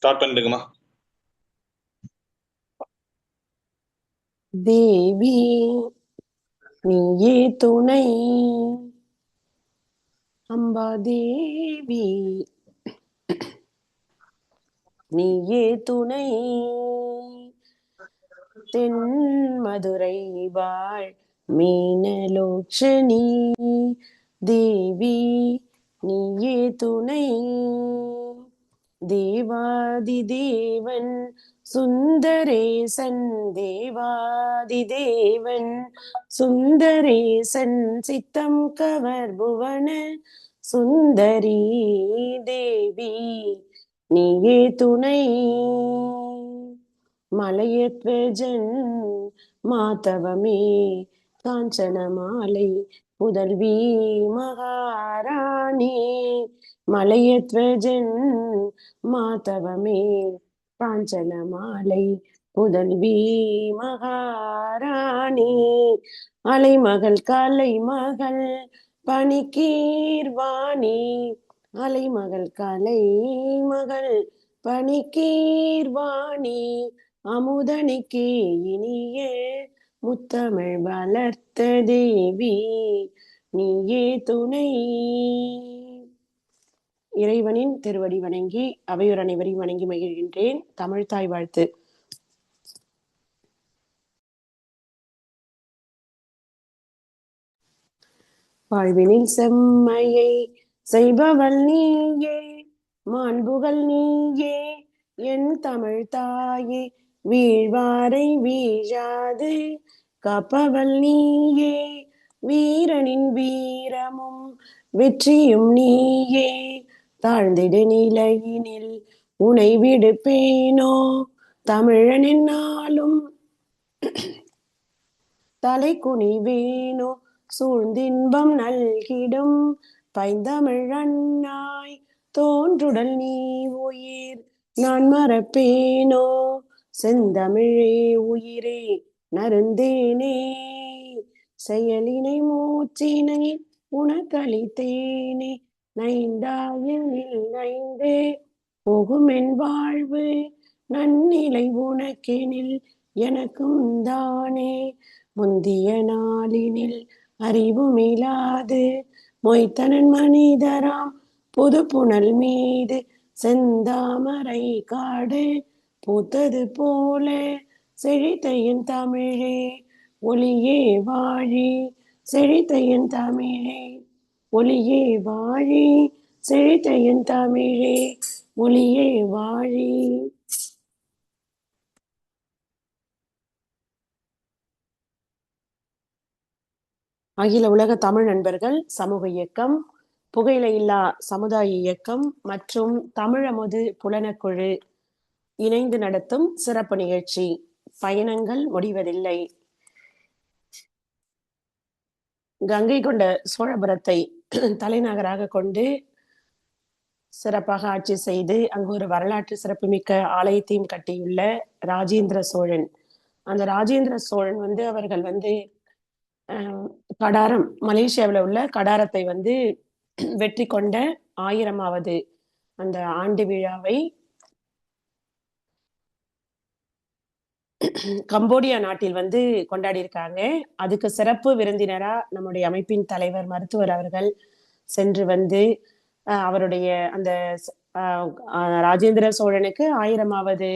Start பண்ணிட்டுங்கம்மா. தேவி நீயே துணை, அம்பா தேவி நீயே துணை, தென் மதுரை வாழ் மீனலோச்சனி தேவி நீயே துணை. தேவாதி தேவன் சுந்தரேசன், தேவாதி தேவன் சுந்தரேசன், சித்தம் கவர் புவன சுந்தரி தேவி நீயே துணை. மலையத்வஜன் மாதவமே காஞ்சன மாலை புதல்வி மகாராணி, மலையத்வஜன் மாதவமே காஞ்சன மாலை புதல்வி மகாராணி, அலைமகள் கலைமகள் பணிக்கீர்வாணி, அலைமகள் கலைமகள் பணிக்கீர்வாணி, அமுதனிக்கு இனிய முத்தமிழ் வளர்த்த தேவி நீயே துணை. இறைவனின் திருவடி வணங்கி அவையோர் அனைவரையும் வணங்கி மகிழ்கின்றேன். தமிழ்தாய் வாழ்த்து. வாழ்வினில் செம்மையை செய்பவள் நீயே, மாண்புகள் நீயே என் தமிழ் தாயே, வீழ்வாரை வீழாது காப்பவள் நீயே, வீரனின் வீரமும் வெற்றியும் நீயே, தாழ்ந்திடு நிலையினில் உனை விடுப்பேனோ, தமிழன் என்னாலும் தலை குனிவேனோ, சூழ்ந்தின்பம் நல்கிடும் பைந்தமிழ் அண்ணாய், தோன்றுடல் நீ உயிர் நான் மறப்பேனோ, செந்தமிழே உயிரே நருந்தேனே, செயலினை மூச்சினை உனக்களித்தேனே, நைந்தாயில் நைந்து போகும் என் வாழ்வு, நன்னிலை உனக்கெனில் எனக்கும் தானே, முந்திய நாளினில் அறிவுமிலாது மொய்த்தனன் மனிதராம் புது புனல் மீது, செந்தாமரை காடு பூத்தது போல செழித்த என் தமிழே ஒளியே வாழி, செழித்த என் தமிழே ஒளியே வாழி, செழித்த என் தமிழே ஒளியே வாழி. அகில உலக தமிழ் நண்பர்கள் சமூக இயக்கம், புகையில இல்லா சமுதாய இயக்கம் மற்றும் தமிழமுது புலனக்குழு இணைந்து நடத்தும் சிறப்பு நிகழ்ச்சி பயணங்கள் முடிவதில்லை. கங்கை கொண்ட சோழபுரத்தை தலைநகராக கொண்டு சிறப்பாக ஆட்சி செய்து அங்கு ஒரு வரலாற்று சிறப்புமிக்க ஆலயத்தையும் கட்டியுள்ள ராஜேந்திர சோழன். அந்த ராஜேந்திர சோழன் அவர்கள் கடாரம், மலேசியாவில் உள்ள கடாரத்தை வெற்றி கொண்ட 1000வது அந்த ஆண்டு விழாவை கம்போடியா நாட்டில் கொண்டாடி இருக்காங்க. அதுக்கு சிறப்பு விருந்தினரா நம்முடைய அமைப்பின் தலைவர் மருத்துவர் அவர்கள் சென்று அவருடைய அந்த ராஜேந்திர சோழனுக்கு 1000வது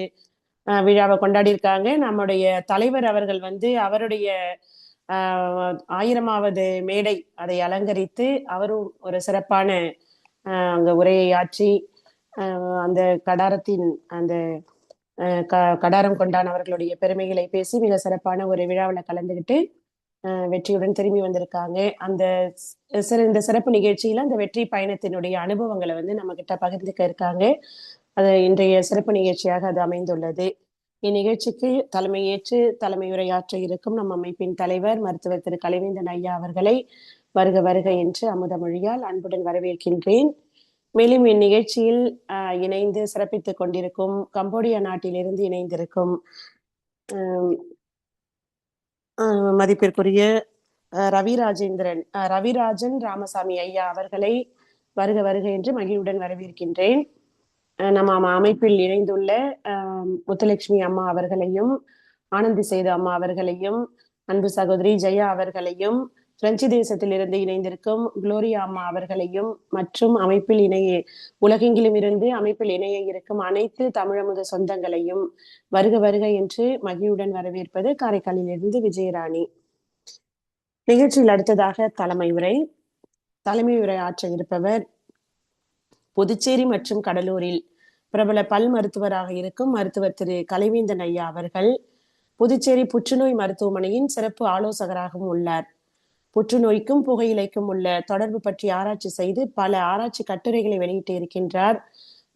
விழாவை கொண்டாடி இருக்காங்க. நம்முடைய தலைவர் அவர்கள் அவருடைய 1000வது மேடை அதை அலங்கரித்து அவரும் ஒரு சிறப்பான அங்க உரையை ஆற்றி அந்த கடாரத்தின் அந்த கடாரம் கொண்டான் அவர்களுடைய பெருமைகளை பேசி மிக சிறப்பான ஒரு விழாவில் கலந்துகிட்டு வெற்றியுடன் திரும்பி வந்திருக்காங்க. அந்த இந்த சிறப்பு நிகழ்ச்சியில அந்த வெற்றி பயணத்தினுடைய அனுபவங்களை நம்ம கிட்ட பகிர்ந்துக்க இருக்காங்க. அது இன்றைய சிறப்பு நிகழ்ச்சியாக அது அமைந்துள்ளது. இந்நிகழ்ச்சிக்கு தலைமையேற்று தலைமையுரையாற்ற இருக்கும் நம் அமைப்பின் தலைவர் மருத்துவர் திரு கலைவேந்தன் ஐயா அவர்களை வருக வருக என்று அமுத மொழியால் அன்புடன் வரவேற்கின்றேன். மேலும் இந்நிகழ்ச்சியில் இணைந்து சிறப்பித்துக் கொண்டிருக்கும் கம்போடியா நாட்டிலிருந்து இணைந்திருக்கும் மதிப்பிற்குரிய ரவிராஜன் ராமசாமி ஐயா அவர்களை வருக வருக என்று மகிழ்வுடன் வரவேற்கின்றேன். நம்ம அமைப்பில் இணைந்துள்ள முத்துலட்சுமி அம்மா அவர்களையும், ஆனந்தி சேது அம்மா அவர்களையும், அன்பு சகோதரி ஜெயா அவர்களையும், பிரெஞ்சு தேசத்திலிருந்து இணைந்திருக்கும் குளோரியா அம்மா அவர்களையும், மற்றும் அமைப்பில் உலகெங்கிலும் இருந்து அமைப்பில் இணைய இருக்கும் அனைத்து தமிழமுத சொந்தங்களையும் வருக வருக என்று மகிழ்வுடன் வரவேற்பது காரைக்காலிலிருந்து விஜயராணி. நிகழ்ச்சியில் அடுத்ததாக தலைமை உரை ஆற்ற இருப்பவர் புதுச்சேரி மற்றும் கடலூரில் பிரபல பல் மருத்துவராக இருக்கும் மருத்துவர் திரு கலைவேந்தன் ஐயா அவர்கள் புதுச்சேரி புற்றுநோய் மருத்துவமனையின் சிறப்பு ஆலோசகராகவும் உள்ளார். புற்றுநோய்க்கும் புகையிலைக்கும் உள்ள தொடர்பு பற்றி ஆராய்ச்சி செய்து பல ஆராய்ச்சி கட்டுரைகளை வெளியிட்டு இருக்கின்றார்.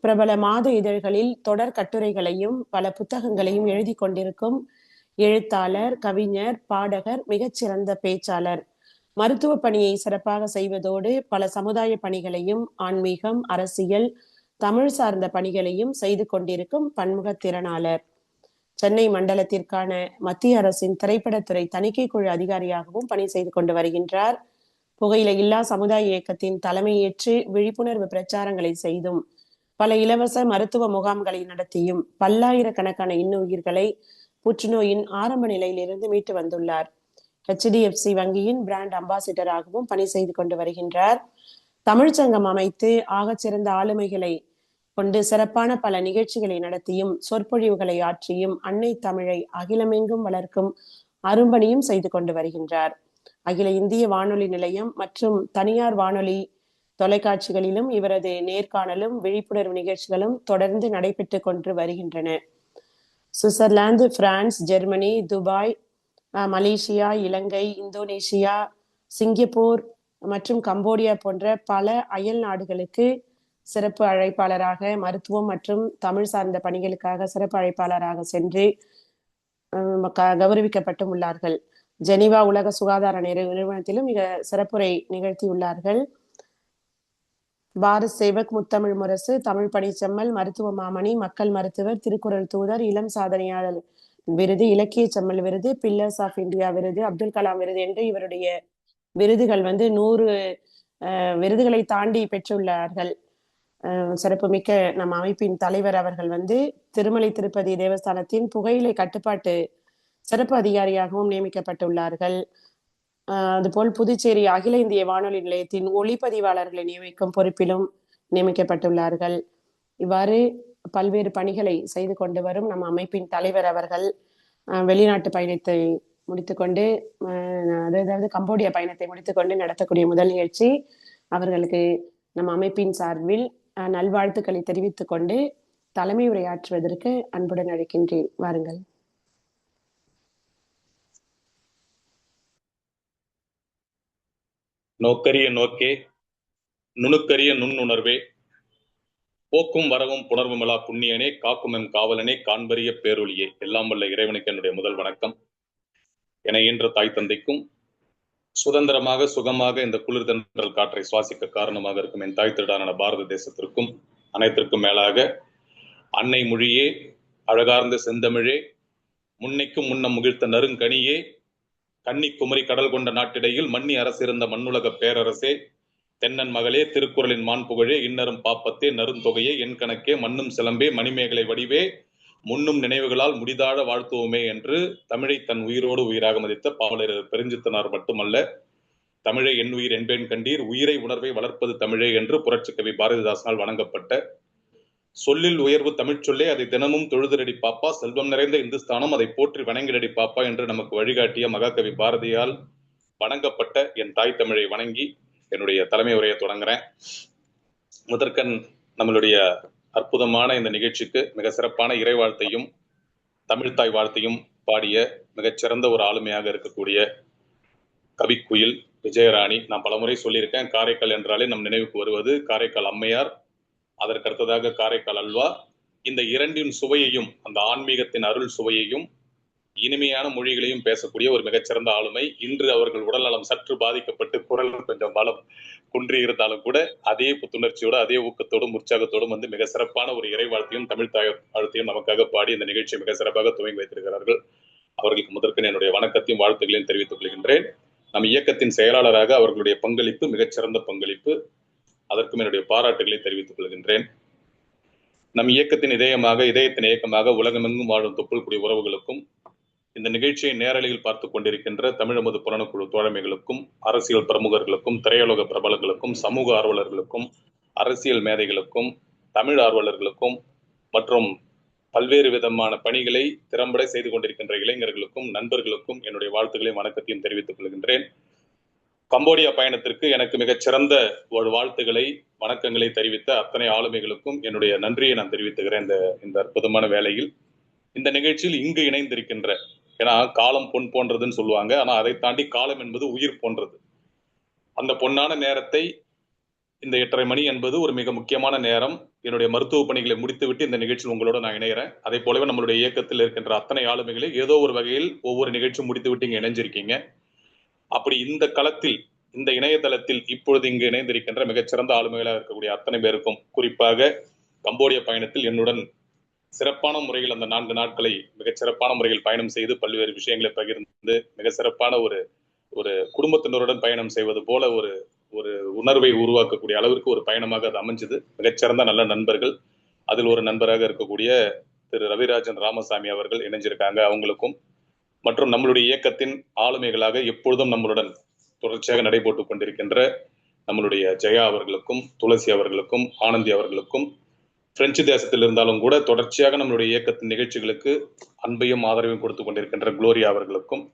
பிரபல மாத இதழ்களில் தொடர் கட்டுரைகளையும் பல புத்தகங்களையும் எழுதி கொண்டிருக்கும் எழுத்தாளர், கவிஞர், பாடகர், மிகச்சிறந்த பேச்சாளர். மருத்துவ பணியை சிறப்பாக செய்வதோடு பல சமுதாய பணிகளையும் ஆன்மீகம், அரசியல், தமிழ் சார்ந்த பணிகளையும் செய்து கொண்டிருக்கும் பன்முக திறனாளர். சென்னை மண்டலத்திற்கான மத்திய அரசின் திரைப்படத்துறை தணிக்கை குழு அதிகாரியாகவும் பணி செய்து கொண்டு வருகின்றார். புகையிலை இல்லா சமுதாய இயக்கத்தின் தலைமையேற்று விழிப்புணர்வு பிரச்சாரங்களை செய்தும் பல இலவச மருத்துவ முகாம்களை நடத்தியும் பல்லாயிரக்கணக்கான இன்னுயிர்களை புற்றுநோயின் ஆரம்ப நிலையிலிருந்து மீட்டு வந்துள்ளார். HDFC வங்கியின் பிராண்ட் அம்பாசிடராகவும் பணி செய்து கொண்டு வருகின்றார். தமிழ்ச்சங்கம் அமைத்து ஆகச்சிறந்த ஆளுமைகளை கொண்டு சிறப்பான பல நிகழ்ச்சிகளை நடத்தியும் சொற்பொழிவுகளை ஆற்றியும் அன்னை தமிழை அகிலமெங்கும் வளர்க்கும் அரும்பணியும் செய்து கொண்டு வருகின்றார். அகில இந்திய வானொலி நிலையம் மற்றும் தனியார் வானொலி தொலைக்காட்சிகளிலும் இவரது நேர்காணலும் விழிப்புணர்வு நிகழ்ச்சிகளும் தொடர்ந்து நடைபெற்று கொண்டு வருகின்றன. Switzerland, France, Germany, Dubai, Malaysia, Ilangai, Indonesia, Singapore மற்றும் கம்போடியா போன்ற பல அயல் நாடுகளுக்கு சிறப்பு அழைப்பாளராக மருத்துவம் மற்றும் தமிழ் சார்ந்த பணிகளுக்காக சிறப்பு அழைப்பாளராக சென்று கௌரவிக்கப்பட்டும் உள்ளார்கள். ஜெனீவா உலக சுகாதார நிறுவனத்திலும் மிக சிறப்புரை நிகழ்த்தியுள்ளார்கள். பாரத் சேவக், முத்தமிழ் முரசு, தமிழ் பணிச்செம்மல், மருத்துவ மாமணி, மக்கள் மருத்துவர், திருக்குறள் தூதர், இளம் சாதனையாளர் விருது, இலக்கிய செம்மல் விருது, பில்லர்ஸ் ஆஃப் இந்தியா விருது, அப்துல் கலாம் விருது என்று இவருடைய விருதுகள் 100 விருதுகளை தாண்டி பெற்றுள்ளார்கள். சிறப்புமிக்க நம் அமைப்பின் தலைவர் அவர்கள் திருமலை திருப்பதி தேவஸ்தானத்தின் புகையிலை கட்டுப்பாட்டு சிறப்பு அதிகாரியாகவும் நியமிக்கப்பட்டுள்ளார்கள். அதுபோல் புதுச்சேரி அகில இந்திய வானொலி நிலையத்தின் ஒளிப்பதிவாளர்களை நியமிக்கும் பொறுப்பிலும் நியமிக்கப்பட்டுள்ளார்கள். இவ்வாறு பல்வேறு பணிகளை செய்து கொண்டு வரும் நம் அமைப்பின் தலைவர் அவர்கள் வெளிநாட்டு பயணத்தை முடித்துக்கொண்டு அதாவது கம்போடியா பயணத்தை முடித்துக்கொண்டு நடத்தக்கூடிய முதல் நிகழ்ச்சி. அவர்களுக்கு நம் அமைப்பின் சார்பில் நல்வாழ்த்துக்களை தெரிவித்துக் கொண்டு தலைமை உரையாற்றுவதற்கு அன்புடன் அழைக்கின்றேன். வாருங்கள். நோக்கரிய நோக்கே, நுணுக்கரிய நுண்ணுணர்வே, போக்கும் வரவும் புணர்வுமிலா புண்ணியனே, காக்கும் எம் காவலனே, காண்பரிய பேரொழியே. எல்லாம் வல்ல இறைவனுக்கு என்னுடைய முதல் வணக்கம். என ஈன்ற தாய் தந்தைக்கும், சுதந்திரமாக சுகமாக இந்த குளிர் தென்றல் காற்றை சுவாசிக்க காரணமாக இருக்கும் என் தாய் திருடான பாரத தேசத்திற்கும், அனைத்திற்கும் மேலாக அன்னை மொழியே, அழகார்ந்த செந்தமிழே, முன்னைக்கும் முன்னம் முகிழ்த்த நறுங்கனியே, கன்னி குமரி கடல் கொண்ட நாட்டிடையில் மன்னி அரசு இருந்த மண்ணுலக பேரரசே, தென்னன் மகளே, திருக்குறளின் மாண்புகழே, இன்னரும் பாப்பத்தே, நருந்தொகையே, என் கணக்கே, மண்ணும் சிலம்பே, மணிமேகலை வடிவே, முன்னும் நினைவுகளால் முடிதாழ வாழ்த்துவோமே என்று தமிழை தன் உயிரோடு உயிராக மதித்த பாவலர் பெருஞ்சித்தனார் மட்டுமல்ல, தமிழை என் உயிர் என்பேன் கண்டீர், உயிரை உணர்வை வளர்ப்பது தமிழே என்று புரட்சி கவி பாரதிதாசனால் வணங்கப்பட்ட சொல்லில் உயர்வு தமிழ் சொல்லே, அதை தினமும் தொழுதிரடி பாப்பா, செல்வம் நிறைந்த இந்துஸ்தானம் அதை போற்றி வணங்கிடடி பாப்பா என்று நமக்கு வழிகாட்டிய மகாகவி பாரதியால் வணங்கப்பட்ட என் தாய் தமிழை வணங்கி என்னுடைய தலைமை உரையை தொடங்குறேன். முதற்கண் நம்மளுடைய அற்புதமான இந்த நிகழ்ச்சிக்கு மிக சிறப்பான இறை வாழ்த்தையும் தமிழ்தாய் வாழ்த்தையும் பாடிய மிகச்சிறந்த ஒரு ஆளுமையாக இருக்கக்கூடிய கவிக்குயில் விஜயராணி. நான் பலமுறை சொல்லியிருக்கேன், காரைக்கால் என்றாலே நம் நினைவுக்கு வருவது காரைக்கால் அம்மையார், அதற்கு அடுத்ததாக காரைக்கால் அல்வா. இந்த இரண்டின் சுவையையும், அந்த ஆன்மீகத்தின் அருள் சுவையையும் இனிமையான மொழிகளையும் பேசக்கூடிய ஒரு மிகச்சிறந்த ஆளுமை. இன்று அவர்கள் உடல்நலம் சற்று பாதிக்கப்பட்டு குரல் கொஞ்சம் பலம் குன்றி இருந்தாலும் கூட அதே புத்துணர்ச்சியோடு அதே ஊக்கத்தோடும் உற்சாகத்தோடும் மிக சிறப்பான ஒரு இறை வாழ்த்தையும் தமிழ் தாய் வாழ்த்தையும் நமக்காக பாடி இந்த நிகழ்ச்சியை மிக சிறப்பாக துவங்கி வைத்திருக்கிறார்கள். அவர்களுக்கு முதற்கன் என்னுடைய வணக்கத்தையும் வாழ்த்துக்களையும் தெரிவித்துக் கொள்கின்றேன். நம் இயக்கத்தின் செயலாளராக அவர்களுடைய பங்களிப்பு மிகச்சிறந்த பங்களிப்பு, அதற்கும் என்னுடைய பாராட்டுகளை தெரிவித்துக் கொள்கின்றேன். நம் இயக்கத்தின் இதயத்தின் இயக்கமாக உலகமெங்கும் வாழும் தொப்புள்குடி உறவுகளுக்கும், இந்த நிகழ்ச்சியை நேரலையில் பார்த்துக் கொண்டிருக்கின்ற தமிழமது புலனக்குழு தோழமைகளுக்கும், அரசியல் பிரமுகர்களுக்கும், திரையுலக பிரபலங்களுக்கும், சமூக ஆர்வலர்களுக்கும், அரசியல் மேதைகளுக்கும், தமிழ் ஆர்வலர்களுக்கும் மற்றும் பல்வேறு விதமான பணிகளை திறம்பட செய்து கொண்டிருக்கின்ற இளைஞர்களுக்கும், நண்பர்களுக்கும் என்னுடைய வாழ்த்துக்களையும் வணக்கத்தையும் தெரிவித்துக் கொள்கின்றேன். கம்போடியா பயணத்திற்கு எனக்கு மிகச்சிறந்த ஒரு வாழ்த்துக்களை, வணக்கங்களை தெரிவித்த அத்தனை ஆளுமைகளுக்கும் என்னுடைய நன்றியை நான் தெரிவித்துக்கிறேன். இந்த அற்புதமான வேளையில் இந்த நிகழ்ச்சியில் இங்கு இணைந்திருக்கின்ற, ஏன்னா காலம் பொன் போன்றதுன்னு சொல்லுவாங்க, ஆனா அதை தாண்டி காலம் என்பது உயிர் போன்றது. அந்த பொன்னான நேரத்தை, இந்த 8:30 மணி என்பது ஒரு மிக முக்கியமான நேரம். என்னுடைய மருத்துவ பணிகளை முடித்துவிட்டு இந்த நிகழ்ச்சியில் உங்களோட நான் இணைகிறேன். அதே போலவே நம்மளுடைய இயக்கத்தில் இருக்கின்ற அத்தனை ஆளுமைகளை ஏதோ ஒரு வகையில் ஒவ்வொரு நிகழ்ச்சியும் முடித்துவிட்டு இங்க இணைஞ்சிருக்கீங்க. அப்படி இந்த களத்தில், இந்த இணையதளத்தில் இப்பொழுது இங்கு இணைந்திருக்கின்ற மிகச்சிறந்த ஆளுமைகளாக இருக்கக்கூடிய அத்தனை பேருக்கும், குறிப்பாக கம்போடியா பயணத்தில் என்னுடன் சிறப்பான முறையில் அந்த 4 நாட்களை மிகச்சிறப்பான முறையில் பயணம் செய்து பல்வேறு விஷயங்களை பகிர்ந்து மிக சிறப்பான ஒரு குடும்பத்தினருடன் பயணம் செய்வது போல ஒரு உணர்வை உருவாக்கக்கூடிய அளவிற்கு ஒரு பயணமாக அது அமைஞ்சது. மிகச்சிறந்த நல்ல நண்பர்கள். அதில் ஒரு நண்பராக இருக்கக்கூடிய திரு ரவிராஜன் ராமசாமி அவர்கள் இணைஞ்சிருக்காங்க. அவங்களுக்கும், மற்றும் நம்மளுடைய இயக்கத்தின் ஆளுமைகளாக எப்பொழுதும் நம்மளுடன் தொடர்ச்சியாக நடைபோட்டுக் கொண்டிருக்கின்ற நம்மளுடைய ஜெயா அவர்களுக்கும், துளசி அவர்களுக்கும், ஆனந்தி அவர்களுக்கும், பிரெஞ்சு தேசத்தில் இருந்தாலும் கூட தொடர்ச்சியாக நம்மளுடைய இயக்கத்தின் நிகழ்ச்சிகளுக்கு அன்பையும் ஆதரவையும் கொடுத்துக் கொண்டிருக்கின்ற குளோரியா அவர்களுக்கும்,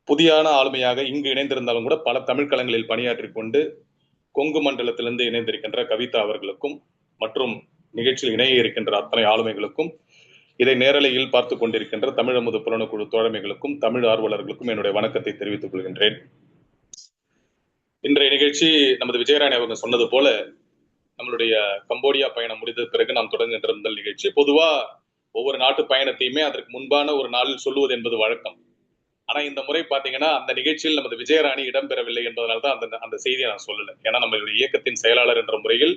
புதியான ஆளுமையாக இங்கு இணைந்திருந்தாலும் கூட பல தமிழ் களங்களில் பணியாற்றிக் கொண்டு கொங்கு மண்டலத்திலிருந்து இணைந்திருக்கின்ற கவிதா அவர்களுக்கும், மற்றும் நிகழ்ச்சியில் இணைய இருக்கின்ற அத்தனை ஆளுமைகளுக்கும், இதை நேரலையில் பார்த்துக் கொண்டிருக்கின்ற தமிழமுது புலனக்குழு தோழமைகளுக்கும், தமிழ் ஆர்வலர்களுக்கும் என்னுடைய வணக்கத்தை தெரிவித்துக் கொள்கின்றேன். இன்றைய நிகழ்ச்சி நமது விஜயராணி அவங்க சொன்னது போல, நம்மளுடைய கம்போடியா பயணம் முடிந்த பிறகு நாம் தொடங்குகின்ற முதல் நிகழ்ச்சி. பொதுவா ஒவ்வொரு நாட்டு பயணத்தையுமே அதற்கு முன்பான ஒரு நாளில் சொல்லுவது என்பது வழக்கம். ஆனா இந்த முறை பாத்தீங்கன்னா அந்த நிகழ்ச்சியில் நமது விஜயராணி இடம்பெறவில்லை என்பதனால்தான் அந்த செய்தியை நான் சொல்லல. ஏன்னா நம்மளுடைய இயக்கத்தின் செயலாளர் என்ற முறையில்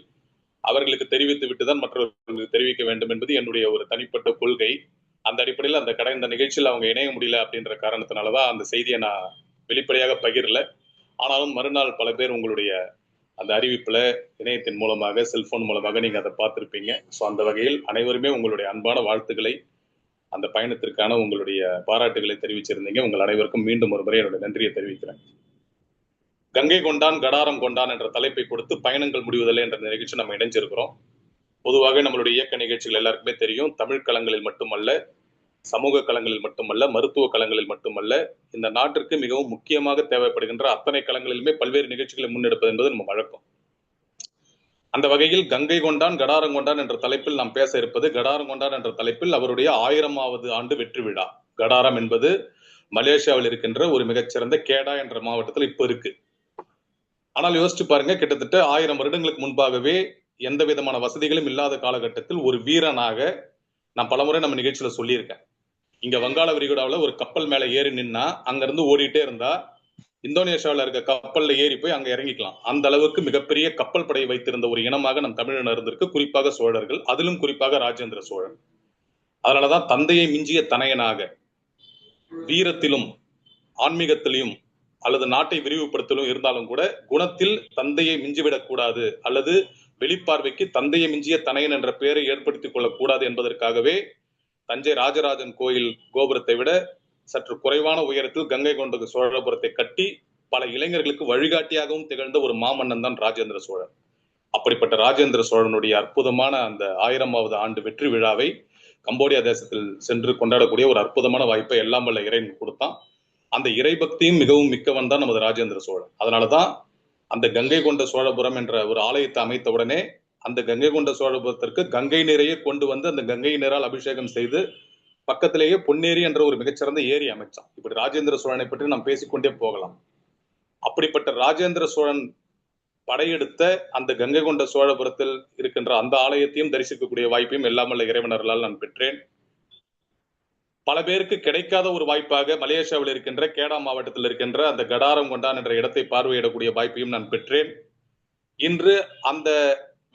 அவர்களுக்கு தெரிவித்து விட்டுதான் மற்றவர்களுக்கு தெரிவிக்க வேண்டும் என்பது என்னுடைய ஒரு தனிப்பட்ட கொள்கை. அந்த அடிப்படையில் இந்த நிகழ்ச்சியில் அவங்க இணைய முடியல அப்படின்ற காரணத்தினாலதான் அந்த செய்தியை நான் வெளிப்படையாக பகிரல. ஆனாலும் மறுநாள் பல பேர் உங்களுடைய அந்த அறிவிப்புல இணையத்தின் மூலமாக, செல்போன் மூலமாக நீங்க அதை பார்த்திருப்பீங்க. ஸோ அந்த வகையில் அனைவருமே உங்களுடைய அன்பான வாழ்த்துக்களை, அந்த பயணத்திற்கான உங்களுடைய பாராட்டுகளை தெரிவிச்சிருந்தீங்க. உங்கள் அனைவருக்கும் மீண்டும் ஒரு முறை என்னுடைய நன்றியை தெரிவிக்கிறேன். கங்கை கொண்டான் கடாரம் கொண்டான் என்ற தலைப்பை கொடுத்து பயணங்கள் முடிவதில்லை என்ற நிகழ்ச்சி நம்ம இணைஞ்சிருக்கிறோம். பொதுவாக நம்மளுடைய இயக்க நிகழ்ச்சிகள் எல்லாருக்குமே தெரியும். தமிழ் களங்களில் மட்டுமல்ல, சமூக களங்களில் மட்டுமல்ல, மருத்துவ களங்களில் மட்டுமல்ல, இந்த நாட்டிற்கு மிகவும் முக்கியமாக தேவைப்படுகின்ற அத்தனை களங்களிலுமே பல்வேறு நிகழ்ச்சிகளை முன்னெடுப்பது என்பது நம்ம வழக்கம். அந்த வகையில் கங்கை கொண்டான் கடாரம் கொண்டான் என்ற தலைப்பில் நாம் பேச இருப்பது, கடாரம் கொண்டான் என்ற தலைப்பில் அவருடைய 1000வது ஆண்டு வெற்றி விழா. கடாரம் என்பது மலேசியாவில் இருக்கின்ற ஒரு மிகச்சிறந்த கேடா என்ற மாவட்டத்தில் இப்ப இருக்கு. ஆனால் யோசிச்சு பாருங்க, கிட்டத்தட்ட 1000 வருடங்களுக்கு முன்பாகவே எந்த விதமான வசதிகளும் இல்லாத காலகட்டத்தில் ஒரு வீரனாக, நான் பலமுறை நம்ம நிகழ்ச்சியில சொல்லியிருக்கேன், இங்க வங்காள விரிகுடாவில் ஒரு கப்பல் மேல ஏறி நின்னா அங்கிருந்து ஓடிட்டே இருந்தா இந்தோனேஷியாவில் இருக்க கப்பல்ல ஏறி போய் அங்க இறங்கிக்கலாம். அந்த அளவுக்கு மிகப்பெரிய கப்பல் படையை வைத்திருந்த ஒரு இனமாக நம் தமிழன் இருந்திருக்கு, குறிப்பாக சோழர்கள், அதிலும் குறிப்பாக ராஜேந்திர சோழன். அதனாலதான் தந்தையை மிஞ்சிய தனையனாக வீரத்திலும் ஆன்மீகத்திலும் அல்லது நாட்டை விரிவுபடுத்தலும் இருந்தாலும் கூட குணத்தில் தந்தையை மிஞ்சிவிடக் கூடாது, அல்லது வெளிப்பார்வைக்கு தந்தையை மிஞ்சிய தனையன் என்ற பெயரை ஏற்படுத்திக் கொள்ளக்கூடாது என்பதற்காகவே தஞ்சை ராஜராஜன் கோயில் கோபுரத்தை விட சற்று குறைவான உயரத்தில் கங்கை கொண்ட சோழபுரத்தை கட்டி பல இளைஞர்களுக்கு வழிகாட்டியாகவும் திகழ்ந்த ஒரு மாமன்னன் தான் ராஜேந்திர சோழன். அப்படிப்பட்ட ராஜேந்திர சோழனுடைய அற்புதமான அந்த 1000வது ஆண்டு வெற்றி விழாவை கம்போடியா தேசத்தில் சென்று கொண்டாடக்கூடிய ஒரு அற்புதமான வாய்ப்பை எல்லாம் வல்ல இறைவன் கொடுத்தான். அந்த இறைபக்தியும் மிகவும் மிக்கவன் தான் நமது ராஜேந்திர சோழன். அதனாலதான் அந்த கங்கை கொண்ட சோழபுரம் என்ற ஒரு ஆலயத்தை அமைத்த உடனே அந்த கங்கை கொண்ட சோழபுரத்திற்கு கங்கை நீரையே கொண்டு வந்து அந்த கங்கை நீரால் அபிஷேகம் செய்து பக்கத்திலேயே பொன்னேரி என்ற ஒரு மிகச்சிறந்த ஏரி அமைச்சான். இப்படி ராஜேந்திர சோழனை பற்றி நாம் பேசிக்கொண்டே போகலாம். அப்படிப்பட்ட ராஜேந்திர சோழன் படையெடுத்த அந்த கங்கை கொண்ட சோழபுரத்தில் இருக்கின்ற அந்த ஆலயத்தையும் தரிசிக்கக்கூடிய வாய்ப்பையும் எல்லாம் வல்ல இறைவனர்களால் நான் பெற்றேன். பல பேருக்கு கிடைக்காத ஒரு வாய்ப்பாக மலேசியாவில் இருக்கின்ற கேடா மாவட்டத்தில் இருக்கின்ற அந்த கடாரம் கொண்டான் என்ற இடத்தை பார்வையிடக்கூடிய வாய்ப்பையும் நான் பெற்றேன். இன்று அந்த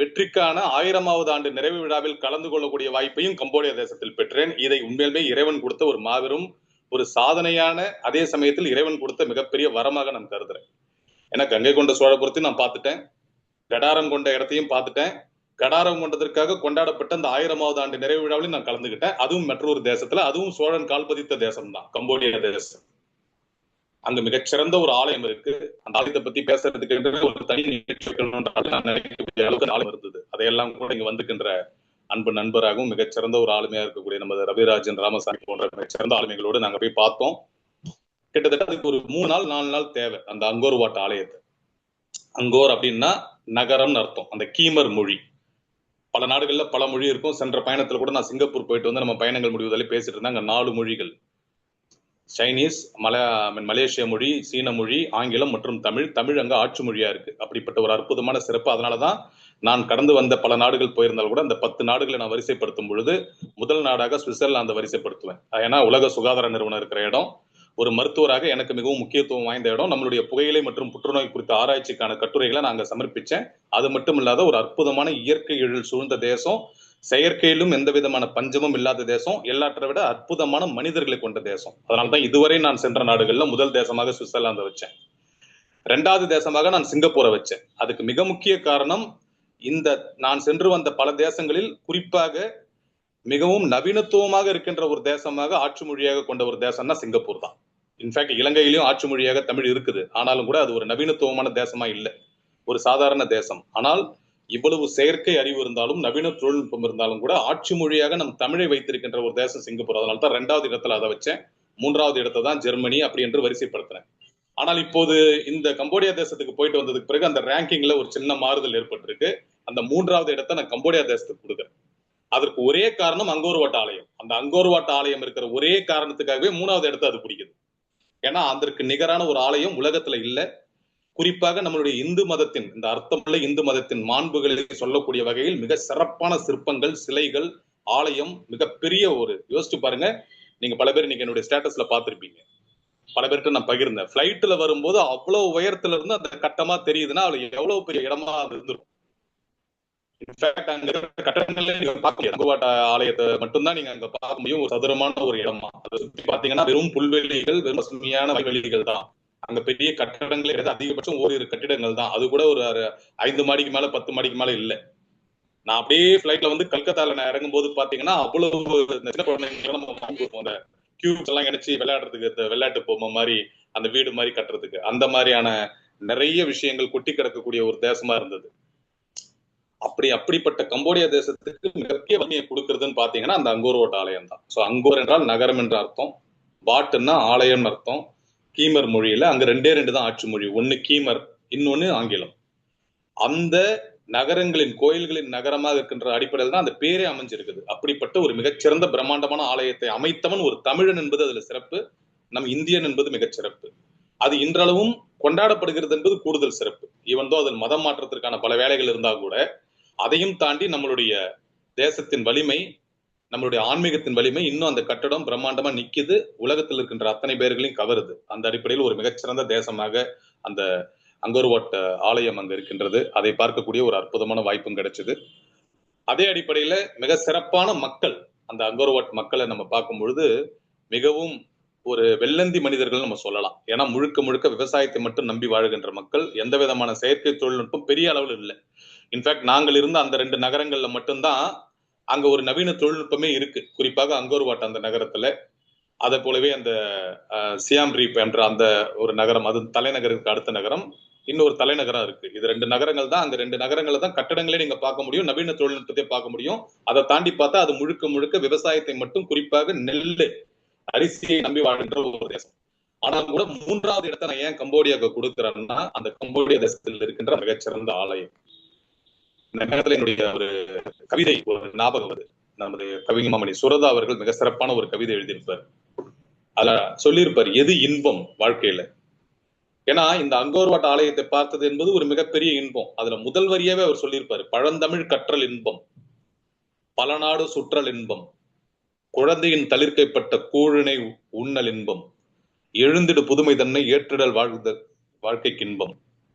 வெற்றிக்கான 1000வது ஆண்டு நிறைவு விழாவில் கலந்து கொள்ளக்கூடிய வாய்ப்பையும் கம்போடியா தேசத்தில் பெற்றேன். இதை உண்மையிலுமே இறைவன் கொடுத்த ஒரு மாபெரும் ஒரு சாதனையான, அதே சமயத்தில் இறைவன் கொடுத்த மிகப்பெரிய வரமாக நான் கருதுறேன். ஏன்னா கங்கை கொண்ட சோழபுரத்தையும் நான் பார்த்துட்டேன், கடாரம் கொண்ட இடத்தையும் பார்த்துட்டேன், கடாரம் கொண்டதற்காக கொண்டாடப்பட்ட அந்த 1000வது ஆண்டு நிறைவு விழாவிலும் நான் கலந்துகிட்டேன். அதுவும் மற்றொரு தேசத்துல, அதுவும் சோழன் கால் பதித்த தேசம் தான், கம்போடியா தேசம். அங்க மிகச்சிறந்த ஒரு ஆலயம் இருக்கு. அந்த ஆலயத்தை பத்தி பேசுறதுக்கு ஒரு தனி நிகழ்ச்சி வைக்கணும்ன்றாலும் நான் நினைக்கக்கூடிய அளவுக்கு ஆலயம் இருந்தது. அதையெல்லாம் கூட இங்க வந்துக்கின்ற அன்பு நண்பராகவும் மிகச்சிறந்த ஒரு ஆளுமையா இருக்கக்கூடிய நமது ரவிராஜன் ராமசாமி போன்ற மிகச்சிறந்த ஆளுமைகளோடு நாங்க போய் பார்த்தோம். கிட்டத்தட்ட அதுக்கு ஒரு 3 நாள் 4 நாள் தேவை அந்த அங்கோர் வாட் ஆலயத்தை. அங்கோர் அப்படின்னா நகரம்னு அர்த்தம். அந்த கீமர் மொழி, பல நாடுகள்ல பல மொழி இருக்கும். சென்ற பயணத்துல கூட நான் சிங்கப்பூர் போயிட்டு வந்து நம்ம பயணங்கள் முடிவுதலே பேசிட்டு இருந்தேன். அங்க 4 மொழிகள், சைனீஸ், மலேசிய மொழி, சீன மொழி, ஆங்கிலம் மற்றும் தமிழ். தமிழ் அங்க ஆட்சி மொழியா இருக்கு. அப்படிப்பட்ட ஒரு அற்புதமான சிறப்பு. அதனாலதான் நான் கடந்து வந்த பல நாடுகள் போயிருந்தால் கூட அந்த 10 நாடுகளை நான் வரிசைப்படுத்தும் பொழுது முதல் நாடாக சுவிட்சர்லாந்து வரிசைப்படுத்துவேன். ஏன்னா உலக சுகாதார நிறுவனம் இருக்கிற இடம், ஒரு மருத்துவராக எனக்கு மிகவும் முக்கியத்துவம் வாய்ந்த இடம். நம்மளுடைய புகையிலை மற்றும் புற்றுநோய் குறித்த ஆராய்ச்சிக்கான கட்டுரைகளை நாங்க சமர்ப்பிச்சேன். அது மட்டும் இல்லாத ஒரு அற்புதமான இயற்கை எழில் சூழ்ந்த தேசம், செயற்கையிலும் எந்த விதமான பஞ்சமும் இல்லாத தேசம், எல்லாற்றை விட அற்புதமான மனிதர்களை கொண்ட தேசம். அதனால்தான் இதுவரை நான் சென்ற நாடுகள்ல முதல் தேசமாக சுவிட்சர்லாந்து வச்சேன். 2வது தேசமாக நான் சிங்கப்பூரை வச்சேன். அதுக்கு மிக முக்கிய காரணம், இந்த நான் சென்று வந்த பல தேசங்களில் குறிப்பாக மிகவும் நவீனத்துவமாக இருக்கின்ற ஒரு தேசமாக ஆட்சி மொழியாக கொண்ட ஒரு தேசம்னா சிங்கப்பூர் தான். இன்ஃபேக்ட் இலங்கையிலும் ஆட்சி மொழியாக தமிழ் இருக்குது. ஆனாலும் கூட அது ஒரு நவீனத்துவமான தேசமா இல்லை, ஒரு சாதாரண தேசம். ஆனால் இவ்வளவு செயற்கை அறிவு இருந்தாலும் நவீன தொழில்நுட்பம் இருந்தாலும் கூட ஆட்சி மொழியாக நம் தமிழை வைத்திருக்கின்ற ஒரு தேசம் சிங்கப்பூர். அதனால தான் 2வது இடத்துல அதை வச்சேன். 3வது இடத்தை தான் ஜெர்மனி அப்படி என்று வரிசைப்படுத்தினேன். ஆனால் இப்போது இந்த கம்போடியா தேசத்துக்கு போயிட்டு வந்ததுக்கு பிறகு அந்த ரேங்கிங்ல ஒரு சின்ன மாறுதல் ஏற்பட்டிருக்கு. அந்த 3வது இடத்தை நான் கம்போடியா தேசத்துக்கு கொடுக்குறேன். அதற்கு ஒரே காரணம் அங்கோர் வாட் ஆலயம். அந்த அங்கோர் வாட் ஆலயம் இருக்கிற ஒரே காரணத்துக்காகவே 3வது இடத்தை அது பிடிக்குது. ஏன்னா அதற்கு நிகரான ஒரு ஆலயம் உலகத்துல இல்ல. குறிப்பாக நம்மளுடைய இந்து மதத்தின், இந்த அர்த்தமுள்ள இந்து மதத்தின் மாண்புகளை சொல்லக்கூடிய வகையில் மிக சிறப்பான சிற்பங்கள், சிலைகள், ஆலயம், மிகப்பெரிய ஒரு, யோசிச்சு பாருங்க. நீங்க பல பேர் இன்னைக்கு என்னுடைய ஸ்டேட்டஸ்ல பார்த்திருப்பீங்க. பல பேர்கிட்ட நான் பகிர்ந்தேன். பிளைட்ல வரும்போது அவ்வளவு உயரத்துல இருந்து அந்த கட்டமா தெரியுதுன்னா அது எவ்வளவு பெரிய இடமா அது இருந்திருக்கும். இன்ஃபேக்ட் அங்க இருக்கிற கட்டடங்கள்ல நீங்க பார்க்க முடியாது. அங்கோர் ஆலயத்தை மட்டும்தான் நீங்க அங்க பார்க்க முடியும். ஒரு சதுரமான ஒரு இடமா அதை சுற்றி பாத்தீங்கன்னா வெறும் புல்வெளிகள், வெறும் பசுமையான வயல்வெளிகள் தான். அங்க பெரிய கட்டடங்களே கிடையாது. அதிகபட்சம் ஓரிரு கட்டிடங்கள் தான். அது கூட ஒரு 5 மாடிக்கு மேல 10 மாடிக்கு மேல இல்ல. நான் அப்படியே பிளைட்ல வந்து கல்கத்தால நான் இறங்கும் போது பாத்தீங்கன்னா அவ்வளவு சின்ன குழந்தைங்க நம்ம வாங்கிருப்போம், அந்த கியூப்ஸ் எல்லாம் இணைச்சு விளையாடுறதுக்கு, விளையாட்டு பொம்மை மாதிரி அந்த வீடு மாதிரி கட்டுறதுக்கு, அந்த மாதிரியான நிறைய விஷயங்கள் கொட்டி கிடக்கக்கூடிய ஒரு தேசமா இருந்தது. அப்படிப்பட்ட கம்போடியா தேசத்துக்கு மிகப்பெரிய வலிமையை கொடுக்கறதுன்னு பாத்தீங்கன்னா அந்த அங்கோர் வாட் ஆலயம் தான். சோ அங்கோர் என்றால் நகரம் என்ற அர்த்தம், வாட்னா ஆலயம் அர்த்தம். கீமர் மொழியில அங்க 2 தான் ஆட்சி மொழி, ஒன்னு கீமர், இன்னொன்னு ஆங்கிலம். அந்த நகரங்களின், கோயில்களின் நகரமாக இருக்கின்ற அடிப்படையில் தான் அந்த பேரே அமைஞ்சிருக்குது. அப்படிப்பட்ட ஒரு மிகச்சிறந்த பிரம்மாண்டமான ஆலயத்தை அமைத்தவன் ஒரு தமிழன் என்பது அதுல சிறப்பு. நம் இந்தியன் என்பது மிகச்சிறப்பு. அது இன்றளவும் கொண்டாடப்படுகிறது என்பது கூடுதல் சிறப்பு. ஈவன் தோ அதில் மதம் மாற்றத்திற்கான பல வேலைகள் இருந்தா கூட அதையும் தாண்டி நம்மளுடைய தேசத்தின் வலிமை, நம்மளுடைய ஆன்மீகத்தின் வலிமை, இன்னும் அந்த கட்டடம் பிரம்மாண்டமா நிக்குது, உலகத்தில் இருக்கின்ற அத்தனை பேர்களையும் கவருது. அந்த அடிப்படையில் ஒரு மிகச்சிறந்த தேசமாக அந்த அங்கோர் வாட் ஆலயம் அங்க இருக்கின்றது. அதை பார்க்கக்கூடிய ஒரு அற்புதமான வாய்ப்பும் கிடைச்சது. அதே அடிப்படையில மிக சிறப்பான மக்கள், அந்த அங்கோர் வாட் மக்களை நம்ம பார்க்கும் பொழுது மிகவும் ஒரு வெள்ளந்தி மனிதர்கள் நம்ம சொல்லலாம். ஏன்னா முழுக்க முழுக்க விவசாயத்தை மட்டும் நம்பி வாழ்கின்ற மக்கள். எந்த விதமான செயற்கை தொழில்நுட்பம் பெரிய அளவில் இல்லை. இன்ஃபேக்ட் நாங்கள் இருந்த அந்த 2 நகரங்கள்ல மட்டும்தான் அங்க ஒரு நவீன தொழில்நுட்பமே இருக்கு. குறிப்பாக அங்கோர் வாட் அந்த நகரத்துல. அதை போலவே அந்த சியாம் ரீப் என்ற அந்த ஒரு நகரம், அது தலைநகருக்கு அடுத்த நகரம், இன்னொரு தலைநகரம் இருக்கு. இது 2 நகரங்கள் தான். அங்க 2 நகரங்கள்ல தான் கட்டடங்களே நீங்க பார்க்க முடியும், நவீன தொழில்நுட்பத்தை பார்க்க முடியும். அதை தாண்டி பார்த்தா அது முழுக்க முழுக்க விவசாயத்தை மட்டும், குறிப்பாக நெல்லு, அரிசியை நம்பி வாழ்கின்ற ஒரு தேசம். ஆனால் கூட 3வது இடத்தை நான் ஏன் கம்போடியாவுக்கு கொடுக்குறேன்னா அந்த கம்போடியா தேசத்தில் இருக்கின்ற மிகச்சிறந்த ஆலயம். இந்த நேரத்துல என்னுடைய ஒரு கவிதை ஒரு ஞாபகம் வருது. நமது கவிஞமாமணி சுரதா அவர்கள் மிக சிறப்பான ஒரு கவிதை எழுதியிருப்பார். அதுல சொல்லியிருப்பார், எது இன்பம் வாழ்க்கையில. ஏன்னா இந்த அங்கோர் வாட் ஆலயத்தை பார்த்தது என்பது ஒரு மிகப்பெரிய இன்பம். அதுல முதல் வரியாவே அவர் சொல்லியிருப்பாரு, பழந்தமிழ் கற்றல் இன்பம், பல நாடு சுற்றல் இன்பம், குழந்தையின் தளிர்க்கைப்பட்ட கூழினை உண்ணல் இன்பம், எழுந்திடு புதுமை தன்னை ஏற்றிடல் வாழ்க்கைக்கு இன்பம்,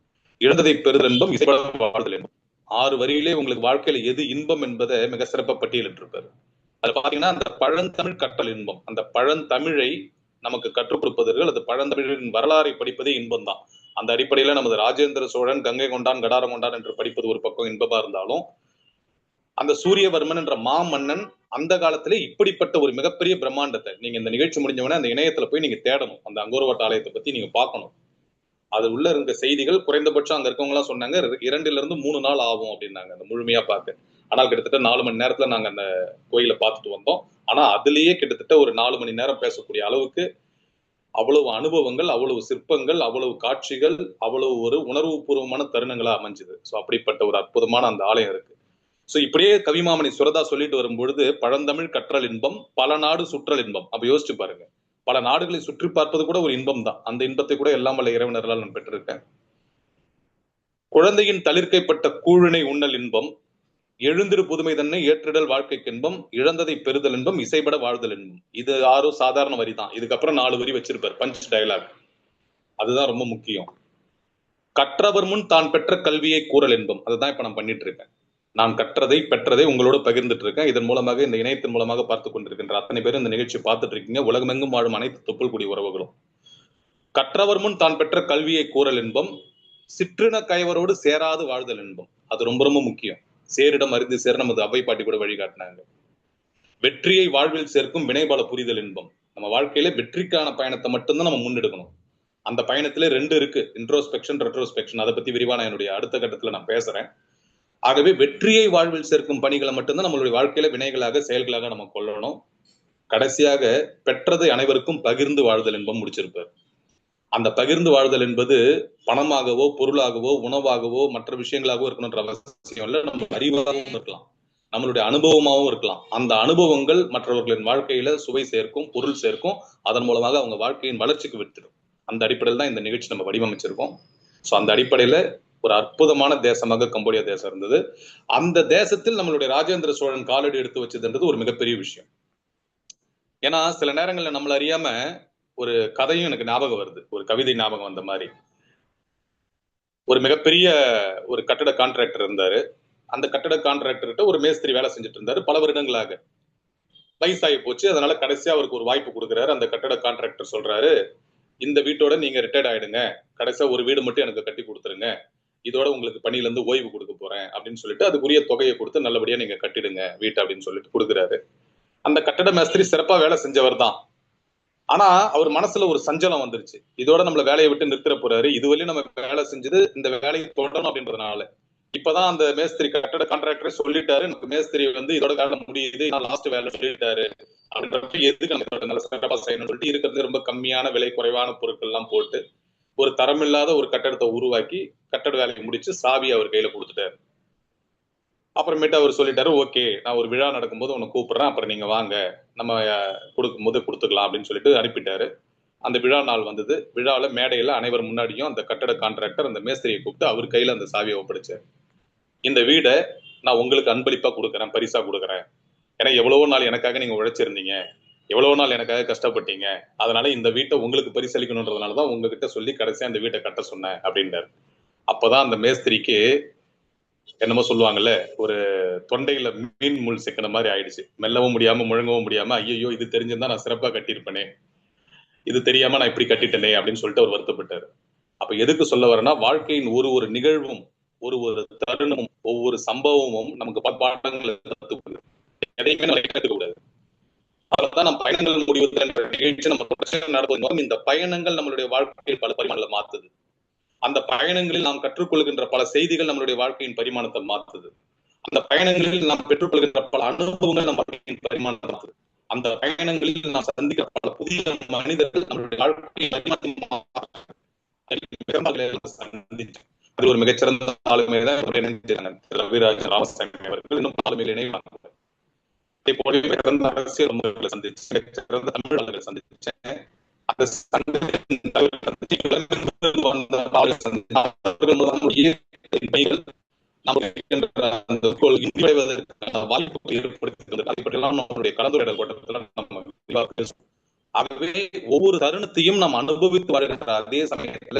இழந்ததை பெறுதல் இன்பம், இசைப்பட வாழ்தல் இன்பம். 6 வரியிலே உங்களுக்கு வாழ்க்கையில எது இன்பம் என்பதை மிக சிறப்பா பட்டியலிட்டு இருப்பாரு. அது பாத்தீங்கன்னா அந்த பழந்தமிழ் கற்றல் இன்பம், அந்த பழந்தமிழை நமக்கு கற்றுக் கொடுப்பதற்கு, அது பழந்தமிழின் வரலாறை படிப்பதே இன்பம் தான். அந்த அடிப்படையில நமது ராஜேந்திர சோழன் கங்கை கொண்டான் கடாரம் கொண்டான் என்று படிப்பது ஒரு பக்கம் இன்பமா இருந்தாலும், அந்த சூரியவர்மன் என்ற மாமன்னன் அந்த காலத்திலே இப்படிப்பட்ட ஒரு மிகப்பெரிய பிரம்மாண்டத்தை நீங்க இந்த நிகழ்ச்சி முடிஞ்சவொடனே அந்த இணையத்துல போய் நீங்க தேடணும். அந்த அங்கோர்வாட் ஆலயத்தை பத்தி நீங்க பார்க்கணும். அது உள்ள இருந்த செய்திகள் குறைந்தபட்சம் அங்க இருக்கவங்க எல்லாம் சொன்னாங்க 2 to 3 நாள் ஆகும் அப்படின்னாங்க அந்த முழுமையா பார்க்க. ஆனால் கிட்டத்தட்ட 4 மணி நேரத்துல நாங்க அந்த கோயிலை பார்த்துட்டு வந்தோம். ஆனா அதுலயே கிட்டத்தட்ட ஒரு 4 மணி நேரம் பேசக்கூடிய அளவுக்கு அவ்வளவு அனுபவங்கள், அவ்வளவு சிற்பங்கள், அவ்வளவு காட்சிகள், அவ்வளவு ஒரு உணர்வு பூர்வமான தருணங்களா அமைஞ்சுது. ஸோ அப்படிப்பட்ட ஒரு அற்புதமான அந்த ஆலயம் இருக்கு. ஸோ இப்படியே கவிமாமணி சுரதா சொல்லிட்டு வரும்பொழுது பழந்தமிழ் கற்றல் இன்பம், பல நாடு சுற்றல் இன்பம். அப்ப யோசிச்சு பாருங்க, பல நாடுகளை சுற்றி பார்ப்பது கூட ஒரு இன்பம் தான். அந்த இன்பத்தை கூட எல்லாம் வல்ல இறைவனர்களால் நான் பெற்றிருக்கேன். குழந்தையின் தளிர்க்கைப்பட்ட கூழினை உண்ணல் இன்பம், எழுந்திரு புதுமை தன்னை ஏற்றிடல் வாழ்க்கைக்கு இன்பம், இழந்ததை பெறுதல் இன்பம், இசைபட வாழ்தல் இன்பம். இது யாரும் சாதாரண வரி தான். இதுக்கப்புறம் 4 வரி வச்சிருப்பார், பஞ்ச் டயலாக். அதுதான் ரொம்ப முக்கியம். கற்றவர் முன் தான் பெற்ற கல்வியை கூறல் இன்பம். அதுதான் இப்ப நான் பண்ணிட்டு இருக்கேன். நான் கற்றதை பெற்றதை உங்களோட பகிர்ந்துட்டு இருக்கேன். இதன் மூலமாக இந்த இணையத்தின் மூலமாக பார்த்து கொண்டிருக்கின்ற அத்தனை பேரும் இந்த நிகழ்ச்சி பார்த்துட்டு இருக்கீங்க. உலகமெங்கும் வாழும் அனைத்து தொப்புள் கூடிய உறவுகளும். கற்றவர் முன் தான் பெற்ற கல்வியை கூறல் இன்பம், சிற்றின கயவரோடு சேராது வாழ்தல் இன்பம். அது ரொம்ப ரொம்ப முக்கியம். சேரிடம் அறிந்து சேர நமது அவை பாட்டி கூட வழிகாட்டினாங்க. வெற்றியை வாழ்வில் சேர்க்கும் வினைபால புரிதல் இன்பம். நம்ம வாழ்க்கையில வெற்றிக்கான பயணத்தை மட்டும்தான் நம்ம முன்னெடுக்கணும். அந்த பயணத்துல 2 இருக்கு, இன்ட்ரோஸ்பெக்ஷன், ரெட்ரோஸ்பெக்ஷன். அதை பத்தி விரிவா நான் என்னுடைய அடுத்த கட்டத்துல நான் பேசுறேன். ஆகவே வெற்றியை வாழ்வில் சேர்க்கும் பணிகளை மட்டும்தான் நம்மளுடைய வாழ்க்கையில வினைகளாக செயல்களாக நம்ம கொள்ளணும். கடைசியாக பெற்றதை அனைவருக்கும் பகிர்ந்து வாழ்தல் இன்பம் முடிச்சிருப்பார். அந்த பகிர்ந்து வாழ்தல் என்பது பணமாகவோ பொருளாகவோ உணவாகவோ மற்ற விஷயங்களாகவோ இருக்கணும்ன்ற அவசியம் இல்லை. நம்ம அறிவாகவும் இருக்கலாம், நம்மளுடைய அனுபவமாகவும் இருக்கலாம். அந்த அனுபவங்கள் மற்றவர்களின் வாழ்க்கையில சுவை சேர்க்கும், பொருள் சேர்க்கும். அதன் மூலமாக அவங்க வாழ்க்கையின் வளர்ச்சிக்கு வித்திடும். அந்த அடிப்படையில் தான் இந்த நிகழ்ச்சி நம்ம வடிவமைச்சிருக்கோம். ஸோ அந்த அடிப்படையில ஒரு அற்புதமான தேசமாக கம்போடியா தேசம் இருந்தது. அந்த தேசத்தில் நம்மளுடைய ராஜேந்திர சோழன் காலடி எடுத்து வச்சதுன்றது ஒரு மிகப்பெரிய விஷயம். ஏன்னா சில நேரங்கள்ல நம்மள அறியாம ஒரு கதையும் எனக்கு ஞாபகம் வருது, ஒரு கவிதை ஞாபகம் வந்த மாதிரி. ஒரு மிகப்பெரிய ஒரு கட்டட கான்ட்ராக்டர் இருந்தாரு. அந்த கட்டட கான்ட்ராக்டர்கிட்ட ஒரு மேஸ்திரி வேலை செஞ்சுட்டு இருந்தாரு பல வருடங்களாக. வயசாகி போச்சு. அதனால கடைசியா அவருக்கு ஒரு வாய்ப்பு கொடுக்குறாரு. அந்த கட்டட கான்ட்ராக்டர் சொல்றாரு, இந்த வீட்டோட நீங்க ரிட்டையர்ட் ஆயிடுங்க, கடைசியா ஒரு வீடு மட்டும் எனக்கு கட்டி கொடுத்துருங்க, இதோட உங்களுக்கு பணியில இருந்து ஓய்வு கொடுக்க போறேன் அப்படின்னு சொல்லிட்டு அதுக்குரிய தொகையை கொடுத்து நல்லபடியா நீங்க கட்டிடுங்க வீட்டை அப்படின்னு சொல்லிட்டு கொடுக்குறாரு. அந்த கட்டட மேஸ்திரி சிறப்பா வேலை செஞ்சவர் தான். ஆனா அவர் மனசுல ஒரு சஞ்சலம் வந்துருச்சு. இதோட நம்மள வேலையை விட்டு நிறுத்திட போறாரு, இதுவரையும் நம்ம வேலை செஞ்சது இந்த வேலையை தொடரணும் அப்படின்றதுனால. இப்பதான் அந்த மேஸ்திரி கட்டட கான்ட்ராக்டரே சொல்லிட்டாரு, நமக்கு மேஸ்திரி இதோட வேலை முடியுது, லாஸ்ட் வேலை சொல்லிட்டாரு அப்படின்றப்ப எதுக்கு நம்ம நல்ல சிறப்பா செய்யணும்னு சொல்லிட்டு இருக்கிறது ரொம்ப கம்மியான விலை குறைவான பொருட்கள் எல்லாம் போட்டு ஒரு தரமில்லாத ஒரு கட்டடத்தை உருவாக்கி கட்டட வேலையை முடிச்சு சாவி அவர் கையில கொடுத்துட்டாரு. அப்புறமேட்டு அவர் சொல்லிட்டாரு, ஓகே நான் ஒரு விழா நடக்கும்போது உன்னை கூப்பிடுறேன், அப்புறம் நீங்க வாங்க, நம்ம கொடுக்கும் போது கொடுத்துக்கலாம் அப்படின்னு சொல்லிட்டு அனுப்பிட்டாரு. அந்த விழா நாள் வந்தது. விழாவில் மேடையில அனைவர் முன்னாடியும் அந்த கட்டட கான்ட்ராக்டர் அந்த மேஸ்திரியை கூப்பிட்டு அவர் கையில அந்த சாவியை ஒப்படைச்சார். இந்த வீடை நான் உங்களுக்கு அன்பளிப்பா கொடுக்குறேன், பரிசா கொடுக்குறேன். ஏன்னா எவ்வளவோ நாள் எனக்காக நீங்க உழைச்சிருந்தீங்க, எவ்வளவோ நாள் எனக்காக கஷ்டப்பட்டீங்க, அதனால இந்த வீட்டை உங்களுக்கு பரிசளிக்கணுன்றதுனாலதான் உங்ககிட்ட சொல்லி கடைசியா அந்த வீட்டை கட்ட சொன்னேன் அப்படின்றாரு. அப்பதான் அந்த மேஸ்திரிக்கு என்னமோ சொல்லுவாங்கல்ல, ஒரு தொண்டையில மீன் முள் சிக்கின மாதிரி ஆயிடுச்சு. மெல்லவும் முடியாம முழங்கவும் முடியாம, ஐயோ இது தெரிஞ்சிருந்தா நான் சிறப்பா கட்டியிருப்பேனே, இது தெரியாம நான் இப்படி கட்டிட்டேனே அப்படின்னு சொல்லிட்டு அவர் வருத்தப்பட்டாரு. அப்ப எதுக்கு சொல்ல வரேன்னா, வாழ்க்கையின் ஒரு ஒரு நிகழ்வும் ஒரு ஒரு தருணமும் ஒவ்வொரு சம்பவமும் நமக்கு பாடங்களை கத்துக்கொடுக்குது. எதையுமே நம்ம கத்துக்க கூடாது. அதான் நம்ம பயணங்கள் முடிவது என்ற நிகழ்ச்சி நம்ம நடத்தும். இந்த பயணங்கள் நம்மளுடைய வாழ்க்கையில் பல பரிமாணங்களை மாத்துது. அந்த பயணங்களில் நாம் கற்றுக்கொள்கின்ற பல செய்திகள் நம்மளுடைய வாழ்க்கையின் பரிமாணத்தை மாற்றுது. அந்த பயணங்களில் நாம் பெற்றுக்கொள்கின்ற பல அனுபவங்கள் நம்ம வாழ்க்கையின் பரிமாணத்தை மாற்றுது. அந்த பயணங்களில் நாம் சந்திக்கிற பல புதிய மனிதர்கள் நம்மளுடைய வாழ்க்கையின் அது ஒரு மிகச்சிறந்த ஆளுமைதான் ரவிராஜ் ராமசாமி அவர்கள். இன்னும் ஆளுமையில் இணைவாங்க. அதே போல சிறந்த அரசியல் சந்திச்சு, சிறந்த தமிழர்களை சந்திச்சேன். ஆகவே ஒவ்வொரு தருணத்தையும் நாம் அனுபவித்து வருகின்ற அதே சமயத்துல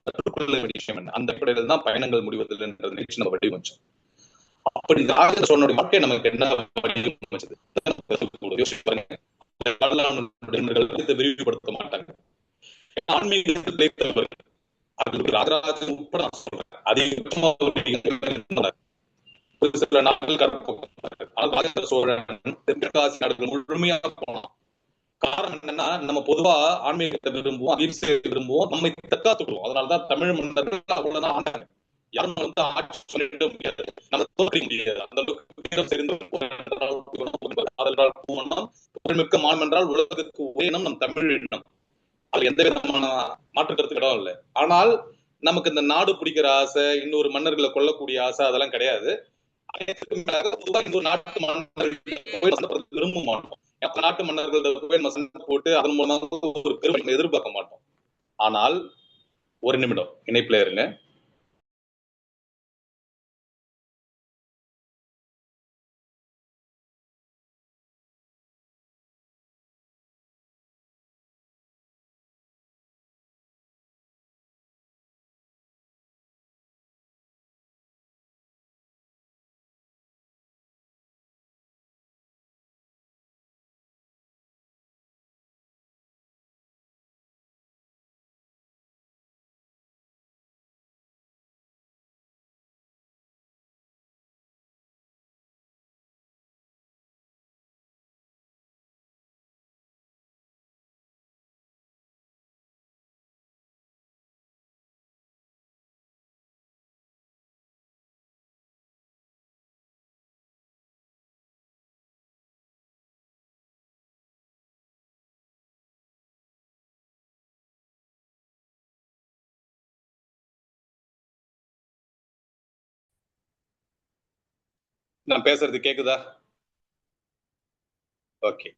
கற்றுக்கொள்ள வேண்டிய விஷயம் என்ன, அந்த அடிப்படையில் தான் பயணங்கள் முடிவதில்லை என்ற நிகழ்ச்சி நம்ம வடிவமைச்சோம். அப்படி ராஜேந்திர சோழனுடைய வாழ்க்கை நமக்கு என்ன வடிவமைச்சது விரிவுபடுத்த மாட்டாங்க. ஆன்மீக ராஜராஜன் உட்பட நான் சொல்றேன், அதிகபட்சமா ஒரு சில நாடுகள் ராஜேந்திர சோழன் தெற்காசிய நாடுகள் முழுமையாக போனான். காரணம் என்னன்னா, நம்ம பொதுவா ஆன்மீகத்தை விரும்புவோம், அகிம்சையை விரும்புவோம், நம்மை தற்காத்துக்குவோம். அதனாலதான் தமிழ் மன்னர்கள் அவ்வளவுதான் ஆண்டாங்க. யாரும் வந்து ஆட்சி சொல்லிட முடியாது, நம்ம தோற்க முடியாது. அந்த அளவுக்கு தெரிந்து புகழ்மிக்க மானம் என்றால் உலகத்துக்கு ஒரே இனம் நம் தமிழ் இனம். அது எந்த விதமான மாற்று கருத்துக்கு இடம் இல்லை. ஆனால் நமக்கு இந்த நாடு பிடிக்கிற ஆசை, இன்னொரு மன்னர்களை கொல்லக்கூடிய ஆசை அதெல்லாம் கிடையாது. இன்னொரு நாட்டு மன்னர்கள் விரும்ப மாட்டோம். நாட்டு மன்னர்கள் சண்டை போட்டு அதன் மூலமாக ஒரு பெருமை எதிர்பார்க்க மாட்டோம். ஆனால் ஒரு நிமிடம் இணைப்புல இருங்க. நான் பேசுறது கேக்குதா? ஓகே.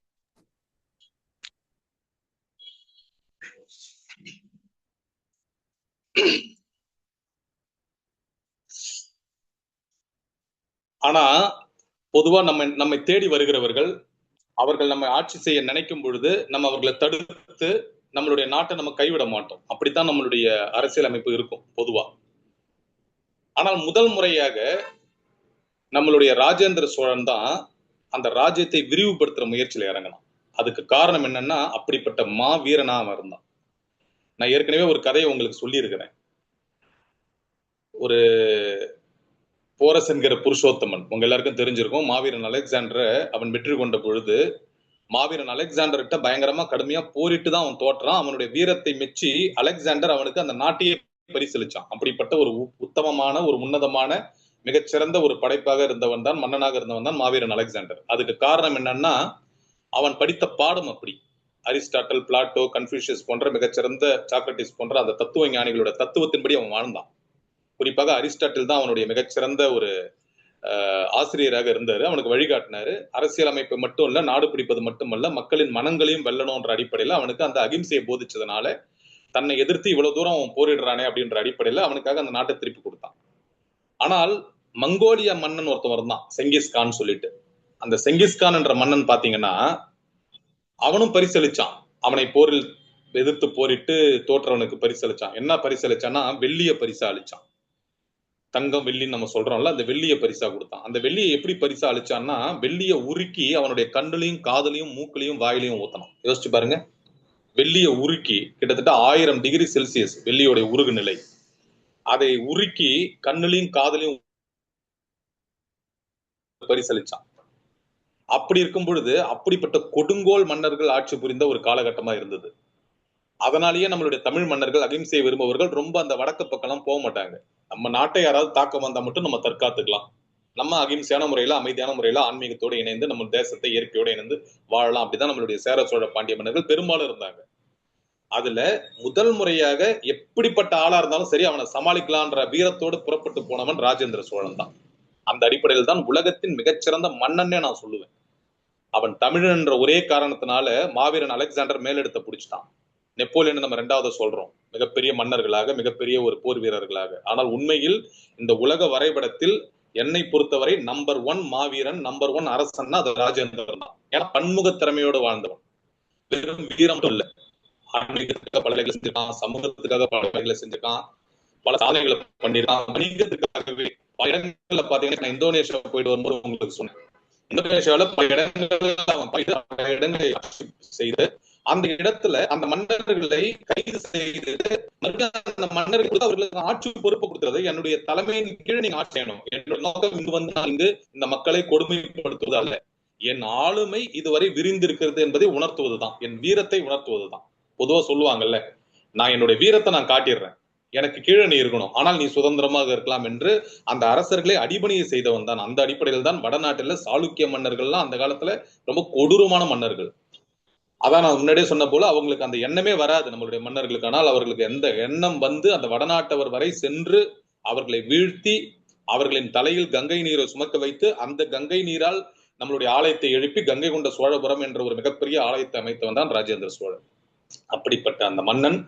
ஆனா பொதுவா நம்மை தேடி வருகிறவர்கள், அவர்கள் நம்மை ஆட்சி செய்ய நினைக்கும் பொழுது நம்ம அவர்களை தடுத்து நம்மளுடைய நாட்டை நம்ம கைவிட மாட்டோம். அப்படித்தான் நம்மளுடைய அரசியல் அமைப்பு இருக்கும் பொதுவா. ஆனால் முதல் முறையாக நம்மளுடைய ராஜேந்திர சோழன் தான் அந்த ராஜ்யத்தை விரிவுபடுத்துற முயற்சியில இறங்கணும். அதுக்கு காரணம் என்னன்னா, அப்படிப்பட்ட மாவீரனா அவன் இருந்தான். நான் ஏற்கனவே ஒரு கதையை உங்களுக்கு சொல்லி இருக்கிறேன். ஒரு போரஸ் என்கிற புருஷோத்தமன் உங்க எல்லாருக்கும் தெரிஞ்சிருக்கும். மாவீரன் அலெக்சாண்டரை அவன் வெற்றி கொண்ட பொழுது மாவீரன் அலெக்சாண்டர்கிட்ட பயங்கரமா கடுமையா போரிட்டு தான் அவன் தோற்றான். அவனுடைய வீரத்தை மெச்சி அலெக்சாண்டர் அவனுக்கு அந்த நாட்டையே பரிசளிச்சான். அப்படிப்பட்ட ஒரு உத்தமமான, ஒரு உன்னதமான, மிகச்சிறந்த ஒரு படைப்பாக இருந்தவன் தான், மன்னனாக இருந்தவன் தான் மாவீரன் அலெக்சாண்டர். அதுக்கு காரணம் என்னன்னா, அவன் படித்த பாடம் அப்படி. அரிஸ்டாட்டல், பிளாட்டோ, கன்ஃபியூஷியஸ் போன்ற மிகச்சிறந்த, சாக்ரட்டிஸ் போன்ற அந்த தத்துவ ஞானிகளோட தத்துவத்தின்படி அவன் வாழ்ந்தான். குறிப்பாக அரிஸ்டாட்டில் தான் அவனுடைய மிகச்சிறந்த ஒரு ஆசிரியராக இருந்தாரு. அவனுக்கு வழிகாட்டினாரு. அரசியல் அமைப்பு மட்டும் இல்ல, நாடு பிடிப்பது மட்டுமல்ல, மக்களின் மனங்களையும் வெல்லணும்ன்ற அடிப்படையில அவனுக்கு அந்த அகிம்சையை போதிச்சதுனால தன்னை எதிர்த்து இவ்வளவு தூரம் அவன் போரிடுறானே அப்படின்ற அடிப்படையில அவனுக்காக அந்த நாட்டை திருப்பி கொடுத்தான். ஆனால் மங்கோலிய மன்னன் ஒருத்தன் இருந்தான், செங்கிஸ்கான் சொல்லிட்டு. அந்த செங்கிஸ்கான் என்ற மன்னன் பாத்தீங்கன்னா அவனும் பரிசளிச்சான். அவனை போரில் எதிர்த்து போரிட்டு தோற்றவனுக்கு பரிசளிச்சான். என்ன பரிசளிச்சான்னா, வெள்ளிய பரிசா அளிச்சான். தங்கம் வெள்ளின்னு நம்ம சொல்றோம்ல, அந்த வெள்ளிய பரிசா கொடுத்தான். அந்த வெள்ளியை எப்படி பரிசா அளிச்சான்னா, வெள்ளிய உருக்கி அவனுடைய கண்ணுலையும், காதலையும், மூக்கிலையும், வாயிலையும் ஊத்தணும். யோசிச்சு பாருங்க. வெள்ளிய உருக்கி கிட்டத்தட்ட 1000 டிகிரி செல்சியஸ் வெள்ளியோட உருகு நிலை. அதை உருக்கி கண்ணுலையும் காதலையும் பரிசளிச்சான். அப்படி இருக்கும் பொழுது அப்படிப்பட்ட கொடுங்கோல் மன்னர்கள் ஆட்சி புரிந்த ஒரு காலகட்டமா இருந்தது. அதனாலேயே நம்மளுடைய தமிழ் மன்னர்கள், அகிம்சையை விரும்புபவர்கள், ரொம்ப அந்த வடக்கு பக்கம் போக மாட்டாங்க. நம்ம நாட்டை யாராவது தாக்கம் வந்தா மட்டும் நம்ம தற்காத்துக்கலாம். நம்ம அகிம்சையான முறையில, அமைதியான முறையில, ஆன்மீகத்தோடு இணைந்து நம்ம தேசத்தை இயற்கையோடு இணைந்து வாழலாம். அப்படிதான் நம்மளுடைய சேர சோழ பாண்டிய மன்னர்கள் பெரும்பாலும் இருந்தாங்க. அதுல முதல் முறையாக எப்படிப்பட்ட ஆளா இருந்தாலும் சரி அவனை சமாளிக்கலான்ற வீரத்தோடு புறப்பட்டு போனவன் ராஜேந்திர சோழன் தான். அந்த அடிப்படையில் தான் உலகத்தின் மிகச்சிறந்த மன்னன்னே நான் சொல்லுவேன். அவன் தமிழன் என்ற ஒரே காரணத்தினால மாவீரன் அலெக்சாண்டர் மேலெடுத்த பிடிச்சிட்டான். நெப்போலியன் நம்ம 2வது சொல்றோம், மிகப்பெரிய மன்னர்களாக, மிகப்பெரிய ஒரு போர் வீரர்களாக. ஆனால் உண்மையில் இந்த உலக வரைபடத்தில் என்னை பொறுத்தவரை நம்பர் 1 மாவீரன், நம்பர் 1 அரசன்னா அது ராஜேந்திரன் தான். ஏன்னா பன்முக திறமையோடு வாழ்ந்தவன். வெறும் வீரம் இல்ல, ஆன்மீகத்துக்காக பல வேலைகளை செஞ்சிருக்கான், சமூகத்துக்காக பல வேலைகளை செஞ்சிருக்கான், பல சாதனைகளை பண்ணிருக்கான். வணிகத்துக்காகவே பல இடங்கள்ல பாத்தீங்கன்னா, நான் இந்தோனேஷியா போயிட்டு வரும்போது உங்களுக்கு சொன்னேன், இந்தோனேஷியாவில பல இடங்களை செய்து அந்த இடத்துல அந்த மன்னர்களை கைது செய்து அந்த மன்னர்களுக்கு அவர்களுக்கு ஆட்சி பொறுப்பு கொடுக்கிறது. என்னுடைய தலைமையின் கீழே நீங்க ஆட்சி செய்யணும். என்னுடைய நோக்கம் இங்கு வந்து நான் இங்கு இந்த மக்களை கொடுமைப்படுத்துவது அல்ல. என் ஆளுமை இதுவரை விரிந்திருக்கிறது என்பதை உணர்த்துவதுதான், என் வீரத்தை உணர்த்துவதுதான். பொதுவா சொல்லுவாங்கல்ல, நான் என்னுடைய வீரத்தை நான் காட்டிடுறேன், எனக்கு கீழே நீ இருக்கணும், ஆனால் நீ சுதந்திரமாக இருக்கலாம் என்று அந்த அரசர்களை அடிபணியை செய்தவன் தான். அந்த அடிப்படையில் தான் வடநாட்டில் சாளுக்கிய மன்னர்கள்லாம் அந்த காலத்துல ரொம்ப கொடூரமான மன்னர்கள். அதான் நான் முன்னாடியே சொன்ன போல அவங்களுக்கு அந்த எண்ணமே வராது நம்மளுடைய மன்னர்களுக்கு. ஆனால் அவர்களுக்கு எந்த எண்ணம் வந்து அந்த வடநாட்டவர் வரை சென்று அவர்களை வீழ்த்தி அவர்களின் தலையில் கங்கை நீரை சுமக்க வைத்து அந்த கங்கை நீரால் நம்மளுடைய ஆலயத்தை எழுப்பி கங்கை கொண்ட சோழபுரம் என்ற ஒரு மிகப்பெரிய ஆலயத்தை அமைத்தவன் தான் ராஜேந்திர சோழன். அப்படிப்பட்ட அந்த மன்னன்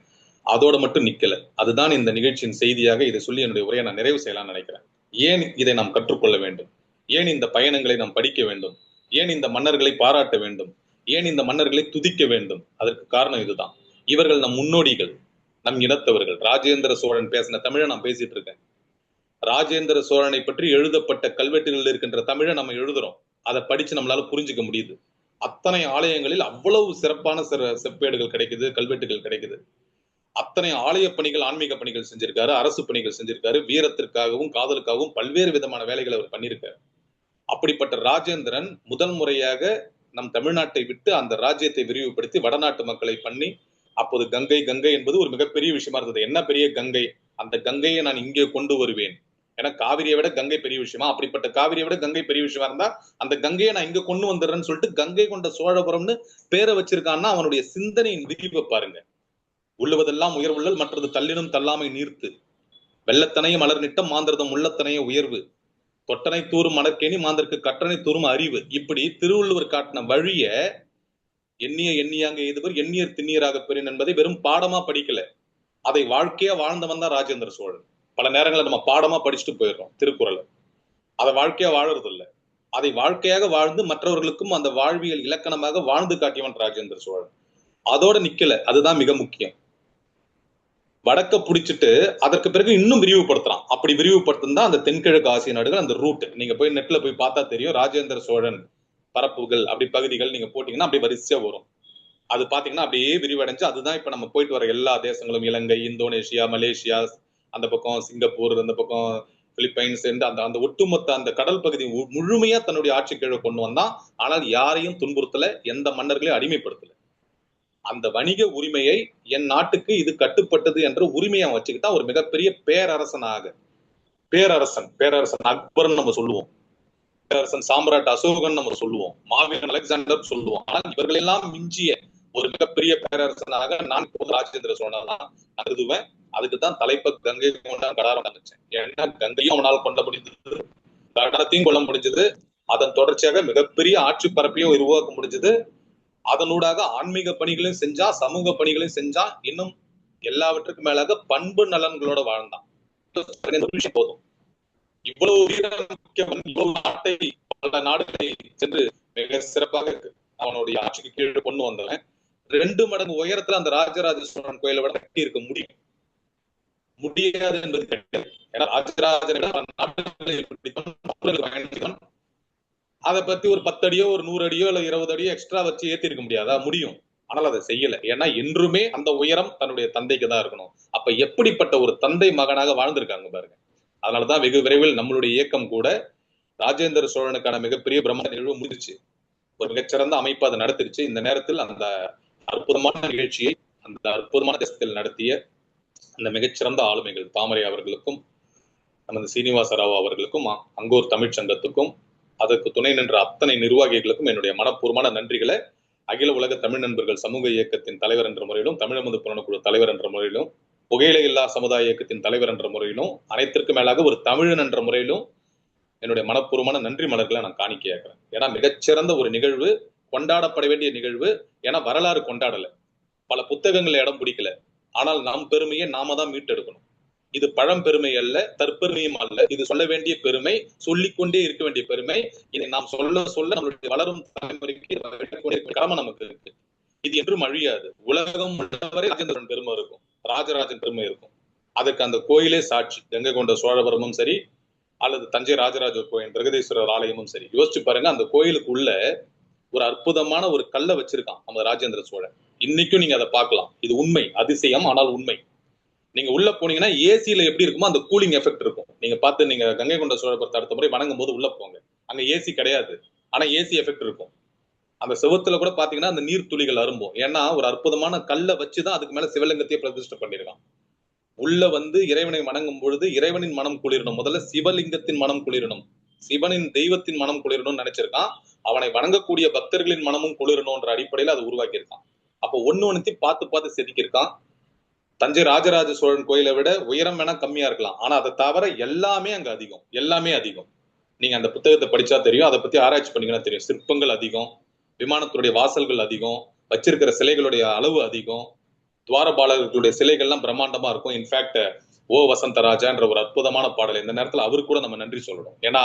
அதோட மட்டும் நிக்கல. அதுதான் இந்த நிகழ்ச்சியின் செய்தியாக இதை சொல்லி என்னுடைய உரையை நான் நிறைவு செய்யலாம்னு நினைக்கிறேன். ஏன் இதை நாம் கற்றுக்கொள்ள வேண்டும்? ஏன் இந்த பயணங்களை நாம் படிக்க வேண்டும்? ஏன் இந்த மன்னர்களை பாராட்ட வேண்டும்? ஏன் இந்த மன்னர்களை துதிக்க வேண்டும்? அதற்கு காரணம் இதுதான். இவர்கள் நம் முன்னோடிகள், நம் இனத்தவர்கள். ராஜேந்திர சோழன் பேசின தமிழை நான் பேசிட்டு இருக்கேன். ராஜேந்திர சோழனை பற்றி எழுதப்பட்ட கல்வெட்டுகளில் இருக்கின்ற தமிழை நம்ம எழுதுறோம். அதை படிச்சு நம்மளால புரிஞ்சுக்க முடியுது. அத்தனை ஆலயங்களில் அவ்வளவு சிறப்பான செப்பேடுகள் கிடைக்குது, கல்வெட்டுகள் கிடைக்குது. அத்தனை ஆலய பணிகள், ஆன்மீக பணிகள் செஞ்சிருக்காரு, அரசு பணிகள் செஞ்சிருக்காரு. வீரத்திற்காகவும் காதலுக்காகவும் பல்வேறு விதமான வேலைகளை அவர் பண்ணியிருக்காரு. அப்படிப்பட்ட ராஜேந்திரன் முதல் முறையாக நம் தமிழ்நாட்டை விட்டு அந்த ராஜ்யத்தை விரிவுபடுத்தி வடநாட்டு மக்களை பண்ணி, அப்போது கங்கை கங்கை என்பது ஒரு மிகப்பெரிய விஷயமா இருந்தது. என்ன பெரிய கங்கை? அந்த கங்கையை நான் இங்கே கொண்டு வருவேன். ஏன்னா காவிரியை விட கங்கை பெரிய விஷயமா? அப்படிப்பட்ட காவிரியை விட கங்கை பெரிய விஷயமா இருந்தா அந்த கங்கையை நான் இங்க கொண்டு வந்துடுறேன்னு சொல்லிட்டு கங்கை கொண்ட சோழபுரம்னு பேரை வச்சிருக்கான்னா அவனுடைய சிந்தனையின் விரிவை பாருங்க. உள்ளுவதெல்லாம் உயர்வுள்ளல், மற்றது தள்ளினும் தள்ளாமை நீர்த்து, வெள்ளத்தனையும் மலர் நிட்டம் மாந்திரதம் உள்ளத்தனைய உயர்வு, தொட்டனை தூரும் மணற்கேணி மாந்தருக்கு கற்றனை தூரும் அறிவு. இப்படி திருவள்ளுவர் காட்டின வழிய எண்ணிய எண்ணியாங்க எதுவர் எண்ணியர் திண்ணியராக பெறின் என்பதை வெறும் பாடமா படிக்கல, அதை வாழ்க்கையா வாழ்ந்தவன் தான் ராஜேந்திர சோழன். பல நேரங்களில் நம்ம பாடமா படிச்சுட்டு போயிடுறோம் திருக்குறளை, அதை வாழ்க்கையா வாழறது இல்லை. அதை வாழ்க்கையாக வாழ்ந்து மற்றவர்களுக்கும் அந்த வாழ்வியல் இலக்கணமாக வாழ்ந்து காட்டியவன் ராஜேந்திர சோழன். அதோட நிக்கல, அதுதான் மிக முக்கியம். வடக்க பிடிச்சிட்டு அதற்கு பிறகு இன்னும் விரிவுபடுத்துறான். அப்படி விரிவுபடுத்தினா அந்த தென்கிழக்கு ஆசிய நாடுகள் அந்த ரூட் நீங்க போய் நெட்ல போய் பார்த்தா தெரியும். ராஜேந்திர சோழன் பரப்புகள் அப்படி பகுதிகள் நீங்க போட்டீங்கன்னா அப்படி வரிசையா வரும். அது பாத்தீங்கன்னா அப்படியே விரிவடைஞ்சு அதுதான் இப்ப நம்ம போயிட்டு வர எல்லா தேசங்களும், இலங்கை, இந்தோனேஷியா, மலேசியா, அந்த பக்கம் சிங்கப்பூர், அந்த பக்கம் பிலிப்பைன்ஸ் என்று அந்த அந்த ஒட்டுமொத்த அந்த கடல் பகுதி முழுமையா தன்னுடைய ஆட்சி கீழே கொண்டு வந்தான். ஆனால் யாரையும் துன்புறுத்தல, எந்த மன்னர்களையும் அடிமைப்படுத்தல. அந்த வணிக உரிமையை என் நாட்டுக்கு இது கட்டுப்பட்டது என்ற உரிமையை வச்சுக்கிட்டா ஒரு மிகப்பெரிய பேரரசனாக, பேரரசன் அக்பர்ன்னு நம்ம சொல்லுவோம், பேரரசன் சாம்ராட் அசோகன் நம்ம சொல்லுவோம், மாவீரன் அலெக்சாண்டர் சொல்லுவோம். ஆனால் இவர்களெல்லாம் மிஞ்சிய ஒரு மிகப்பெரிய பேரரசனாக நான் ராஜேந்திர சோழன் தான் கருதுவேன். அதுக்குதான் தலைப்ப கங்கை கொண்டான் கடாரம் நினைச்சேன். ஏன்னா கங்கையும் அவனால் கொண்ட முடிந்தது, கடாரத்தையும் கொள்ள முடிஞ்சது. அதன் தொடர்ச்சியாக மிகப்பெரிய ஆட்சி பரப்பையும் உருவாக்க முடிஞ்சது. அதனூடாக ஆன்மீக பணிகளையும் செஞ்சா, சமூக பணிகளையும் செஞ்சா, இன்னும் எல்லாவற்றுக்கும் மேலாக பண்பு நலன்களோட வாழ்ந்தான். போதும். இவ்வளவு வீரன் இவ்வளவு நாட்டை, பல நாடுகளை சென்று மிக சிறப்பாக அவனுடைய ஆட்சிக்கு கீழே கொண்டு வந்தவன் 2 மடங்கு உயரத்துல அந்த ராஜராஜ சோழன் கோயிலை விட கட்டி இருக்க முடியாது என்பது கிடையாது. ஏன்னா ராஜராஜன் அதை பத்தி ஒரு 10 அடியோ ஒரு 100 அடியோ இல்ல 20 அடியோ எக்ஸ்ட்ரா வச்சு ஏத்தி இருக்க முடியாதா? முடியும். ஆனால் அதை செய்யல. ஏன்னா என்றுமே அந்த உயரம் தன்னுடைய தந்தைக்கு தான் இருக்கணும். அப்ப எப்படிப்பட்ட ஒரு தந்தை மகனாக வாழ்ந்திருக்காங்க பாருங்க. அதனாலதான் வெகு விரைவில் நம்மளுடைய இயக்கம் கூட ராஜேந்திர சோழனுக்கான மிகப்பெரிய பிரம்மாண்ட நிகழ்வு முடிஞ்சிச்சு. ஒரு மிகச்சிறந்த அமைப்பு அதை நடத்திருச்சு. இந்த நேரத்தில் அந்த அற்புதமான நிகழ்ச்சியை அந்த அற்புதமான தேசத்தில் நடத்திய அந்த மிகச்சிறந்த ஆளுமைகள் தாமரை அவர்களுக்கும், நமது சீனிவாச ராவ் அவர்களுக்கும், அங்கோர் தமிழ்ச்சங்கத்துக்கும், அதற்கு துணை நின்ற அத்தனை நிர்வாகிகளுக்கும் என்னுடைய மனப்பூர்வமான நன்றிகளை அகில உலக தமிழ் நண்பர்கள் சமூக இயக்கத்தின் தலைவர் என்ற முறையிலும், தமிழமது புலனக்குழு தலைவர் என்ற முறையிலும், புகையிலை இல்லா சமுதாய இயக்கத்தின் தலைவர் என்ற முறையிலும், அனைத்திற்கும் மேலாக ஒரு தமிழன் என்ற முறையிலும் என்னுடைய மனப்பூர்வமான நன்றி மலர்களை நான் காணிக்கையாக்குறேன். ஏன்னா மிகச்சிறந்த ஒரு நிகழ்வு, கொண்டாடப்பட வேண்டிய நிகழ்வு. ஏன்னா வரலாறு கொண்டாடல, பல புத்தகங்களை இடம் பிடிக்கல. ஆனால் நம் பெருமையை நாம தான் மீட்டெடுக்கணும். இது பழம்பெருமை அல்ல, தற்பெருமையும் அல்ல. இது சொல்ல வேண்டிய பெருமை, சொல்லிக்கொண்டே இருக்க வேண்டிய பெருமை. இதை நாம் சொல்ல சொல்ல நம்மளுடைய வளரும் தலைமுறைக்கு கடமை நமக்கு இருக்கு. இது என்றும் அழியாது. உலகம் உள்ளவரை ராஜேந்திரன் பெருமை இருக்கும், ராஜராஜன் பெருமை இருக்கும். அதுக்கு அந்த கோயிலே சாட்சி. கங்கை கொண்ட சோழபுரமும் சரி, அல்லது தஞ்சை ராஜராஜ கோயில் பிரகதீஸ்வரர் ஆலயமும் சரி. யோசிச்சு பாருங்க, அந்த கோயிலுக்குள்ள ஒரு அற்புதமான ஒரு கல்லை வச்சிருக்கான் நம்ம ராஜேந்திர சோழன். இன்னைக்கும் நீங்க அதை பார்க்கலாம். இது உண்மை, அதிசயம், ஆனால் உண்மை. நீங்க உள்ள போனீங்கன்னா ஏசியில எப்படி இருக்குமோ அந்த கூலிங் எஃபெக்ட் இருக்கும். நீங்க பார்த்து நீங்க கங்கை கொண்ட சோழபுரத்தை அடுத்த முறை வணங்கும் போது உள்ள போங்க. அங்க ஏசி கிடையாது, ஆனா ஏசி எஃபெக்ட் இருக்கும். அந்த செவத்துல கூட பாத்தீங்கன்னா அந்த நீர் துளிகள் அரும்பும். ஏன்னா ஒரு அற்புதமான கல்லை வச்சுதான் அதுக்கு மேல சிவலிங்கத்தையே பிரதிஷ்டை பண்ணிருக்கான். உள்ள வந்து இறைவனை வணங்கும் பொழுது இறைவனின் மனம் குளிரணும். முதல்ல சிவலிங்கத்தின் மனம் குளிரணும், சிவனின் தெய்வத்தின் மனம் குளிரணும்னு நினைச்சிருக்கான். அவனை வணங்கக்கூடிய பக்தர்களின் மனமும் குளிரணும்ன்ற அடிப்படையில அதை உருவாக்கி இருக்கான். அப்போ ஒண்ணு பார்த்து பார்த்து செதுக்கியிருக்கான். தஞ்சை ராஜராஜ சோழன் கோயிலை விட உயரம் வேணா கம்மியா இருக்கலாம், ஆனா அதை தவிர எல்லாமே அங்க அதிகம், எல்லாமே அதிகம். நீங்க அந்த புத்தகத்தை படிச்சா தெரியும், அதை பத்தி ஆராய்ச்சி பண்ணீங்கன்னா தெரியும். சிற்பங்கள் அதிகம், விமானத்துடைய வாசல்கள் அதிகம், வச்சிருக்கிற சிலைகளுடைய அளவு அதிகம், துவாரபாலர்களுடைய சிலைகள்லாம் பிரம்மாண்டமா இருக்கும். இன்ஃபேக்ட் ஓ வசந்தராஜா என்ற ஒரு அற்புதமான பாடல் இந்த நேரத்துல அவருக்கு கூட நம்ம நன்றி சொல்லணும். ஏன்னா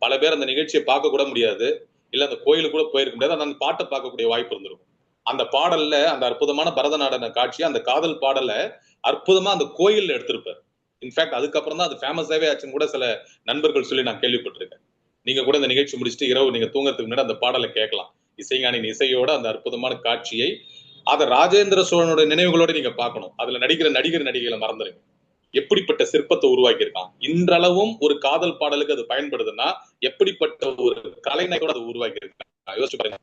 பல பேர் அந்த நிகழ்ச்சியை பார்க்க கூட முடியாது, இல்ல அந்த கோயிலுக்கு கூட போயிருக்க முடியாது, அந்த பாட்டை பார்க்கக்கூடிய வாய்ப்பு இருந்திருக்கும். அந்த பாடல்ல அந்த அற்புதமான பரதநாடன காட்சி, அந்த காதல் பாடலை அற்புதமா அந்த கோயில்ல எடுத்திருப்பார். இன்ஃபேக்ட் அதுக்கப்புறம் தான் அது ஃபேமஸாவே ஆச்சுன்னு கூட சில நண்பர்கள் சொல்லி நான் கேள்விப்பட்டிருக்கேன். நீங்க கூட இந்த நிகழ்ச்சி முடிச்சுட்டு இரவு நீங்க தூங்கறதுக்கு முன்னாடி அந்த பாடலை கேட்கலாம். இசைஞானின் இசையோட அந்த அற்புதமான காட்சியை அதை ராஜேந்திர சோழனுடைய நினைவுகளோட நீங்க பார்க்கணும். அதுல நடிக்கிற நடிகர் நடிகைகளை மறந்துருங்க. எப்படிப்பட்ட சிற்பத்தை உருவாக்கி இருக்கான். இன்றளவும் ஒரு காதல் பாடலுக்கு அது பயன்படுதுன்னா எப்படிப்பட்ட ஒரு கலைஞரோட அது உருவாக்கி இருக்கான் யோசிச்சு பாருங்க.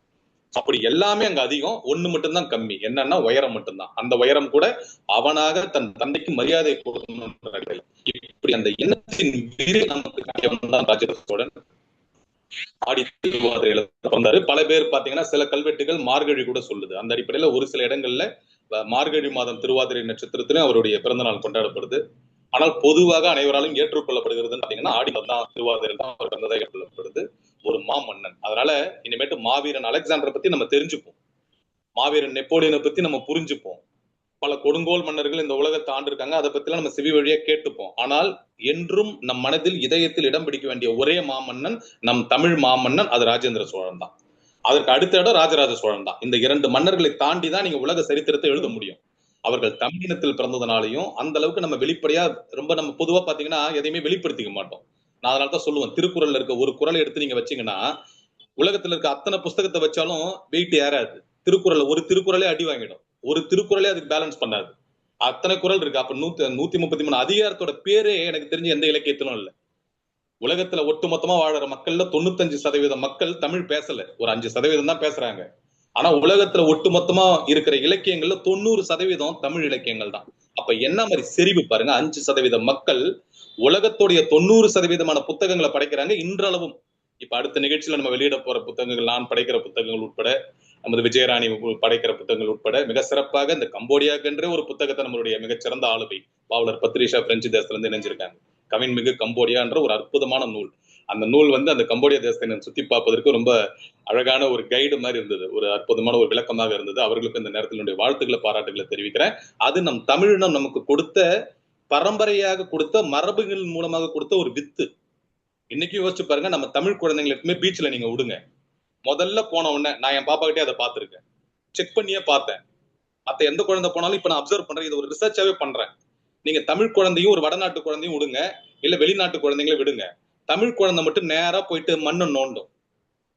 அப்படி எல்லாமே அங்க அதிகம், ஒண்ணு மட்டும்தான் கம்மி. என்னன்னா உயரம் மட்டும்தான். அந்த உயரம் கூட அவனாக தன் தந்தைக்கு மரியாதை கொடுக்கணும். இப்படி அந்த எண்ணத்தின் நமக்கு ராஜேந்திர சோழன் ஆடி திருவாதிரையில பிறந்தாரு. பல பேர் பாத்தீங்கன்னா சில கல்வெட்டுகள் மார்கழி கூட சொல்லுது. அந்த அடிப்படையில ஒரு சில இடங்கள்ல மார்கழி மாதம் திருவாதிரை நட்சத்திரத்திலும் அவருடைய பிறந்த நாள் கொண்டாடப்படுது. ஆனால் பொதுவாக அனைவராலும் ஏற்றுக்கொள்ளப்படுகிறதுன்னு பாத்தீங்கன்னா ஆடி மாதம் திருவாதிரை தான் அவர் பிறந்ததாக ஏற்றுக்கொள்ளப்படுது. ஒரு மாமன்னன். அதனால இனிமேட்டு மாவீரன் அலெக்சாண்டரை பத்தி நம்ம தெரிஞ்சுப்போம், மாவீரன் நெப்போலியனை பத்தி நம்ம புரிஞ்சுப்போம். பல கொடுங்கோல் மன்னர்கள் இந்த உலகத்தை ஆண்டிருக்காங்க, அதை பத்திலாம் நம்ம செவி வழியா கேட்டுப்போம். ஆனால் என்றும் நம் மனதில் இதயத்தில் இடம் பிடிக்க வேண்டிய ஒரே மாமன்னன் நம் தமிழ் மாமன்னன், அது ராஜேந்திர சோழன் தான். அதற்கு அடுத்த இடம் ராஜராஜ சோழன் தான். இந்த இரண்டு மன்னர்களை தாண்டி தான் நீங்க உலக சரித்திரத்தை எழுத முடியும். அவர்கள் தமிழினத்தில் பிறந்ததுனாலையும் அந்த அளவுக்கு நம்ம வெளிப்படையா ரொம்ப நம்ம பொதுவா பாத்தீங்கன்னா எதையுமே வெளிப்படுத்திக்க மாட்டோம். நான் அதனால தான் சொல்லுவேன், திருக்குறள்ல இருக்க ஒரு குறளை எடுத்து நீங்க வச்சீங்கன்னா உலகத்துல இருக்க அத்தனை புஸ்தகத்தை வச்சாலும் வெயிட் ஏறாது. திருக்குறள் ஒரு திருக்குறளே அடி வாங்கிடும், ஒரு திருக்குறளே அதுக்கு பேலன்ஸ் பண்ணாது. அத்தனை குறள் இருக்கு. அப்ப 133 அதிகாரத்தோட பேரே எனக்கு தெரிஞ்ச எந்த இலக்கியத்திலும் இல்லை. உலகத்துல ஒட்டுமொத்தமா வாழற மக்கள்ல 95% மக்கள் தமிழ் பேசல, ஒரு 5% தான் பேசுறாங்க. ஆனா உலகத்துல ஒட்டுமொத்தமா இருக்கிற இலக்கியங்கள்ல 90% தமிழ் இலக்கியங்கள் தான். அப்ப என்ன மாதிரி செறிவு பாருங்க. 5% மக்கள் உலகத்துடைய 90% புத்தகங்களை படைக்கிறாங்க இன்றளவும். இப்ப அடுத்த நிகழ்ச்சியில நம்ம வெளியிட போற புத்தகங்கள், நான் படைக்கிற புத்தகங்கள் உட்பட, நமது விஜயராணி படைக்கிற புத்தகங்கள் உட்பட மிக சிறப்பாக இந்த கம்போடியாக்கென்றே ஒரு புத்தகத்தை நம்மளுடைய மிகச்சிறந்த ஆளுமை பாவலர் பத்ரிஷா பிரெஞ்சு தேசத்துல இருந்து இணைஞ்சிருக்காங்க. கவின் மிகு கம்போடியா என்ற ஒரு அற்புதமான நூல். அந்த நூல் வந்து அந்த கம்போடியா தேசத்தை சுத்தி பார்ப்பதற்கு ரொம்ப அழகான ஒரு கைடு மாதிரி இருந்தது, ஒரு அற்புதமான ஒரு விளக்கமாக இருந்தது. அவர்களுக்கு இந்த நேரத்தில் வாழ்த்துக்களை பாராட்டுகளை தெரிவிக்கிறேன். அது நம் தமிழினம் நமக்கு கொடுத்த, பரம்பரையாக கொடுத்த, மரபுகள் மூலமாக கொடுத்த ஒரு வித்து. இன்னைக்கு யோசிச்சு பாருங்க, நம்ம தமிழ் குழந்தைங்களுக்குமே பீச்ல நீங்க விடுங்க, முதல்ல போன உடனே நான் என் பாப்பா கிட்டே அதை பார்த்திருக்கேன், செக் பண்ணியே பார்த்தேன். மத்த எந்த குழந்தை போனாலும் இப்ப நான் அப்சர்வ் பண்றேன், இது ஒரு ரிசர்ச்சாவே பண்றேன். நீங்க தமிழ் குழந்தையும் ஒரு வடநாட்டு குழந்தையும் விடுங்க, இல்ல வெளிநாட்டு குழந்தைங்களை விடுங்க, தமிழ் குழந்தை மட்டும் நேரா போயிட்டு மண்ணை நோண்டும்,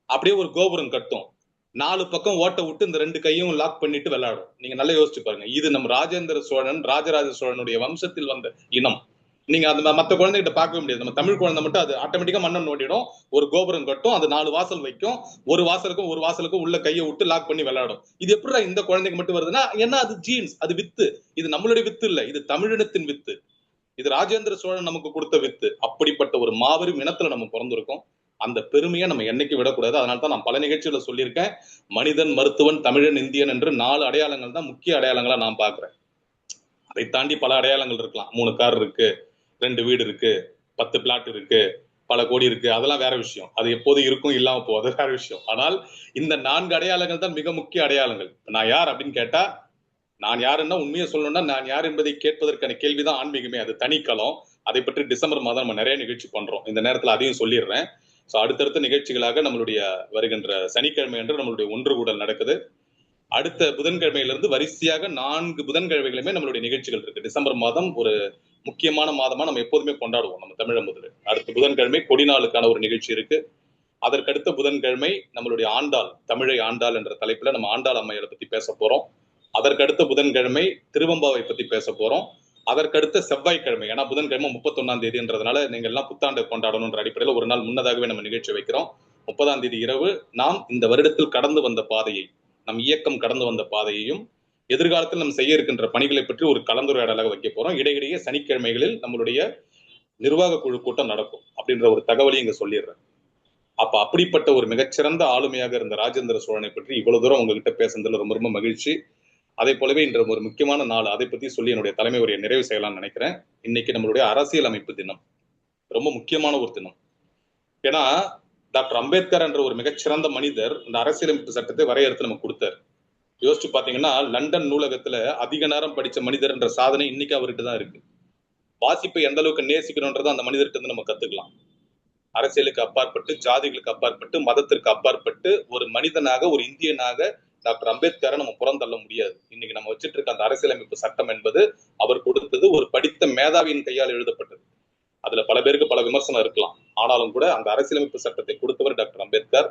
அப்படியே ஒரு கோபுரம் கட்டும், 4 பக்கம் ஓட்ட விட்டு இந்த 2 கையும் லாக் பண்ணிட்டு விளையாடும். நீங்க நல்லா யோசிச்சு பாருங்க. இது நம்ம ராஜேந்திர சோழன், ராஜராஜ சோழனுடைய வம்சத்தில் வந்த இனம். நீங்க அந்த மத்த குழந்தைகிட்ட பார்க்கவே முடியாது. நம்ம தமிழ் குழந்தை மட்டும் அது ஆட்டோமேட்டிக்கா மண்ணை நோண்டிடும், ஒரு கோபுரம் கட்டும், அது 4 வாசல் வைக்கும், ஒரு வாசலுக்கும் உள்ள கையை விட்டு லாக் பண்ணி விளையாடும். இது எப்படி இந்த குழந்தைக்கு மட்டும் வருதுன்னா என்ன, அது ஜீன்ஸ், அது வித்து. இது நம்மளுடைய வித்து இல்ல, இது தமிழினத்தின் வித்து. இது ராஜேந்திர சோழன் நமக்கு கொடுத்த வித்து. அப்படிப்பட்ட ஒரு மாபெரும் இனத்துல நம்ம பிறந்திருக்கோம். அந்த பெருமையை நம்ம என்னைக்கு விடக்கூடாது. அதனால தான் நான் பல நிகழ்ச்சிகளை சொல்லியிருக்கேன், மனிதன், மருத்துவன், தமிழன், இந்தியன் என்று 4 அடையாளங்கள் தான் முக்கிய அடையாளங்களா நான் பாக்குறேன். அதை தாண்டி பல அடையாளங்கள் இருக்கலாம். 3 கார் இருக்கு, 2 வீடு இருக்கு, 10 பிளாட் இருக்கு, பல கோடி இருக்கு, அதெல்லாம் வேற விஷயம். அது எப்போது இருக்கும், இல்லாம போகுது, வேற விஷயம். ஆனால் இந்த 4 அடையாளங்கள் தான் மிக முக்கிய அடையாளங்கள். நான் யார் அப்படின்னு கேட்டா, நான் யாருன்னா உண்மையை சொல்லணும்னா நான் யார் என்பதை கேட்பதற்கான கேள்விதான் ஆன்மீகமே. அது தனிக்களம். அதை பற்றி டிசம்பர் மாதம் நம்ம நிறைய நிகழ்ச்சி பண்றோம். இந்த நேரத்துல அதையும் சொல்லிடுறேன். ஸோ அடுத்தடுத்த நிகழ்ச்சிகளாக நம்மளுடைய வருகின்ற சனிக்கிழமை என்று நம்மளுடைய ஒன்று கூடல் நடக்குது. அடுத்த புதன்கிழமையிலிருந்து வரிசையாக 4 புதன்கிழமைகளுமே நம்மளுடைய நிகழ்ச்சிகள் இருக்கு. டிசம்பர் மாதம் ஒரு முக்கியமான மாதமா நம்ம எப்போதுமே கொண்டாடுவோம் நம்ம தமிழ் முதல்ல. அடுத்த புதன்கிழமை கொடிநாளுக்கான ஒரு நிகழ்ச்சி இருக்கு. அதற்கடுத்த புதன்கிழமை நம்மளுடைய ஆண்டாள், தமிழை ஆண்டாள் என்ற தலைப்புல நம்ம ஆண்டாள் அம்மையை பத்தி பேச போறோம். அதற்கடுத்த புதன்கிழமை திருவம்பாவை பத்தி பேச போறோம். அதற்கடுத்த செவ்வாய்க்கிழமை, ஏன்னா புதன்கிழமை 31ஆம் தேதின்றதுனால நீங்க எல்லாம் புத்தாண்டு கொண்டாடணுன்ற அடிப்படையில் ஒரு நாள் முன்னதாகவே நம்ம நிகழ்ச்சி வைக்கிறோம். 30ஆம் தேதி இரவு நாம் இந்த வருடத்தில் கடந்து வந்த பாதையை, நம் இயக்கம் கடந்து வந்த பாதையையும் எதிர்காலத்தில் நம்ம செய்ய இருக்கின்ற பணிகளை பற்றி ஒரு கலந்துரையாடலாக வைக்க போறோம். இடையிடையே சனிக்கிழமைகளில் நம்மளுடைய நிர்வாக குழு கூட்டம் நடக்கும் அப்படின்ற ஒரு தகவலையும் இங்க சொல்லிடுறேன். அப்ப அப்படிப்பட்ட ஒரு மிகச்சிறந்த ஆளுமையாக இருந்த ராஜேந்திர சோழனை பற்றி இவ்வளவு தூரம் உங்ககிட்ட பேசுனதுல ரொம்ப ரொம்ப மகிழ்ச்சி. அதே போலவே இன்று ஒரு முக்கியமான நாள், அதை பத்தி சொல்லி என்னுடைய தலைமை உரையை நிறைவு செய்யலாம்னு நினைக்கிறேன். இன்னைக்கு நம்மளுடைய அரசியல் அமைப்பு தினம், ரொம்ப முக்கியமான ஒரு தினம். ஏன்னா டாக்டர் அம்பேத்கர் என்ற ஒரு மிகச்சிறந்த மனிதர் இந்த அரசியலமைப்பு சட்டத்தை வரையறுத்து நமக்கு கொடுத்தார். யோசிச்சு பாத்தீங்கன்னா லண்டன் நூலகத்துல அதிக நேரம் படிச்ச மனிதர் என்ற சாதனை இன்னைக்கு அவர்கிட்ட தான் இருக்கு. வாசிப்பை எந்த அளவுக்கு நேசிக்கணும்ன்றதை அந்த மனிதர்கிட்ட இருந்து நம்ம கத்துக்கலாம். அரசியலுக்கு அப்பாற்பட்டு, ஜாதிகளுக்கு அப்பாற்பட்டு, மதத்திற்கு அப்பாற்பட்டு ஒரு மனிதனாக, ஒரு இந்தியனாக டாக்டர் அம்பேத்கரை நம்ம புறந்தள்ள முடியாது. இன்னைக்கு நம்ம வச்சுட்டு இருக்க அந்த அரசியலமைப்பு சட்டம் என்பது அவர் கொடுத்தது ஒரு படித்த மேதாவியின் கையால் எழுதப்பட்டது. அதுல பல பேருக்கு பல விமர்சனம் இருக்கலாம். ஆனாலும் கூட அந்த அரசியலமைப்பு சட்டத்தை கொடுத்தவர் டாக்டர் அம்பேத்கர்.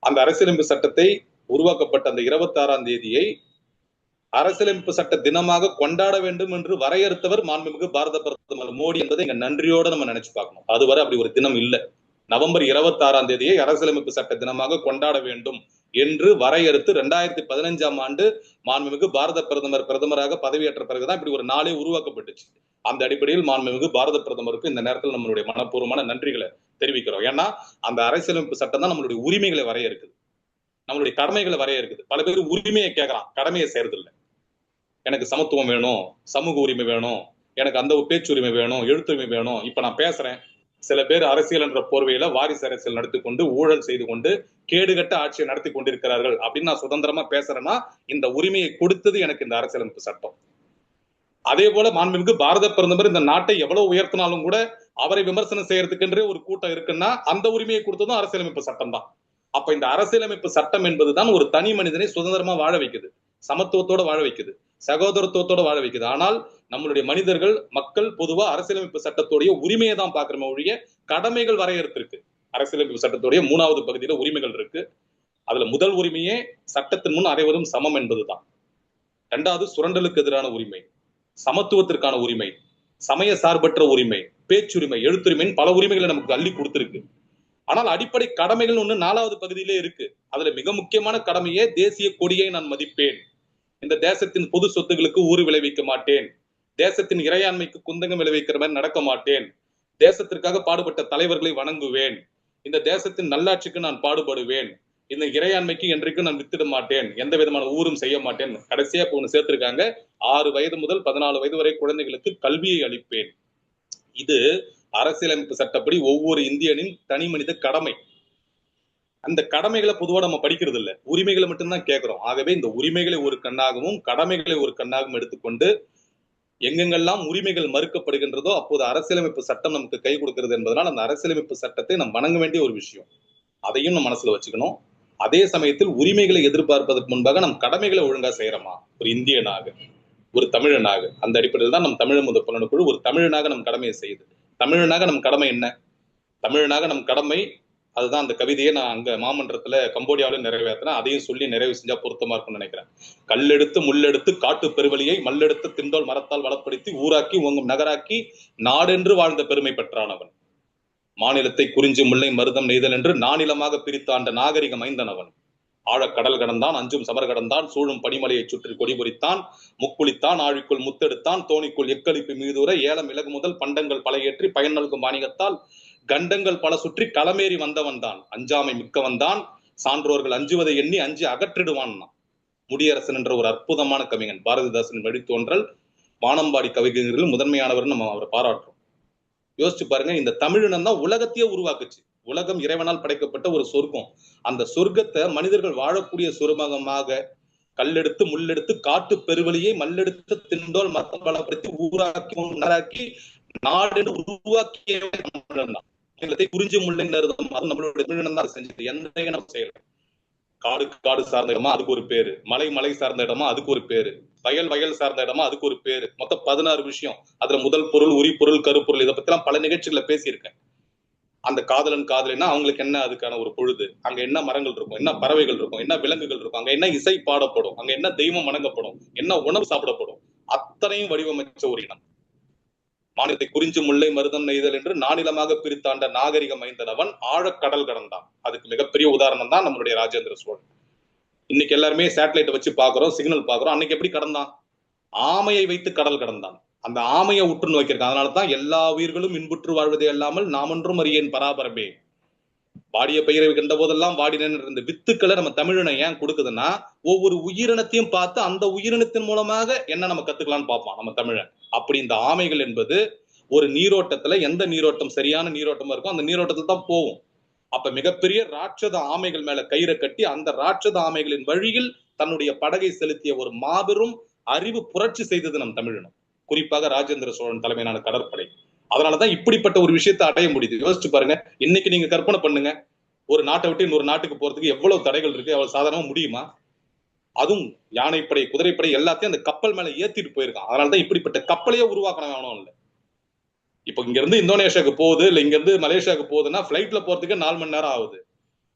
அந்த அரசியலமைப்பு சட்டத்தை உருவாக்கப்பட்ட அந்த 26ஆம் தேதியை அரசியலமைப்பு சட்ட தினமாக கொண்டாட வேண்டும் என்று வரையறுத்தவர் மாண்புமிகு பாரத பிரதமர் மோடி என்பதை இங்க நன்றியோட நம்ம நினைச்சு பார்க்கணும். அதுவரை அப்படி ஒரு தினம் இல்லை. நவம்பர் 26ஆம் தேதியை அரசியலமைப்பு சட்ட தினமாக கொண்டாட வேண்டும் என்று வரையறுத்து 2015ஆம் ஆண்டு மாண்புமிகு பாரத பிரதமராக பதவியேற்ற பிறகுதான் இப்படி ஒரு நாளே உருவாக்கப்பட்டுச்சு. அந்த அடிப்படையில் மாண்புமிகு பாரத பிரதமருக்கு இந்த நேரத்தில் நம்மளுடைய மனப்பூர்வமான நன்றிகளை தெரிவிக்கிறோம். ஏன்னா அந்த அரசியலமைப்பு சட்டம் தான் நம்மளுடைய உரிமைகளை வரையறுக்குது, நம்மளுடைய கடமைகளை வரையறுக்குது. பல பேர் உரிமையை கேட்கறான், கடமையை செய்யறது இல்லை. எனக்கு சமத்துவம் வேணும், சமூக உரிமை வேணும், எனக்கு அந்த பேச்சுரிமை வேணும், எழுத்துரிமை வேணும். இப்ப நான் பேசுறேன், சில பேர் அரசியல் என்ற போர்வையில வாரிசு அரசியல் நடத்தி கொண்டு, ஊழல் செய்து கொண்டு, கேடுகட்ட ஆட்சியை நடத்தி கொண்டிருக்கிறார்கள் அப்படின்னு நான் சுதந்திரமா பேசுறேன்னா இந்த உரிமையை கொடுத்தது எனக்கு இந்த அரசியலமைப்பு சட்டம். அதே போல மாண்புமிகு பாரத பிரதமர் இந்த நாட்டை எவ்வளவு உயர்த்தினாலும் கூட அவரை விமர்சனம் செய்யறதுக்கென்றே ஒரு கூட்டம் இருக்குன்னா அந்த உரிமையை கொடுத்ததும் அரசியலமைப்பு சட்டம் தான். அப்ப இந்த அரசியலமைப்பு சட்டம் என்பதுதான் ஒரு தனி மனிதனை சுதந்திரமா வாழ வைக்குது, சமத்துவத்தோட வாழ வைக்குது, சகோதரத்துவத்தோட வாழ வைக்குது. ஆனால் நம்மளுடைய மனிதர்கள், மக்கள் பொதுவா அரசியலமைப்பு சட்டத்துடைய உரிமையை தான் பாக்குறோமே ஒழிய கடமைகள் வரையறுத்திருக்கு. அரசியலமைப்பு சட்டத்துடைய 3வது பகுதியில உரிமைகள் இருக்கு. அதுல முதல் உரிமையே சட்டத்தின் முன் அனைவரும் சமம் என்பதுதான். 2வது சுரண்டலுக்கு எதிரான உரிமை, சமத்துவத்திற்கான உரிமை, சமய சார்பற்ற உரிமை, பேச்சுரிமை, எழுத்துரிமைன்னு பல உரிமைகளை நமக்கு அள்ளி கொடுத்திருக்கு. ஆனால் அடிப்படை கடமைகள் ஒண்ணு 4வது பகுதியிலே இருக்கு. அதுல மிக முக்கியமான கடமையே தேசிய கொடியை நான் மதிப்பேன், இந்த தேசத்தின் பொது சொத்துகளுக்கு ஊறு விளைவிக்க மாட்டேன், தேசத்தின் இறையாண்மைக்கு குந்தகம் விளைவிக்கிற மாதிரி நடக்க மாட்டேன், தேசத்திற்காக பாடுபட்ட தலைவர்களை வணங்குவேன், இந்த தேசத்தின் நல்லாட்சிக்கு நான் பாடுபடுவேன், இந்த இறையாண்மைக்கு என்றைக்கும் நான் வித்திட மாட்டேன், எந்த விதமான ஊரும் செய்ய மாட்டேன். கடைசியா இப்ப ஒண்ணு சேர்த்திருக்காங்க, 6 வயது முதல் 14 வயது வரை குழந்தைகளுக்கு கல்வியை அளிப்பேன். இது அரசியலமைப்பு சட்டப்படி ஒவ்வொரு இந்தியனின் தனி மனித கடமை. அந்த கடமைகளை பொதுவா நம்ம படிக்கிறது இல்லை, உரிமைகளை மட்டும்தான் கேட்கிறோம். ஆகவே இந்த உரிமைகளை ஒரு கண்ணாகவும் கடமைகளை ஒரு கண்ணாகவும் எடுத்துக்கொண்டு எங்கெங்கெல்லாம் உரிமைகள் மறுக்கப்படுகின்றதோ அப்போது அரசியலமைப்பு சட்டம் நமக்கு கை கொடுக்கிறது என்பதனால் அந்த அரசியலமைப்பு சட்டத்தை நம்ம வணங்க வேண்டிய ஒரு விஷயம். அதையும் நம்ம மனசுல வச்சுக்கணும். அதே சமயத்தில் உரிமைகளை எதிர்பார்ப்பதற்கு முன்பாக நம் கடமைகளை ஒழுங்கா செய்யறோமா ஒரு இந்தியனாக, ஒரு தமிழனாக? அந்த அடிப்படையில் தான் நம் தமிழ் முதல் புலன குழு ஒரு தமிழனாக நம் கடமையை செய்யுது. தமிழனாக நம் கடமை என்ன? தமிழனாக நம் கடமை அதுதான். அந்த கவிதையை நான் அங்க மாமன்றத்துல கம்போடியாவில நிறைவேற்றினேன். அதையும் சொல்லி நிறைவு செஞ்சா பொருத்தமா இருக்கும்னு நினைக்கிறேன். கல்லெடுத்து முள்ளெடுத்து காட்டு பெருவழியை மல்லெடுத்து திண்டோல் மரத்தால் வளப்படுத்தி ஊராக்கி உங்கும் நகராக்கி நாடென்று வாழ்ந்த பெருமை பெற்றானவன், மாநிலத்தை குறிஞ்சி முல்லை மருதம் நெய்தல் என்று நானிலமாக பிரித்தாண்ட நாகரிகம் ஐந்தனவன், ஆழக்கடல் கடந்தான் அஞ்சும் சமர் கடந்தான் சூழும் பனிமலையை சுற்றி கொடி பொறித்தான் முக்குளித்தான் ஆழிக்குள் முத்தெடுத்தான் தோணிக்குள் எக்களிப்பு மீதுர ஏலம் இலகு முதல் பண்டங்கள் பழையேற்றி பயன் நல்கும் வாணிகத்தால் கண்டங்கள் பல சுற்றி களமேறி வந்தவன் தான், அஞ்சாமை மிக்கவன் தான், சான்றோர்கள் அஞ்சுவதை எண்ணி அஞ்சு அகற்றிடுவான். முடியரசன் என்ற ஒரு அற்புதமான கவிஞன், பாரதிதாசன் வழித்தோன்றல், வானம்பாடி கவிஞர்கள் முதன்மையானவர் நம்ம அவரை பாராட்டுறோம். யோசிச்சு பாருங்க, இந்த தமிழினம் தான் உலகத்தையே உருவாக்குச்சு. உலகம் இறைவனால் படைக்கப்பட்ட ஒரு சொர்க்கம். அந்த சொர்க்கத்தை மனிதர்கள் வாழக்கூடிய சொர்க்கமாக கல்லெடுத்து முள்ளெடுத்து காட்டு பெருவழியை மல்லெடுத்து திண்டோல் மத்தம் பலப்படுத்தி ஊராக்கி நகராக்கி நாடு உருவாக்கிய குறிஞ்சி முல்லை நருதம் அது நம்மளுடைய தமிழினம் தான் செஞ்சது. எந்த நம்ம செய்யல. காடுக்கு காடு சார்ந்த இடமா அதுக்கு ஒரு பேரு, மலை மலை சார்ந்த இடமா அதுக்கு ஒரு பேரு, வயல் வயல் சார்ந்த இடமா அதுக்கு ஒரு பேரு. மொத்தம் 16 விஷயம். அதுல முதல் பொருள், உரிபொருள், கருப்பொருள், இதை பத்தி எல்லாம் பல நிகழ்ச்சிகளை பேசியிருக்கேன். அந்த காதலன் காதலினா அவங்களுக்கு என்ன அதுக்கான ஒரு பொழுது, அங்க என்ன மரங்கள் இருக்கும், என்ன பறவைகள் இருக்கும், என்ன விலங்குகள் இருக்கும், அங்க என்ன இசை பாடப்படும், அங்க என்ன தெய்வம் வணங்கப்படும், என்ன உணவு சாப்பிடப்படும், அத்தனையும் வடிவமைச்ச ஒரு இனம். மாநிலத்தை குறிஞ்சி முல்லை மருதம் நெய்தல் என்று நானிலமாக பிரித்தாண்ட நாகரிக மைந்தனவன் ஆழக்கடல் கடந்தான். அதுக்கு மிகப்பெரிய உதாரணம் தான் நம்மளுடைய ராஜேந்திர சோழன். இன்னைக்கு எல்லாருமே சேட்டலைட்டை வச்சு பாக்குறோம், சிக்னல் பாக்குறோம். அன்னைக்கு எப்படி கடந்தான்? ஆமையை வைத்து கடல் கடந்தான். அந்த ஆமையை உற்று நோக்கியிருக்கான். அதனாலதான் எல்லா உயிர்களும் இன்புற்று வாழ்வதே அல்லாமல் நாமொன்றும் அறியேன் பராபரமே. வாடிய பயிரை கண்ட போதெல்லாம் வாடினேன் இருந்த வித்துக்களை நம்ம தமிழினம் ஏன் கொடுக்குதுன்னா, ஒவ்வொரு உயிரினத்தையும் பார்த்து அந்த உயிரினத்தின் மூலமாக என்ன நம்ம கத்துக்கலாம்னு பார்ப்பான் நம்ம தமிழன். அப்படி இந்த ஆமைகள் என்பது ஒரு நீரோட்டத்துல எந்த நீரோட்டம் சரியான நீரோட்டமா இருக்கும் அந்த நீரோட்டத்துல தான் போகும். அப்ப மிகப்பெரிய ராட்சத ஆமைகள் மேல கயிறை கட்டி அந்த ராட்சத ஆமைகளின் வழியில் தன்னுடைய படகை செலுத்திய ஒரு மாபெரும் அறிவு புரட்சி செய்தது நம் தமிழினம், குறிப்பாக ராஜேந்திர சோழன் தலைமையிலான கடற்படை. அதனாலதான் இப்படிப்பட்ட ஒரு விஷயத்தை அடைய முடியுது. யோசிச்சு பாருங்க, இன்னைக்கு நீங்க கற்பனை பண்ணுங்க, ஒரு நாட்டை விட்டு இன்னொரு நாட்டுக்கு போறதுக்கு எவ்வளவு தடைகள் இருக்கு, அவ்வளவு சாதாரணமா முடியுமா? அதுவும் யானைப்படை குதிரைப்படை எல்லாத்தையும் அந்த கப்பல் மேல ஏத்திட்டு போயிருக்கான். அதனாலதான் இப்படிப்பட்ட கப்பலையே உருவாக்கணும் வேணும் இல்லை. இப்ப இங்க இருந்து இந்தோனேஷியாவுக்கு போகுது இல்ல இங்க இருந்து மலேசியாவுக்கு போகுதுன்னா பிளைட்ல போறதுக்கே 4 மணி நேரம் ஆகுது.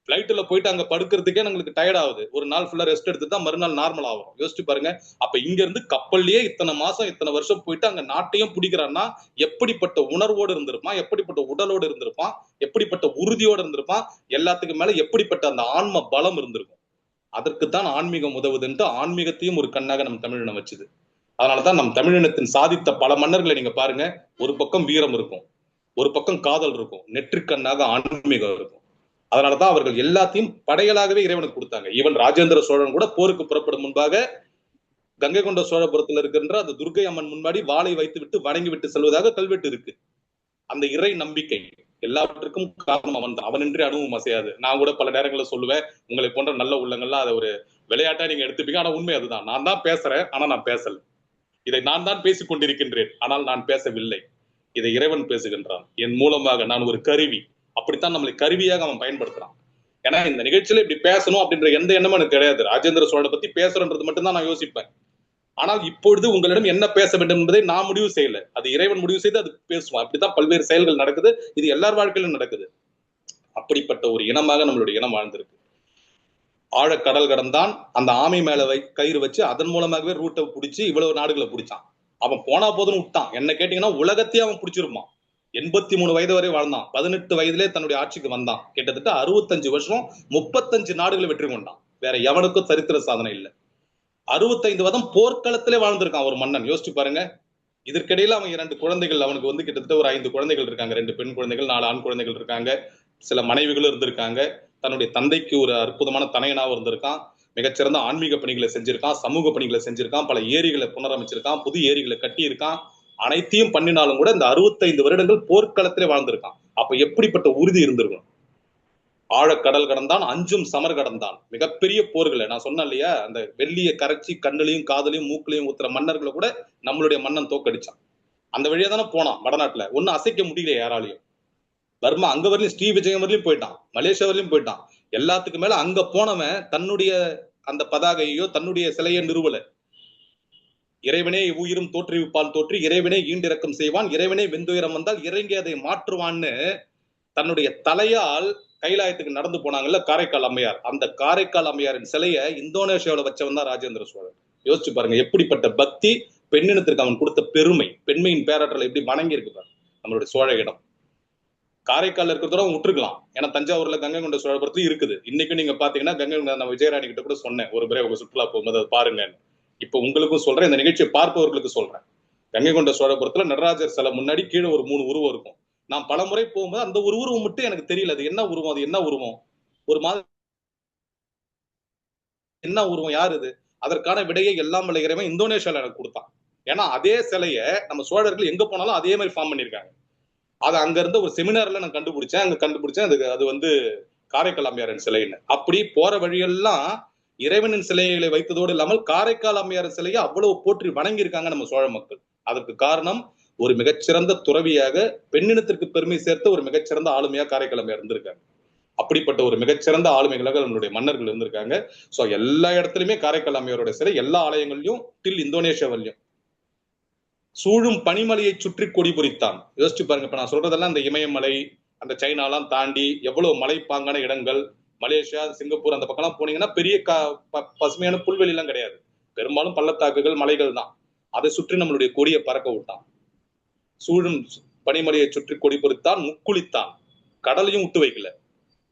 பிளைட்ல போயிட்டு அங்க படுக்கிறதுக்கே நம்மளுக்கு டயர்ட் ஆகுது. ஒரு நாள் ஃபுல்லா ரெஸ்ட் எடுத்து தான் மறுநாள் நார்மல் ஆகும். யோசிச்சு பாருங்க. அப்ப இங்க இருந்து கப்பல்லயே இத்தனை மாசம் இத்தனை வருஷம் போயிட்டு அங்க நாட்டையும் பிடிக்கிறான்னா எப்படிப்பட்ட உணர்வோடு இருந்திருப்பான், எப்படிப்பட்ட உடலோடு இருந்திருப்பான், எப்படிப்பட்ட உறுதியோடு இருந்திருப்பான், எல்லாத்துக்கு மேல எப்படிப்பட்ட அந்த ஆன்ம பலம் இருந்திருக்கும். அதற்குத்தான் ஆன்மீகம் உதவுதுன்ட்டு ஆன்மீகத்தையும் ஒரு கண்ணாக நம் தமிழினம் வச்சுது. அதனாலதான் நம் தமிழினத்தின் சாதித்த பல மன்னர்களை நீங்க பாருங்க, ஒரு பக்கம் வீரம் இருக்கும், ஒரு பக்கம் காதல் இருக்கும், நெற்றிக்கண்ணாக ஆன்மீகம் இருக்கும். அதனாலதான் அவர்கள் எல்லாத்தையும் படைகளாகவே இறைவனுக்கு கொடுத்தாங்க. ஈவன் ராஜேந்திர சோழன் கூட போருக்கு புறப்படும் முன்பாக கங்கை கொண்ட சோழபுரத்தில் இருக்கின்ற அந்த துர்க்கை அம்மன் முன்னாடி வாளை வைத்து விட்டு வணங்கி விட்டு செல்வதாக கல்வெட்டு இருக்கு. அந்த இறை நம்பிக்கை எல்லாவற்றுக்கும் காரணம் அவன் தான். அவனின்றி அணுவும் அசையாது. நான் கூட பல நேரங்களில் சொல்லுவேன், உங்களை போன்ற நல்ல உள்ளங்கள்லாம் அதை ஒரு விளையாட்டா நீங்க எடுத்துப்பீங்க. ஆனா உண்மை அதுதான். நான் தான் பேசுறேன், ஆனா நான் பேசல. இதை நான் தான் பேசிக் கொண்டிருக்கின்றேன், ஆனால் நான் பேசவில்லை. இதை இறைவன் பேசுகின்றான். என் மூலமாக நான் ஒரு கருவி. அப்படித்தான் நம்மளை கருவியாக அவன் பயன்படுத்துறான். ஏன்னா இந்த நிகழ்ச்சியில இப்படி பேசணும் அப்படின்ற எந்த எண்ணமும் எனக்கு கிடையாது. ராஜேந்திர சோழனை பத்தி பேசுறன்றது மட்டும்தான் நான் யோசிப்பேன். ஆனால் இப்பொழுது உங்களிடம் என்ன பேச வேண்டும் என்பதை நான் முடிவு செய்யல. அது இறைவன் முடிவு செய்து அது பேசுவான். அப்படித்தான் பல்வேறு செயல்கள் நடக்குது. இது எல்லார் வாழ்க்கையிலும் நடக்குது. அப்படிப்பட்ட ஒரு இனமாக நம்மளுடைய இனம் வாழ்ந்திருக்கு. ஆழக்கடல் கடந்தான். அந்த ஆமை மேல கயிறு வச்சு அதன் மூலமாகவே ரூட்டை பிடிச்சி இவ்வளவு நாடுகளை பிடிச்சான். அவன் போனா போதுன்னு விட்டான். என்ன கேட்டீங்கன்னா உலகத்தையே அவன் பிடிச்சிருப்பான். 83 வயது வரை வாழ்ந்தான். 18 வயதிலே தன்னுடைய ஆட்சிக்கு வந்தான். கிட்டத்தட்ட 65 வருஷம் 35 நாடுகளை வெற்றி கொண்டான். வேற எவனுக்கும் சரித்திர சாதனை இல்லை. 65 வருடம் போர்க்களத்திலே வாழ்ந்திருக்கான் ஒரு மன்னன். யோசிச்சு பாருங்க. இதற்கிடையில அவன் 2 குழந்தைகள், அவனுக்கு கிட்டத்தட்ட ஒரு 5 குழந்தைகள் இருக்காங்க. 2 பெண் குழந்தைகள், 4 ஆண் குழந்தைகள் இருக்காங்க. சில மனைவிகளும் இருந்திருக்காங்க. தன்னுடைய தந்தைக்கு ஒரு அற்புதமான தனையனாவும் இருந்திருக்கான். மிகச்சிறந்த ஆன்மீக பணிகளை செஞ்சிருக்கான், சமூக பணிகளை செஞ்சிருக்கான், பல ஏரிகளை புனரமைச்சிருக்கான், புது ஏரிகளை கட்டி இருக்கான். அனைத்தையும் பண்ணினாலும் கூட இந்த 65 வருடங்கள் போர்க்களத்திலே வாழ்ந்திருக்கான். அப்ப எப்படிப்பட்ட உறுதி இருந்திருக்கும். ஆழக்கடல் கடந்தான், அஞ்சும் சமர் கடந்தான். மிகப்பெரிய போர்களை நான் சொன்னேன் இல்லையா, அந்த வெள்ளிய கரைச்சி கண்ணுலையும் காதலையும் மூக்கிலையும் ஊத்துற மன்னர்களை கூட நம்மளுடைய மன்னன் தோக்கடிச்சான். அந்த வழியா தானே போனான். வடநாட்டுல ஒன்னும் அசைக்க முடியல யாராலையும். பர்மா அங்க வரலையும், ஸ்ரீ விஜயம் வரலையும் போயிட்டான், மலேசியா வரலையும் போயிட்டான். எல்லாத்துக்கு மேல அங்க போனவன் தன்னுடைய அந்த பதாகையோ தன்னுடைய சிலையை நிறுவல. இறைவனே உயிரும் தோற்றுவிப்பால் தோற்றி இறைவனே ஈண்டிறக்கம் செய்வான், இறைவனே வெந்துயரம் வந்தால் இறங்கி அதை மாற்றுவான்னு தன்னுடைய தலையால் கைலாயத்துக்கு நடந்து போனாங்கல்ல காரைக்கால் அம்மையார். அந்த காரைக்கால் அம்மையாரின் சிலையை இந்தோனேஷியாவில் வச்சவன் தான் ராஜேந்திர சோழன். யோசிச்சு பாருங்க எப்படிப்பட்ட பக்தி, பெண்ணினத்திற்கு அவன் கொடுத்த பெருமை, பெண்மையின் பேராற்றலை எப்படி வணங்கி இருக்கு பாருங்க நம்மளுடைய சோழ இடம். காரைக்கால் இருக்கிறதோட விட்டுருக்கலாம். ஏன்னா தஞ்சாவூர்ல கங்கை கொண்ட சோழபுரத்துல இருக்குது. இன்னைக்கும் நீங்க பாத்தீங்கன்னா கங்கை கொண்ட, நான் விஜயராணி கிட்ட கூட சொன்னேன் ஒரு முறை உங்க சுற்றுலா போகும்போது அதை பாருங்க. இப்ப உங்களுக்கும் சொல்றேன், இந்த நிகழ்ச்சியை பார்ப்பவர்களுக்கு சொல்றேன். கங்கை கொண்ட சோழபுரத்துல நடராஜர் சிலை முன்னாடி கீழே ஒரு 3 உருவம் இருக்கும். நான் பல முறை போகும்போது அந்த ஒரு உருவம் மட்டும் எனக்கு தெரியல. அது என்ன உருவம், அது என்ன உருவம், ஒரு மாதிரி என்ன உருவம், யாரு இது? அதற்கான விடையை எல்லாம் வல்ல இறைவன் இந்தோனேஷியால எனக்கு கொடுத்தான். ஏன்னா அதே சிலையை நம்ம சோழர்கள் எங்க போனாலும் அதே மாதிரி ஃபார்ம் பண்ணிருக்காங்க. அது அங்க இருந்த ஒரு செமினார்ல நான் கண்டுபிடிச்சேன். அங்க கண்டுபிடிச்சேன் அது காரைக்கால் அம்மையாரின் சிலைன்னு. அப்படி போற வழியெல்லாம் இறைவனின் சிலைகளை வைத்ததோடு இல்லாமல் காரைக்கால் அம்மையாரின் சிலையை அவ்வளவு போற்றி வணங்கி இருக்காங்க நம்ம சோழ மக்கள். அதற்கு காரணம் ஒரு மிகச்சிறந்த துறவியாக, பெண்ணினத்திற்கு பெருமை சேர்த்த ஒரு மிகச்சிறந்த ஆளுமையா காரைக்கால் அம்மையார் இருந்திருக்காங்க. அப்படிப்பட்ட ஒரு மிகச்சிறந்த ஆளுமைகளாக நம்மளுடைய மன்னர்கள் இருந்திருக்காங்க. சோ எல்லா இடத்துலயுமே காரைக்கால் அம்மையாரோட சிலை எல்லா ஆலயங்கள்லயும் டில் இந்தோனேஷியாவிலையும். சூழும் பனிமலையை சுற்றி கொடி பொறித்தான். யோசிச்சு பாருங்க. இப்ப நான் சொல்றதெல்லாம் இந்த இமயமலை, அந்த சைனாலாம் தாண்டி எவ்வளவு மலைப்பாங்கான இடங்கள், மலேசியா, சிங்கப்பூர் அந்த பக்கம்லாம் போனீங்கன்னா பெரிய பசுமையான புல்வெளி எல்லாம் கிடையாது. பெரும்பாலும் பள்ளத்தாக்குகள், மலைகள் தான். அதை சுற்றி நம்மளுடைய கொடியை பறக்க விட்டான். சூழும் பனிமலையை சுற்றி கொடி பொறித்தான், முக்குளித்தான். கடலையும் விட்டு வைக்கல.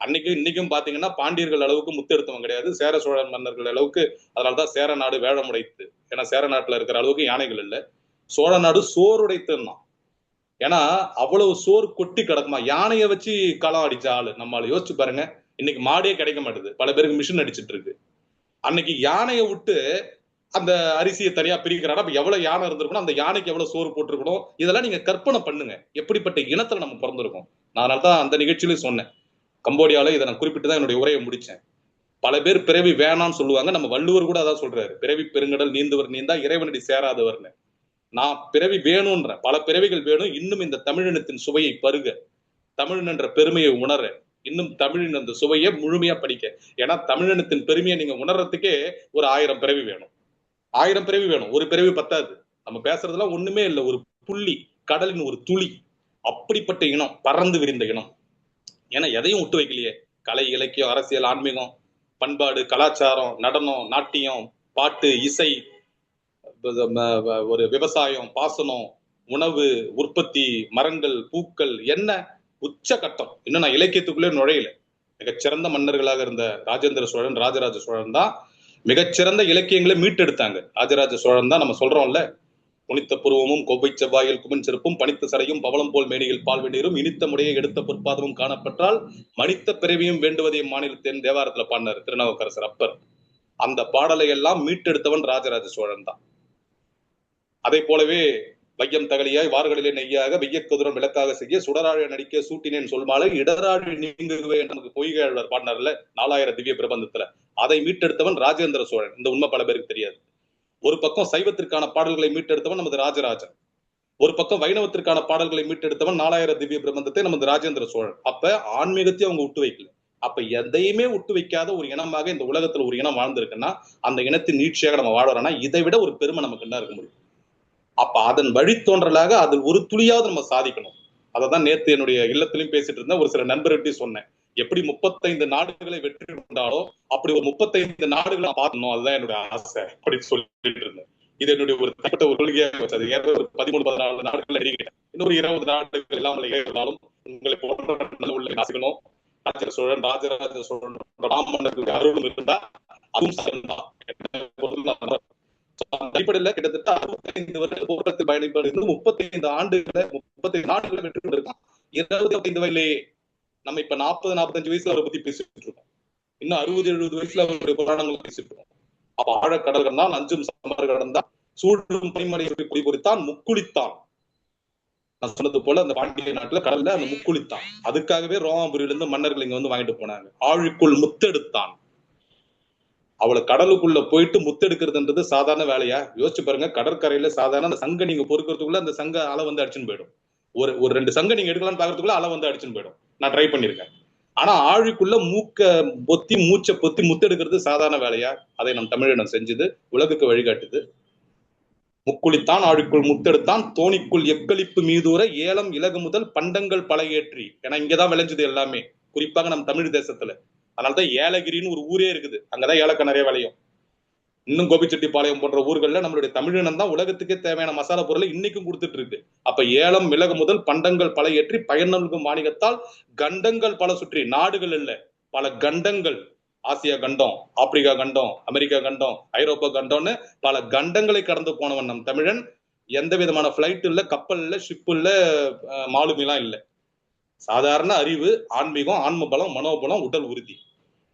அன்னைக்கு இன்னைக்கும் பாத்தீங்கன்னா பாண்டியர்கள் அளவுக்கு முத்தெடுத்தவன் கிடையாது, சேர சோழ மன்னர்கள் அளவுக்கு. அதனாலதான் சேர நாடு வேழமுடைத்து. ஏன்னா சேர நாட்டுல இருக்கிற அளவுக்கு யானைகள் இல்லை. சோழ நாடு சோறுடைத்துன்னா, ஏன்னா அவ்வளவு சோறு கொட்டி கிடக்குமா. யானையை வச்சு களம் அடிச்ச ஆளு நம்மளால. யோசிச்சு பாருங்க, இன்னைக்கு மாடே கிடைக்க மாட்டேது, பல பேருக்கு மிஷின் அடிச்சிட்டு இருக்கு. அன்னைக்கு யானையை விட்டு அந்த அரிசியை தனியா பிரிக்கிறாங்க. அப்ப எவ்வளவு யானை இருந்திருக்கணும், அந்த யானைக்கு எவ்வளவு சோறு போட்டிருக்கணும், இதெல்லாம் நீங்க கற்பனை பண்ணுங்க. எப்படிப்பட்ட இனத்துல நம்ம பிறந்திருக்கோம். அதனாலதான் அந்த நிகழ்ச்சியிலும் சொன்னேன், கம்போடியால இதை நான் குறிப்பிட்டு தான் என்னுடைய உரையை முடிச்சேன். பல பேர் பிறவி வேணாம்னு சொல்லுவாங்க. நம்ம வள்ளுவர் கூட அதான் சொல்றாரு, பிறவி பெருங்கடல் நீந்துவர் நீந்தா இறைவனடி சேராதவர்னு. நான் பிறவி வேணும்ன்ற, பல பிறவிகள் வேணும். இன்னும் இந்த தமிழினத்தின் சுவையை பருக, தமிழன் என்ற பெருமையை உணர, இன்னும் தமிழின் அந்த சுவையை முழுமையா படிக்க. ஏன்னா தமிழினத்தின் பெருமையை நீங்க உணர்றதுக்கே ஒரு 1000 பிறவி வேணும். 1000 பிறவி வேணும், ஒரு பிறவி பத்தாது. நம்ம பேசுறதுலாம் ஒண்ணுமே இல்லை, ஒரு புள்ளி, கடலின் ஒரு துளி. அப்படிப்பட்ட இனம், பறந்து விரிந்த இனம். ஏன்னா எதையும் விட்டு வைக்கலையே. கலை, இலக்கியம், அரசியல், ஆன்மீகம், பண்பாடு, கலாச்சாரம், நடனம், நாட்டியம், பாட்டு, இசை, ஒரு விவசாயம், பாசனம், உணவு உற்பத்தி, மரங்கள், பூக்கள், என்ன உச்சகட்டம். இன்னும் நான் இலக்கியத்துக்குள்ளே நுழையல. மிகச்சிறந்த மன்னர்களாக இருந்த ராஜேந்திர சோழன், ராஜராஜ சோழன் தான் மிகச்சிறந்த இலக்கியங்களை மீட்டெடுத்தாங்க. ராஜராஜ சோழன் தான் நம்ம சொல்றோம்ல, குனித்த புருவமும் கொவ்வை செவ்வாயில் குமின் செருப்பும் பனித்த சடையும் பவளம் போல் மேனியில் பால் வெந்நீரும் இனித்த முறையை எடுத்த பொற்பாதமும் காணப்பட்டால் மனித்த பிறவியும் வேண்டுவதே மாநிலத்தின் தேவாரத்துல பாடினார் திருநாவுக்கரசர் அப்பர். அந்த பாடலை எல்லாம் மீட்டெடுத்தவன் ராஜராஜ சோழன் தான். அதை போலவே வையம் தகலியாய் வார்களிலே நெய்யாக வெய்யக்குதிரம் விளக்காக செய்ய சுடராழ நடிக்க சூட்டினேன் சொல்மாலை இடராழி நீங்குவே நமக்கு பொய்கையாளர் பாடினார்ல 4000 திவ்ய பிரபந்தத்துல. அதை மீட்டெடுத்தவன் ராஜேந்திர சோழன். இந்த உண்மை பல பேருக்கு தெரியாது. ஒரு பக்கம் சைவத்திற்கான பாடல்களை மீட்டெடுத்தவன் நமது ராஜராஜன், ஒரு பக்கம் வைணவத்திற்கான பாடல்களை மீட்டெடுத்தவன் 4000 திவ்ய பிரபந்தத்தை நமது ராஜேந்திர சோழன். அப்ப ஆன்மீகத்தையும் அவங்க விட்டு வைக்கல. அப்ப எதையுமே விட்டு வைக்காத ஒரு இனமாக இந்த உலகத்துல ஒரு இனம் வாழ்ந்திருக்குன்னா, அந்த இனத்தின் நீட்சியாக நம்ம வாழறோம்னா, இதை விட ஒரு பெருமை நமக்கு என்ன இருக்க முடியும்? அப்ப அதன் வழித்தோன்றலாக அதில் ஒரு துளியாவது நம்ம சாதிக்கணும். அதைதான் நேத்து என்னுடைய இல்லத்திலையும் பேசிட்டு இருந்தேன். ஒரு சில நண்பர்கிட்டையும் சொன்னேன், எப்படி 35 நாடுகளை வெற்றி கொண்டாலோ அப்படி ஒரு 35 நாடுகளை பார்க்கணும், அதுதான் என்னுடைய ஆசை அப்படின்னு சொல்லிட்டு இருந்தேன். இது என்னுடைய ஒரு தனிப்பட்ட ஒரு கொள்கையாக வச்சது. ஏற்கனவே ஒரு 13-14 நாடுகள் அறிவிக்கிறேன். இன்னொரு 20 நாடுகள் இல்லாமல் இருந்தாலும் உங்களை போன்ற உள்ள நாசிக்கணும். ராஜராஜ சோழன், ராஜராஜ சோழன் ராமன்னர்களுடைய அருளும் இருந்தா அதுவும் அடிப்படையில கிட்டத்தட்ட 65 வருட போராட்டத்தில் பயணிப்பது 35 ஆண்டுகளை 35 நாடுகளை வெற்றி கொண்டிருக்கான். 25 வயதிலேயே நம்ம இப்ப 40-45 வயசுல அவரை பத்தி பேசிட்டு இருக்கோம். இன்னும் 60-70 வயசுல அவருடைய புராணங்கள் பேசிட்டு இருக்கோம். அப்ப ஆழக்கடல் கடந்தான், அஞ்சும் சமர் கடந்தான், சூழும் பனிமலையை குடி பொறித்தான், முக்குளித்தான். நான் சொன்னது போல அந்த பாண்டிய நாட்டுல கடல்ல அந்த முக்குளித்தான். அதுக்காகவே ரோமாபுரியில இருந்து மன்னர்கள் இங்க வந்து வாங்கிட்டு போனாங்க. ஆழிக்குள் முத்தெடுத்தான். அவளை கடலுக்குள்ள போயிட்டு முத்தெடுக்கிறதுன்றது சாதாரண வேலையா? யோசிச்சு பாருங்க. கடற்கரையில சாதாரண அந்த சங்க நீங்க பொறுக்கிறதுக்குள்ள அந்த சங்க அலை வந்து அடிச்சுன்னு போயிடும். ஒரு 2 சங்க நீங்க எடுக்கலாம்னு பாக்குறதுக்குள்ள அலை வந்து அடிச்சுன்னு போயிடும். நான் ட்ரை பண்ணிருக்கேன். ஆனா ஆழிக்குள்ள மூக்க பொத்தி மூச்சை பொத்தி முத்தெடுக்கிறது சாதாரண வேலையா? அதை நம் தமிழினம் செஞ்சது, உலகுக்கு வழிகாட்டுது. முக்குளித்தான், ஆழிக்குள் முத்தெடுத்தான், தோணிக்குள் எக்களிப்பு மீதூர ஏலம் இலகு முதல் பண்டங்கள் பல ஏற்றி. ஏன்னா இங்கதான் விளைஞ்சது எல்லாமே, குறிப்பாக நம் தமிழ் தேசத்துல. அதனாலதான் ஏலகிரின்னு ஒரு ஊரே இருக்குது. அங்கதான் ஏலக்காய் நிறைய விளையும். இன்னும் கோபிச்செட்டிப்பாளையம் போன்ற ஊர்கள்ல நம்மளுடைய தமிழினம் தான் உலகத்துக்கே தேவையான மசாலா பொருளை இன்னைக்கும் கொடுத்துட்டு இருக்கு. அப்ப ஏலம் மிளகு முதல் பண்டங்கள் பல ஏற்றி பயனல்கும் வாணிகத்தால் கண்டங்கள் பல சுற்றி, நாடுகள் இல்ல பல கண்டங்கள், ஆசியா கண்டம், ஆப்பிரிக்கா கண்டம், அமெரிக்கா கண்டம், ஐரோப்பா கண்டம்னு பல கண்டங்களை கடந்து போனவன் நம் தமிழன். எந்த விதமான பிளைட் இல்ல, கப்பல் இல்ல, ஷிப் இல்ல, மாலுமிலாம் இல்ல. சாதாரண அறிவு, ஆன்மீகம், ஆன்ம பலம், மனோபலம், உடல் உறுதி.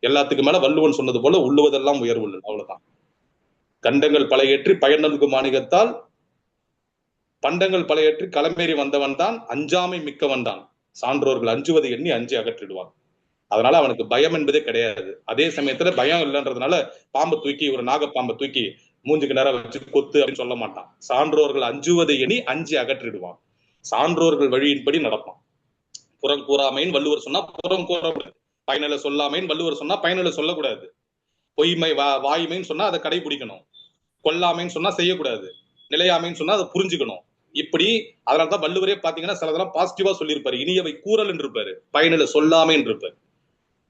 எல்லாத்துக்கு மேல வள்ளுவன் சொன்னது போல உள்ளுவதெல்லாம் உயர்வுள்ளது. அவ்வளவுதான். கண்டங்கள் பல ஏற்றி பயனல்கும் மாணிகத்தால் பண்டங்கள் பல ஏற்றி களமேறி வந்தவன் தான் அஞ்சாமை மிக்கவன் தான். சான்றோர்கள் அஞ்சுவதை எண்ணி அஞ்சி அகற்றிடுவான். அதனால அவனுக்கு பயம் என்பதே கிடையாது. அதே சமயத்துல பயம் இல்லைன்றதுனால பாம்பை தூக்கி, ஒரு நாகப்பாம்பை தூக்கி மூஞ்சுக்கு நேரம் வச்சு கொத்து அப்படின்னு சொல்ல மாட்டான். சான்றோர்கள் அஞ்சுவதை எண்ணி அஞ்சி அகற்றிடுவான். சான்றோர்கள் வழியின்படி நடப்பான். புறம் கூறாமைன்னு வள்ளுவர் சொன்னா புறம் கூறக்கூடாது. பயனில சொல்லாமைன்னு வள்ளுவர் சொன்னா பயனில சொல்லக்கூடாது. பொய்மை வாய்மைன்னு சொன்னா அதை கடைபிடிக்கணும். கொல்லாமைன்னு சொன்னா செய்யக்கூடாது. நிலையாமைன்னு சொன்னா அதை புரிஞ்சுக்கணும். இப்படி அப்படி அதனால்தான் வள்ளுவரே பாத்தீங்கன்னா சிலதெல்லாம் பாசிட்டிவா சொல்லியிருப்பாரு. இனியவை கூறல் என்று இருப்பாரு, பயனில சொல்லாமை என்று இருப்பாரு.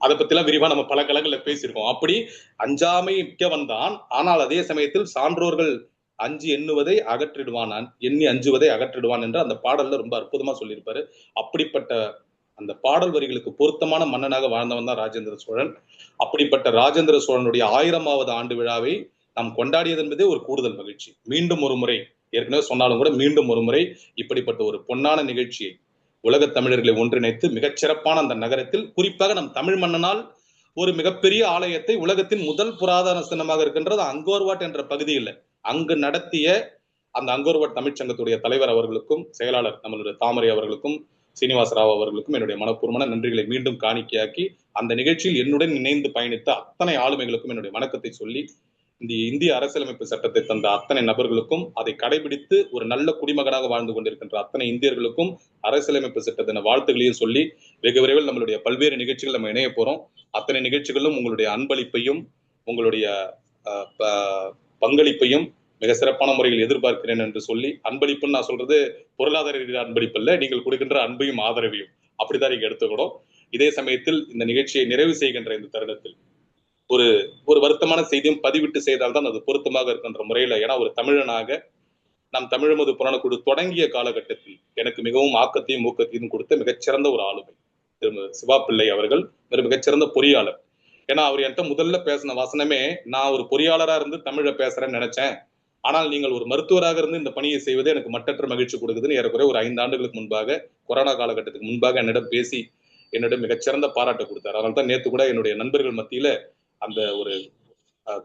அதை பத்தி எல்லாம் விரிவா நம்ம பல கலங்கள்ல பேசியிருக்கோம். அப்படி அஞ்சாமை மிக்கவன் தான், ஆனால் அதே சமயத்தில் சான்றோர்கள் அஞ்சு எண்ணுவதை அகற்றிடுவான், எண்ணி அஞ்சுவதை அகற்றிடுவான் என்று அந்த பாடல்ல ரொம்ப அற்புதமா சொல்லியிருப்பாரு. அப்படிப்பட்ட அந்த பாடல் வரிகளுக்கு பொருத்தமான மன்னனாக வாழ்ந்தவன் தான் ராஜேந்திர சோழன். அப்படிப்பட்ட ராஜேந்திர சோழனுடைய 1000வது ஆண்டு விழாவை நாம் கொண்டாடியது என்பதே ஒரு கூடுதல் மகிழ்ச்சி. மீண்டும் ஒரு முறை, ஏற்கனவே சொன்னாலும் கூட மீண்டும் ஒரு முறை இப்படிப்பட்ட ஒரு பொன்னான நிகழ்ச்சியை உலக தமிழர்களை ஒன்றிணைத்து மிகச்சிறப்பான அந்த நகரத்தில், குறிப்பாக நம் தமிழ் மன்னனால் ஒரு மிகப்பெரிய ஆலயத்தை, உலகத்தின் முதல் புராதன சின்னமாக இருக்கின்றது அங்கோர்வாட் என்ற பகுதியில் அங்கு நடத்திய அந்த அங்கோர்வாட் தமிழ்ச்சங்கத்துடைய தலைவர் அவர்களுக்கும், செயலாளர் நம்மளுடைய தாமரை அவர்களுக்கும், சீனிவாசராவ் அவர்களுக்கும் என்னுடைய மனப்பூர்வமான நன்றிகளை மீண்டும் காணிக்கையாக்கி, அந்த நிகழ்ச்சியில் என்னுடன் இணைந்து பயணித்த அத்தனை ஆளுமைகளுக்கும் என்னுடைய வணக்கத்தை சொல்லி, இந்த இந்திய அரசியலமைப்பு சட்டத்தை தந்த அத்தனை நபர்களுக்கும், அதை கடைபிடித்து ஒரு நல்ல குடிமகனாக வாழ்ந்து கொண்டிருக்கின்ற அத்தனை இந்தியர்களுக்கும் அரசியலமைப்பு சட்டத்தின வாழ்த்துக்களையும் சொல்லி, வெகு விரைவில் நம்மளுடைய பல்வேறு நிகழ்ச்சிகள் நம்ம இணைய போறோம். அத்தனை நிகழ்ச்சிகளும் உங்களுடைய அன்பளிப்பையும் உங்களுடைய பங்களிப்பையும் மிக சிறப்பான முறையில் எதிர்பார்க்கிறேன் என்று சொல்லி, அன்பளிப்புன்னு நான் சொல்றது பொருளாதார ரீதியான அன்பளிப்பு இல்ல, நீங்கள் கொடுக்கின்ற அன்பையும் ஆதரவையும் அப்படிதான் நீங்க எடுத்துக்கணும். இதே சமயத்தில் இந்த நிகழ்ச்சியை நிறைவு செய்கின்ற இந்த தருணத்தில் ஒரு ஒரு வருத்தமான செய்தியும் பதிவிட்டு செய்தால்தான் அது பொருத்தமாக இருக்கின்ற முறையில, ஏன்னா ஒரு தமிழனாக நம் தமிழமது புராணக்குழு தொடங்கிய காலகட்டத்தில் எனக்கு மிகவும் ஆக்கத்தையும் ஊக்கத்தையும் கொடுத்த மிகச்சிறந்த ஒரு ஆளுமை திரு சிவா பிள்ளை அவர்கள். மிகச்சிறந்த பொறியாளர். ஏன்னா அவர் என்கிட்ட முதல்ல பேசின வசனமே, நான் ஒரு பொறியாளரா இருந்து தமிழை பேசுறேன்னு நினைச்சேன், ஆனால் நீங்கள் ஒரு மருத்துவராக இருந்து இந்த பணியை செய்வது எனக்கு மட்டற்ற மகிழ்ச்சி கொடுக்குதுன்னு ஏறக்குறைய ஒரு 5 ஆண்டுகளுக்கு முன்பாக, கொரோனா காலகட்டத்துக்கு முன்பாக என்னிடம் பேசி என்னிடம் மிகச்சிறந்த பாராட்டு கொடுத்தார். அதனால தான் நேற்று கூட என்னுடைய நண்பர்கள் மத்தியில அந்த ஒரு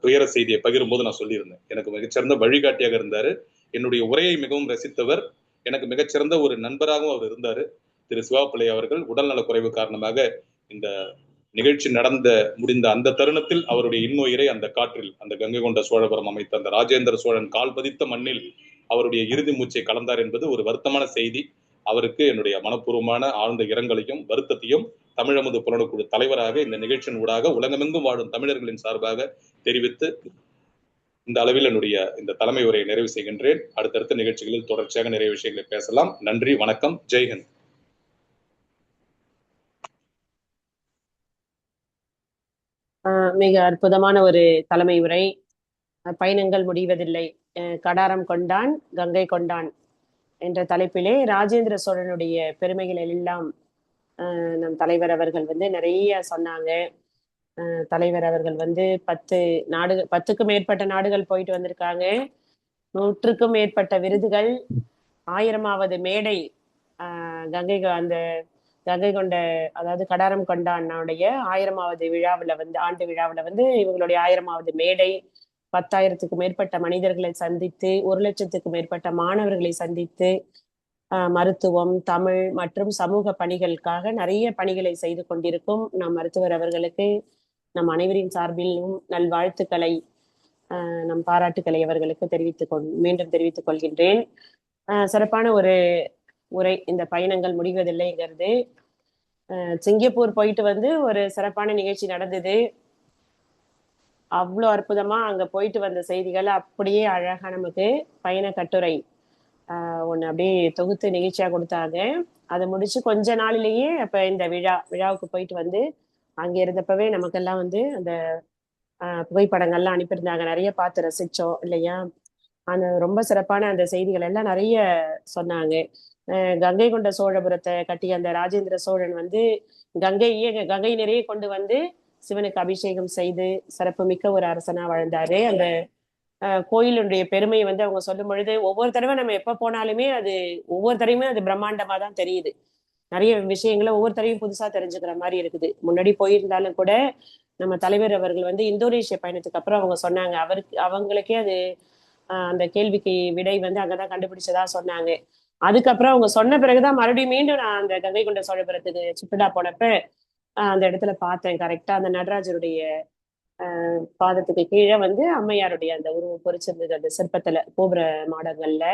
துயர செய்தியை பகிரும் போது நான் சொல்லியிருந்தேன், எனக்கு மிகச்சிறந்த வழிகாட்டியாக இருந்தாரு, என்னுடைய உரையை மிகவும் ரசித்தவர், எனக்கு மிகச்சிறந்த ஒரு நண்பராகவும் அவர் இருந்தாரு. திரு சிவாப்பிள்ளை அவர்கள் உடல்நல குறைவு காரணமாக இந்த நிகழ்ச்சி முடிந்த அந்த தருணத்தில் அவருடைய இன்னுயிரை அந்த காற்றில், அந்த கங்கை கொண்ட சோழபுரம் அமைத்த அந்த ராஜேந்திர சோழன் கால் பதித்த மண்ணில் அவருடைய இறுதி மூச்சை கலந்தார் என்பது ஒரு வருத்தமான செய்தி. அவருக்கு என்னுடைய மனப்பூர்வமான ஆழ்ந்த இரங்கலையும் வருத்தத்தையும் தமிழமது புலனக்குழு தலைவராக இந்த நிகழ்ச்சியின் ஊடாக உலகமெங்கும் வாழும் தமிழர்களின் சார்பாக தெரிவித்து இந்த அளவில் என்னுடைய இந்த தலைமை உரையை நிறைவு செய்கின்றேன். அடுத்தடுத்த நிகழ்ச்சிகளில் தொடர்ச்சியாக நிறைய விஷயங்களை பேசலாம். நன்றி, வணக்கம், ஜெய்ஹிந்த். மிக அற்புதமான ஒரு தலைமை உரை. பயணங்கள் முடிவதில்லை, கடாரம் கொண்டான் கங்கை கொண்டான் என்ற தலைப்பிலே ராஜேந்திர சோழனுடைய பெருமைகள் எல்லாம் நம் தலைவர் அவர்கள் நிறைய சொன்னாங்க. தலைவர் அவர்கள் 10க்கும் மேற்பட்ட நாடுகள் போயிட்டு வந்திருக்காங்க, 100க்கும் மேற்பட்ட விருதுகள், 1000வது மேடை, அந்த கங்கை கொண்ட, அதாவது கடாரம் கொண்டானுடைய 1000வது விழாவில் ஆண்டு விழாவில் இவங்களுடைய 1000வது மேடை, 10,000க்கும் மேற்பட்ட மனிதர்களை சந்தித்து, 1,00,000க்கும் மேற்பட்ட மாணவர்களை சந்தித்து, மருத்துவம், தமிழ் மற்றும் சமூக பணிகளுக்காக நிறைய பணிகளை செய்து கொண்டிருக்கும் நம் மருத்துவர் அவர்களுக்கு நம் அனைவரின் சார்பிலும் நல்வாழ்த்துக்களை, நம் பாராட்டுக்களை அவர்களுக்கு மீண்டும் தெரிவித்துக் கொள்கின்றேன். சிறப்பான ஒரு உரை. இந்த பயணங்கள் முடிவதில்லைங்கிறது, சிங்கப்பூர் போயிட்டு ஒரு சிறப்பான நிகழ்ச்சி நடந்தது. அவ்வளோ அற்புதமா அங்க போயிட்டு வந்த செய்திகளை அப்படியே அழகா நமக்கு பயண கட்டுரை ஒண்ணு அப்படியே தொகுத்து நிகழ்ச்சியா கொடுத்தாங்க. அதை முடிச்சு கொஞ்ச நாளிலேயே அப்ப இந்த விழாவுக்கு போயிட்டு அங்க இருந்தப்பவே நமக்கெல்லாம் அந்த புகைப்படங்கள்லாம் அனுப்பியிருந்தாங்க, நிறைய பார்த்து ரசிச்சோம் இல்லையா. அந்த ரொம்ப சிறப்பான அந்த செய்திகள் எல்லாம் நிறைய சொன்னாங்க. கங்கை கொண்ட சோழபுரத்தை கட்டிய அந்த ராஜேந்திர சோழன் கங்கை நிறைய கொண்டு சிவனுக்கு அபிஷேகம் செய்து சிறப்பு மிக்க ஒரு அரசனா வாழ்ந்தாரு. அந்த கோயிலுடைய பெருமையை அவங்க சொல்லும் பொழுது ஒவ்வொரு தடவை நம்ம எப்ப போனாலுமே ஒவ்வொரு தடவையுமே அது பிரம்மாண்டமா தான் தெரியுது. நிறைய விஷயங்களை ஒவ்வொரு தடவையும் புதுசா தெரிஞ்சுக்கிற மாதிரி இருக்குது. முன்னாடி போயிருந்தாலும் கூட நம்ம தலைவர் அவர்கள் இந்தோனேஷிய பயணத்துக்கு அப்புறம் அவங்க சொன்னாங்க, அவங்களுக்கே அது அந்த கேள்விக்கு விடை அங்கதான் கண்டுபிடிச்சதா சொன்னாங்க. அதுக்கப்புறம் அவங்க சொன்ன பிறகுதான் மறுபடியும் மீண்டும் நான் அந்த கங்கை கொண்ட சோழபுரத்துக்கு சுற்றுலா போனப்ப அந்த இடத்துல பார்த்தேன். கரெக்டா அந்த நடராஜருடைய பாதத்துக்கு கீழே அம்மையாருடைய அந்த உருவம் பொறிச்சிருந்தது அந்த சிற்பத்துல, கோபுர மாடங்கள்ல.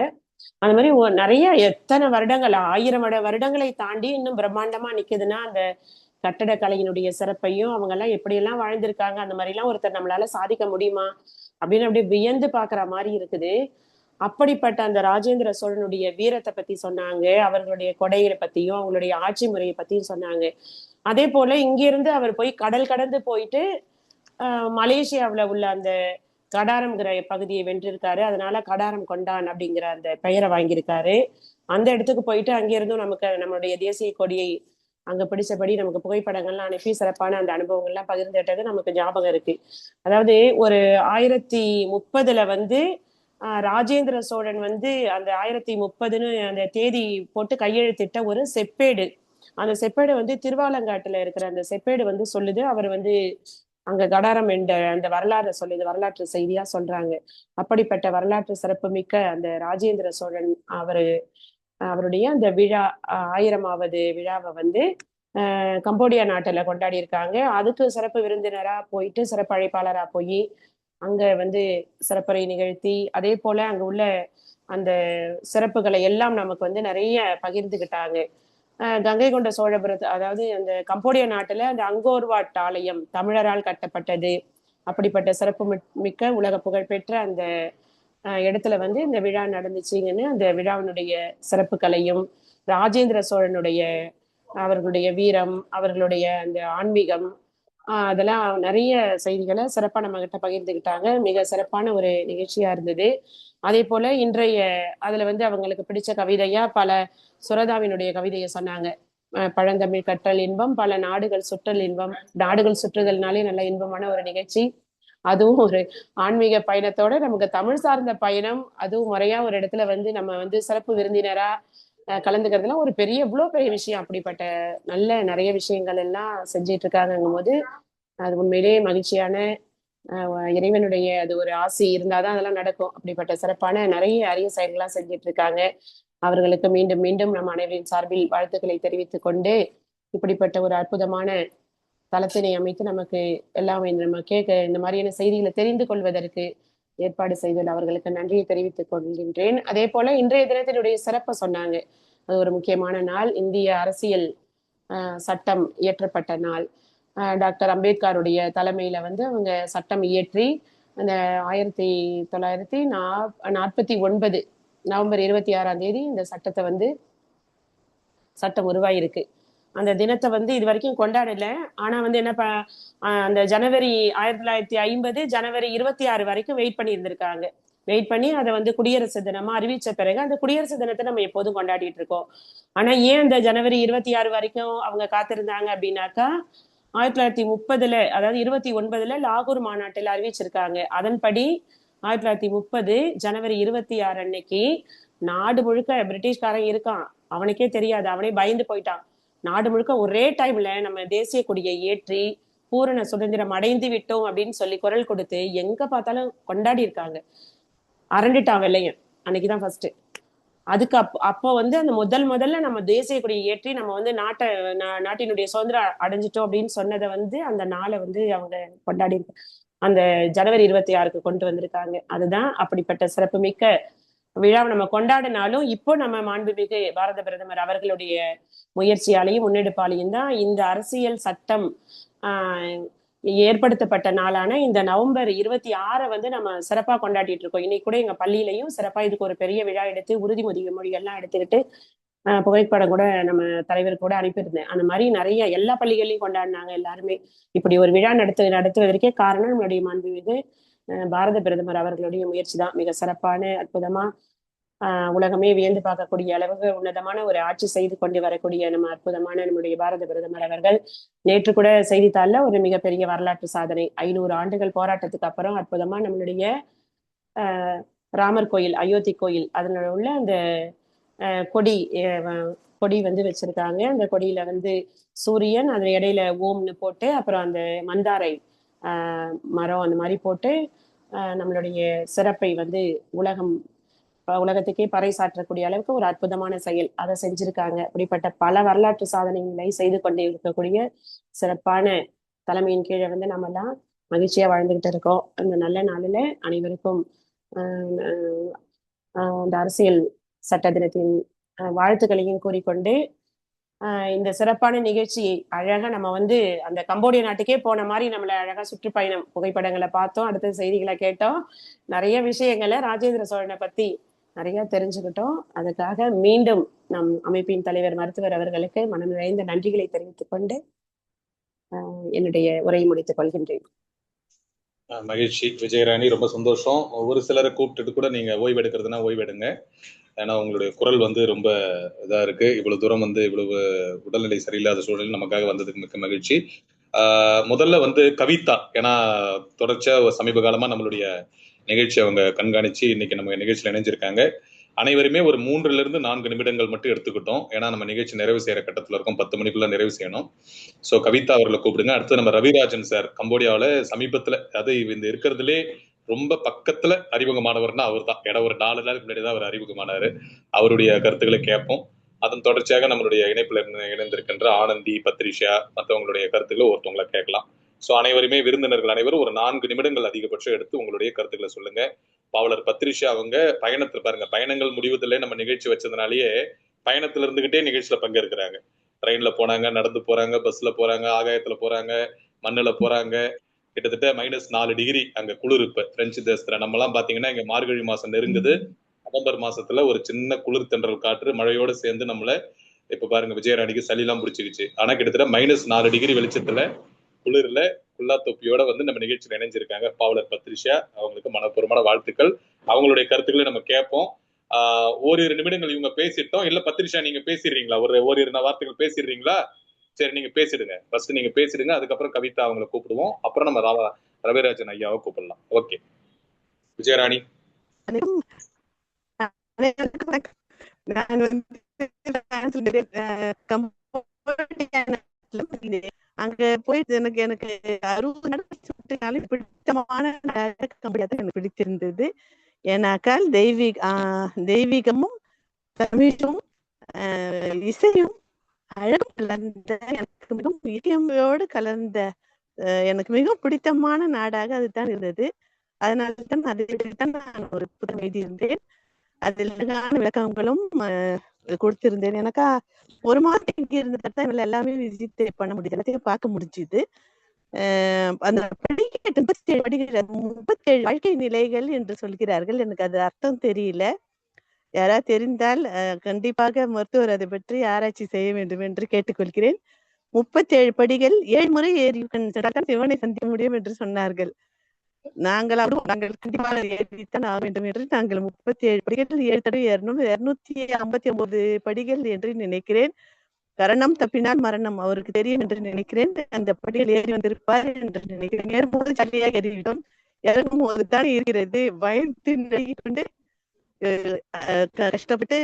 அந்த மாதிரி நிறைய எத்தனை வருடங்கள், 1000 வருடங்களை தாண்டி இன்னும் பிரம்மாண்டமா நிக்குதுன்னா அந்த கட்டடக்கலையினுடைய சிறப்பையும் அவங்க எல்லாம் எப்படியெல்லாம் வாழ்ந்திருக்காங்க, அந்த மாதிரி எல்லாம் ஒருத்தர் நம்மளால சாதிக்க முடியுமா அப்படின்னு அப்படியே வியந்து பாக்குற மாதிரி இருக்குது. அப்படிப்பட்ட அந்த ராஜேந்திர சோழனுடைய வீரத்தை பத்தி சொன்னாங்க, அவர்களுடைய கொடைகளை பத்தியும் அவங்களுடைய ஆட்சி முறையை பத்தியும் சொன்னாங்க. அதே போல இங்கிருந்து அவர் போய் கடல் கடந்து போயிட்டு மலேசியாவுல உள்ள அந்த கடாரம்ங்கிற பகுதியை வென்றிருக்காரு. அதனால கடாரம் கொண்டான் அப்படிங்கிற அந்த பெயரை வாங்கியிருக்காரு. அந்த இடத்துக்கு போயிட்டு அங்கிருந்தும் நமக்கு நம்மளுடைய தேசிய கொடியை அங்க பிடிச்சபடி நமக்கு புகைப்படங்கள்லாம் அனுப்பி சிறப்பான அந்த அனுபவங்கள்லாம் பகிர்ந்துட்டது நமக்கு ஞாபகம் இருக்கு. அதாவது ஒரு 1030 வந்து ராஜேந்திர சோழன் வந்து அந்த 1030ன்னு அந்த தேதி போட்டு கையெழுத்திட்ட ஒரு செப்பேடு. அந்த செப்பேடு வந்து திருவாலங்காட்டுல இருக்கிற அந்த செப்பேடு வந்து சொல்லுது அவர் வந்து அங்க கடாரம் என்ற அந்த வரலாறு சொல்லுது, வரலாற்று செய்தியா சொல்றாங்க. அப்படிப்பட்ட வரலாற்று சிறப்பு மிக்க அந்த ராஜேந்திர சோழன் அவருடைய அந்த விழா 1000வது விழாவை வந்து கம்போடியா நாட்டுல கொண்டாடி இருக்காங்க. அதுக்கு சிறப்பு விருந்தினரா போயிட்டு சிறப்பு அழைப்பாளரா போய் அங்க வந்து சிறப்புரை நிகழ்த்தி அதே போல அங்க உள்ள அந்த சிறப்புகளை எல்லாம் நமக்கு வந்து நிறைய பகிர்ந்துகிட்டாங்க. கங்கை கொண்ட சோழபுரத்து அதாவது அந்த கம்போடியா நாட்டுல அந்த அங்கோர்வாட் ஆலயம் தமிழரால் கட்டப்பட்டது. அப்படிப்பட்ட சிறப்பு மிக்க உலக புகழ்பெற்ற அந்த இடத்துல வந்து இந்த விழா நடந்துச்சுங்கன்னு அந்த விழாவினுடைய சிறப்புகளையும் ராஜேந்திர சோழனுடைய அவர்களுடைய வீரம் அவர்களுடைய அந்த ஆன்மீகம் அதெல்லாம் நிறைய செய்திகளை சிறப்பா நம்ம கிட்ட பகிர்ந்துக்கிட்டாங்க. மிக சிறப்பான ஒரு நிகழ்ச்சியா இருந்தது. அதே போல இன்றைய அதுல வந்து அவங்களுக்கு பிடிச்ச கவிதையா பல சுரதாவினுடைய கவிதையை சொன்னாங்க. பழந்தமிழ் கற்றல் இன்பம், பல நாடுகள் சுற்றல் இன்பம். நாடுகள் சுற்றுதல்னாலே நல்ல இன்பமான ஒரு நிகழ்ச்சி. அதுவும் ஒரு ஆன்மீக பயணத்தோட நமக்கு தமிழ் சார்ந்த பயணம், அதுவும் முறையா ஒரு இடத்துல வந்து நம்ம வந்து சிறப்பு விருந்தினரா கலந்துக்கிறதுலாம் ஒரு பெரிய இவ்வளவு பெரிய விஷயம். அப்படிப்பட்ட நல்ல நிறைய விஷயங்கள் எல்லாம் செஞ்சிட்டு இருக்காங்கும் போது அது உண்மையிலேயே மகிழ்ச்சியான இறைவனுடைய அது ஒரு ஆசை இருந்தாதான் அதெல்லாம் நடக்கும். அப்படிப்பட்ட சிறப்பான நிறைய அரிய செயல்களா செஞ்சிட்டு இருக்காங்க. அவர்களுக்கு மீண்டும் மீண்டும் நம் அனைவரின் சார்பில் வாழ்த்துக்களை தெரிவித்துக் கொண்டு இப்படிப்பட்ட ஒரு அற்புதமான தளத்தினை அமைத்து நமக்கு எல்லாம் நம்ம கேட்க இந்த மாதிரியான செய்திகளை தெரிந்து கொள்வதற்கு ஏற்பாடு செய்துள்ள அவர்களுக்கு நன்றியை தெரிவித்துக் கொள்கின்றேன். அதே போல இன்றைய தினத்தினுடைய சிறப்பை சொன்னாங்க. அது ஒரு முக்கியமான நாள். இந்திய அரசியல் சட்டம் இயற்றப்பட்ட நாள். டாக்டர் அம்பேத்கருடைய தலைமையில வந்து அவங்க சட்டம் இயற்றி அந்த 1949 நவம்பர் 26ஆம் தேதி இந்த சட்டத்தை வந்து சட்டம் உருவாயிருக்கு. அந்த தினத்தை வந்து இது வரைக்கும் கொண்டாடல. ஆனா வந்து என்ன அந்த ஜனவரி 1950 ஜனவரி 26 வரைக்கும் வெயிட் பண்ணி இருந்திருக்காங்க. வெயிட் பண்ணி அதை வந்து குடியரசு தினமா அறிவிச்ச பிறகு அந்த குடியரசு தினத்தை நம்ம எப்போதும் கொண்டாடிட்டு இருக்கோம். ஆனா ஏன் அந்த ஜனவரி 26 வரைக்கும் அவங்க காத்திருந்தாங்க அப்படின்னாக்கா 1930 அதாவது 29 லாகூர் மாநாட்டில் அறிவிச்சிருக்காங்க. அதன்படி 1930 ஜனவரி 26 அன்னைக்கு நாடு முழுக்க பிரிட்டிஷ்காரன் இருக்கான், அவனுக்கே தெரியாது, அவனே பயந்து போயிட்டான். நாடு முழுக்க ஒரே டைம்ல நம்ம தேசிய கொடியை ஏற்றி பூரண சுதந்திரம் அடைந்து விட்டோம் அப்படின்னு சொல்லி குரல் கொடுத்து எங்க பார்த்தாலும் கொண்டாடி இருக்காங்க. அரண்டிட்டான் வெள்ளையன் அன்னைக்குதான் ஃபர்ஸ்ட். அதுக்கு அப்போ வந்து அந்த முதல்ல நம்ம தேசிய கொடியை ஏற்றி நம்ம வந்து நாட்டினுடைய சுதந்திரம் அடைஞ்சிட்டோம் அப்படின்னு சொன்னதை வந்து அந்த நாளை வந்து அவங்க கொண்டாடி அந்த ஜனவரி 26க்கு கொண்டு வந்திருக்காங்க. அதுதான் அப்படிப்பட்ட சிறப்புமிக்க விழாவை நம்ம கொண்டாடினாலும் இப்போ நம்ம மாண்புமிகு பாரத பிரதமர் அவர்களுடைய முயற்சியாலையும் முன்னெடுப்பாலையும் தான் இந்த அரசியல் சட்டம் ஏற்படுத்தப்பட்ட நாளான இந்த நவம்பர் 26 வந்து நம்ம சிறப்பா கொண்டாடிட்டு இருக்கோம். இன்னைக்கு கூட எங்க பள்ளியிலையும் சிறப்பா இதுக்கு ஒரு பெரிய விழா எடுத்து உறுதிமொழி மொழிகள்லாம் எடுத்துக்கிட்டு புகைப்படம் கூட நம்ம தலைவர் கூட அனுப்பியிருந்தேன். அந்த மாதிரி நிறைய எல்லா பள்ளிகளையும் கொண்டாடினாங்க எல்லாருமே. இப்படி ஒரு விழா நடத்துவதற்கே காரணம் நம்மளுடைய மாண்புமிகு பாரத பிரதமர் அவர்களுடைய முயற்சி தான். மிக சிறப்பான அற்புதமா உலகமே வியந்து பார்க்கக்கூடிய அளவுக்கு உன்னதமான ஒரு ஆட்சி செய்து கொண்டு வரக்கூடிய நம்ம அற்புதமான நம்முடைய பாரத பிரதமர் அவர்கள் நேற்று கூட செய்தித்தாள்ல ஒரு மிகப்பெரிய வரலாற்று சாதனை 500 ஆண்டுகள் போராட்டத்துக்கு அப்புறம் அற்புதமா நம்மளுடைய ராமர் கோயில், அயோத்தி கோயில் அதனால உள்ள அந்த கொடி வந்து வச்சிருக்காங்க. அந்த கொடியில வந்து சூரியன் அதுல இடையில ஓம்னு போட்டு அப்புறம் அந்த மந்தாரை மரம் அந்த மாதிரி போட்டு நம்மளுடைய சிறப்பை வந்து உலகத்துக்கே பறைசாற்றக்கூடிய அளவுக்கு ஒரு அற்புதமான செயல் அதை செஞ்சிருக்காங்க. அப்படிப்பட்ட பல வரலாற்று சாதனைகளை செய்து கொண்டே இருக்கக்கூடிய சிறப்பான தலைமையின் கீழே வந்து நம்ம எல்லாம் மகிழ்ச்சியா வாழ்ந்துகிட்டு இருக்கோம். அந்த நல்ல நாளில அனைவருக்கும் அந்த அரசியல் சட்ட தினத்தின் வாழ்த்துக்களையும் கூறிக்கொண்டு இந்த சிறப்பான நிகழ்ச்சியை அழகா நம்ம வந்து அந்த கம்போடிய நாட்டுக்கே போன மாதிரி நம்மளை அழகா சுற்றுப்பயணம் புகைப்படங்களை பார்த்தோம், அடுத்த செய்திகளை கேட்டோம், நிறைய விஷயங்களை ராஜேந்திர சோழனை பத்தி நிறைய தெரிஞ்சுக்கிட்டோம். அதுக்காக மீண்டும் நம் அமைப்பின் தலைவர் மருத்துவர் அவர்களுக்கு மனம் நிறைந்த நன்றிகளை தெரிவித்துக் கொண்டு என்னுடைய உரையை முடித்துக் கொள்கின்றேன். மகிழ்ச்சி விஜயராணி, ரொம்ப சந்தோஷம். ஒரு சிலரை கூப்பிட்டுட்டு கூட நீங்க ஓய்வு எடுக்கிறதுனா ஓய்வு எடுங்க. ஏன்னா உங்களுடைய குரல் வந்து ரொம்ப இதா இருக்கு. இவ்வளவு தூரம் வந்து இவ்வளவு உடல்நிலை சரியில்லாத சூழலில் நமக்காக வந்ததுக்கு மிக்க மகிழ்ச்சி. முதல்ல வந்து கவிதா, ஏன்னா தொடர்ச்சியா சமீப காலமா நம்மளுடைய நிகழ்ச்சி அவங்க கண்காணிச்சு இன்னைக்கு நம்ம நிகழ்ச்சியில் இணைஞ்சிருக்காங்க. அனைவருமே ஒரு 3-4 நிமிடங்கள் மட்டும் எடுத்துக்கிட்டோம். ஏன்னா நம்ம நிகழ்ச்சி நிறைவு செய்யற கட்டத்துல இருக்கோம், 10 மணிக்குள்ள நிறைவு செய்யணும். சோ கவிதா அவர்களை கூப்பிடுங்க. அடுத்து நம்ம ரவிராஜன் சார், கம்போடியாவில சமீபத்துல, அது இந்த இருக்கிறதுலே ரொம்ப பக்கத்துல அறிமுகமானவர்னா அவர் தான். ஏன்னா ஒரு 4 நாளுக்கு முன்னாடி தான் அவர் அறிமுகமானாரு. அவருடைய கருத்துக்களை கேட்போம். அதன் தொடர்ச்சியாக நம்மளுடைய இணைப்புல இணைந்திருக்கின்ற ஆனந்தி, பத்ரிஷா, மற்றவங்களுடைய கருத்துக்களை ஒருத்தவங்களை கேட்கலாம். சோ அனைவருமே, விருந்தினர்கள் அனைவரும் ஒரு 4 நிமிடங்கள் அதிகபட்சம் எடுத்து உங்களுடைய கருத்துக்களை சொல்லுங்க. பாவலர் பத்ரிஷா அவங்க பயணத்துல பாருங்க, பயணங்கள் முடிவதில்லை நம்ம நிகழ்ச்சி வச்சதுனாலேயே பயணத்துல இருந்துகிட்டே நிகழ்ச்சியில பங்கேற்கிறாங்க. ட்ரெயின்ல போனாங்க, நடந்து போறாங்க, பஸ்ல போறாங்க, ஆகாயத்துல போறாங்க, மண்ணுல போறாங்க. கிட்டத்தட்ட -4 டிகிரி அங்க குளிர். இப்ப பிரெஞ்சு தேசத்துல நம்ம எல்லாம் பாத்தீங்கன்னா இங்க மார்கழி மாசம் நெருங்குது. நவம்பர் மாசத்துல ஒரு சின்ன குளிர் தென்றல் காற்று மழையோட சேர்ந்து நம்மள, இப்ப பாருங்க விஜயராணிக்கு சளி எல்லாம் பிடிச்சிக்கிச்சு. ஆனா கிட்டத்தட்ட -4 டிகிரி வெளிச்சத்துல குளிர்ல குல்லா தொப்பியோட வந்து நம்ம நிகழ்ச்சியில் இணைஞ்சிருக்காங்க பாவலர் பத்ரிஷா. அவங்களுக்கு மனப்பூர்வமான வாழ்த்துக்கள். அவங்களுடைய கருத்துக்களை நம்ம கேட்போம். ஓரிரு நிமிடங்கள் இவங்க பேசிட்டோம். இல்ல பத்ரிஷா நீங்க பேசிடுறீங்களா? ஓரிரு வார்த்தைகள் பேசிடுறீங்களா? சரி, நீங்க பேசிடுங்க. ஃபர்ஸ்ட் நீங்க பேசிடுங்க, அதுக்கப்புறம் கவிதா அவங்களை கூப்பிடுவோம். அப்புறம் நம்ம ரவிராஜன் ஐயாவை கூப்பிடலாம். ஓகே விஜயராணி. நான் அங்க போயிட்டு எனக்கு 60 நடனாலும் பிடித்தமான எனக்கு பிடித்திருந்தது. ஏன்னாக்கால் தெய்வீகமும் தமிழும் இசையும் அழகும் கலந்த, எனக்கு மிகவும் இயற்கையோடு கலந்த, எனக்கு மிகவும் பிடித்தமான நாடாக அதுதான் இருந்தது. அதனால்தான் அதைத்தான் நான் ஒரு புத்தகம் எழுதியிருந்தேன். அதில் அழகான விளக்கங்களும் கொடுத்திருந்தேன். எனக்கா ஒரு மாதம் இங்கே இருந்ததான் எல்லாமே விசிட் பண்ண முடியுது, எல்லாத்தையும் பார்க்க முடிஞ்சுது. அந்த 37 படிகள், 37 வாழ்க்கை நிலைகள் என்று சொல்கிறார்கள். எனக்கு அது அர்த்தம் தெரியல. யாராவது தெரிந்தால் கண்டிப்பாக மருத்துவர் அதை பற்றி ஆராய்ச்சி செய்ய வேண்டும் என்று கேட்டுக்கொள்கிறேன். 37 படிகள் 7 முறை ஏறி சிவனை சந்திக்க முடியும் என்று சொன்னார்கள். நாங்கள் கண்டிப்பாக ஏறித்தான் ஆக வேண்டும் என்று நாங்கள் 37 படிகள் 7 தடவை ஏறணும். 259 படிகள் என்று நினைக்கிறேன். கரணம் தப்பினால் மரணம் அவருக்கு தெரியும் என்று நினைக்கிறேன். அந்த படிகள் ஏறி வந்திருப்பார் என்று நினைக்கிறேன். ஏறும்போது ஜல்லியாக ஏறிவிடும், இறங்கும் போதுதான் இருக்கிறது. பயந்து கொண்டு கஷ்டப்பட்டு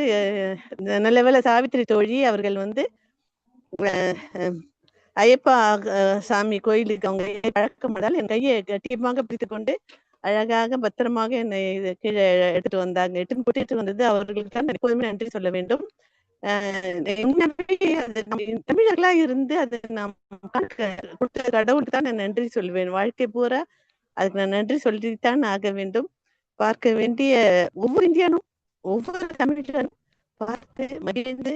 நல்ல வேளை சாவித்திரி தோழி அவர்கள் வந்து ஐயப்பா சாமி கோயிலுக்கு அவங்க பழக்கமானால் என் கையை கட்டியமாக பிடித்துக் கொண்டு அழகாக பத்திரமாக என்னை கீழே எடுத்துட்டு வந்தாங்க. கூட்டிட்டு வந்தது அவர்களுக்கு தான் எப்போதுமே நன்றி சொல்ல வேண்டும். தமிழர்களா இருந்து அது நாம் கொடுத்த கடவுளுக்கு தான் நான் நன்றி சொல்வேன். வாழ்க்கை பூரா அதுக்கு நான் நன்றி சொல்லித்தான் ஆக வேண்டும். பார்க்க வேண்டிய ஒவ்வொரு இந்தியனும் ஒவ்வொரு தமிழனும் பார்த்து மகிழ்ந்து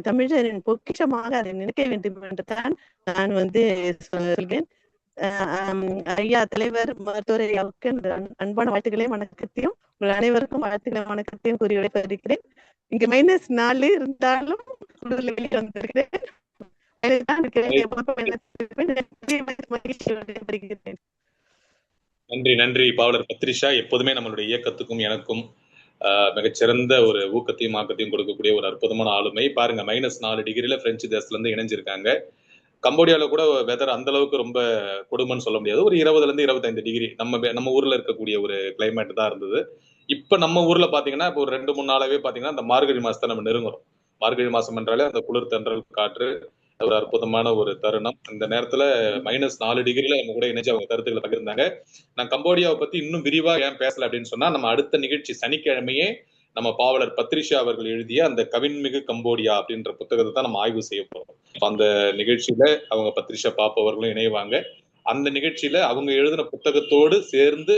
தமிழரின் பொக்கிஷமாக அதை நினைக்க வேண்டும் என்றுதான் நான் வந்து சொல்கிறேன். ஐயா தலைவர் மருத்துவர் ஐயாவுக்கு அன்பான வாழ்த்துக்களையும் வணக்கத்தையும் உங்கள் அனைவருக்கும் வாழ்த்துக்களை வணக்கத்தையும் கூறி விடைபெறுகிறேன். இங்க -4 இருந்தாலும் வெளியே வந்திருக்கிறேன். நன்றி நன்றி பாவலர் பத்ரிஷா. எப்போதுமே நம்மளுடைய இயக்கத்துக்கும் எனக்கும் மிகச்சிறந்த ஒரு ஊக்கத்தையும் ஆக்கத்தையும் கொடுக்கக்கூடிய ஒரு அற்புதமான ஆளுமை. பாருங்க, -4 டிகிரில பிரெஞ்சு தேசத்துல இருந்து இணைஞ்சிருக்காங்க. கம்போடியால கூட வெதர் அந்த அளவுக்கு ரொம்ப கொடுமைன்னு சொல்ல முடியாது. ஒரு 20-25 டிகிரி நம்ம ஊர்ல இருக்கக்கூடிய ஒரு கிளைமேட் தான் இருந்தது. இப்ப நம்ம ஊர்ல பாத்தீங்கன்னா இப்போ ஒரு 2-3 நாளாவே பாத்தீங்கன்னா அந்த மார்கழி மாசத்தை நம்ம நெருங்குறோம். மார்கழி மாசம் என்றாலே அந்த குளிர் தென்றல் காற்று ஒரு அற்புதமான ஒரு தருணம். இந்த நேரத்துல -4 டிகிரில நம்ம கூட இணைஞ்சு அவங்க கருத்துக்களை பகிர்ந்தாங்க. நான் கம்போடியாவை பத்தி இன்னும் விரிவா ஏன் பேசல அப்படின்னு சொன்னா, நம்ம அடுத்த நிகழ்ச்சி சனிக்கிழமையே நம்ம பாவலர் பத்ரிஷா அவர்கள் எழுதிய அந்த கவின்மிகு கம்போடியா அப்படின்ற புத்தகத்தை தான் நம்ம ஆய்வு செய்ய போறோம். அந்த நிகழ்ச்சியில அவங்க பத்ரிஷா பாப்பவர்களும் இணைவாங்க. அந்த நிகழ்ச்சியில அவங்க எழுதின புத்தகத்தோடு சேர்ந்து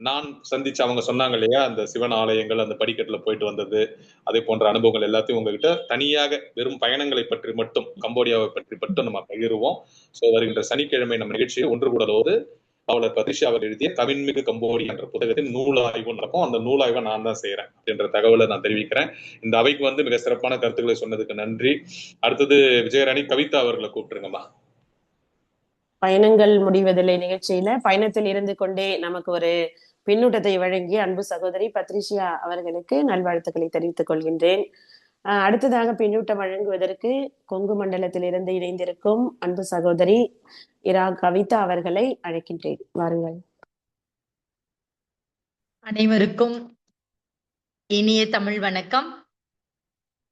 நான் சந்திச்ச அவங்க சொன்னாங்க இல்லையா, அந்த சிவன் ஆலயங்கள், அந்த படிக்கட்டுல போயிட்டு வந்தது, அதே போன்ற அனுபவங்கள் எல்லாத்தையும் உங்ககிட்ட தனியாக வெறும் பயணங்களை பற்றி மட்டும், கம்போடியாவை பற்றி மட்டும் நம்ம பகிருவோம். ஸோ வருகின்ற சனிக்கிழமை நம்ம நிகழ்ச்சியை ஒன்று கூடலோடு அவளர் பத்ரிஷா அவர் எழுதிய கவின்மிகு கம்போடி என்ற புத்தகத்தின் நூலாய்வு நடக்கும். அந்த நூலாய்வை நான் தான் செய்யறேன் அப்படின்ற தகவலை நான் தெரிவிக்கிறேன். இந்த அவைக்கு வந்து மிக சிறப்பான கருத்துக்களை சொன்னதுக்கு நன்றி. அடுத்தது விஜயராணி கவிதா அவர்களை கூப்பிட்டுருங்கம்மா. பயணங்கள் முடிவதில்லை நிகழ்ச்சியில பயணத்தில் இருந்து கொண்டே நமக்கு ஒரு பின்னூட்டத்தை வழங்கிய அன்பு சகோதரி பத்ரிஷியா அவர்களுக்கு நல்வாழ்த்துக்களை தெரிவித்துக் கொள்கின்றேன். அடுத்ததாக பின்னூட்டம் வழங்குவதற்கு கொங்கு மண்டலத்தில் இருந்து இணைந்திருக்கும் அன்பு சகோதரி இரா கவிதா அவர்களை அழைக்கின்றேன். வாருங்கள். அனைவருக்கும் இனிய தமிழ் வணக்கம்.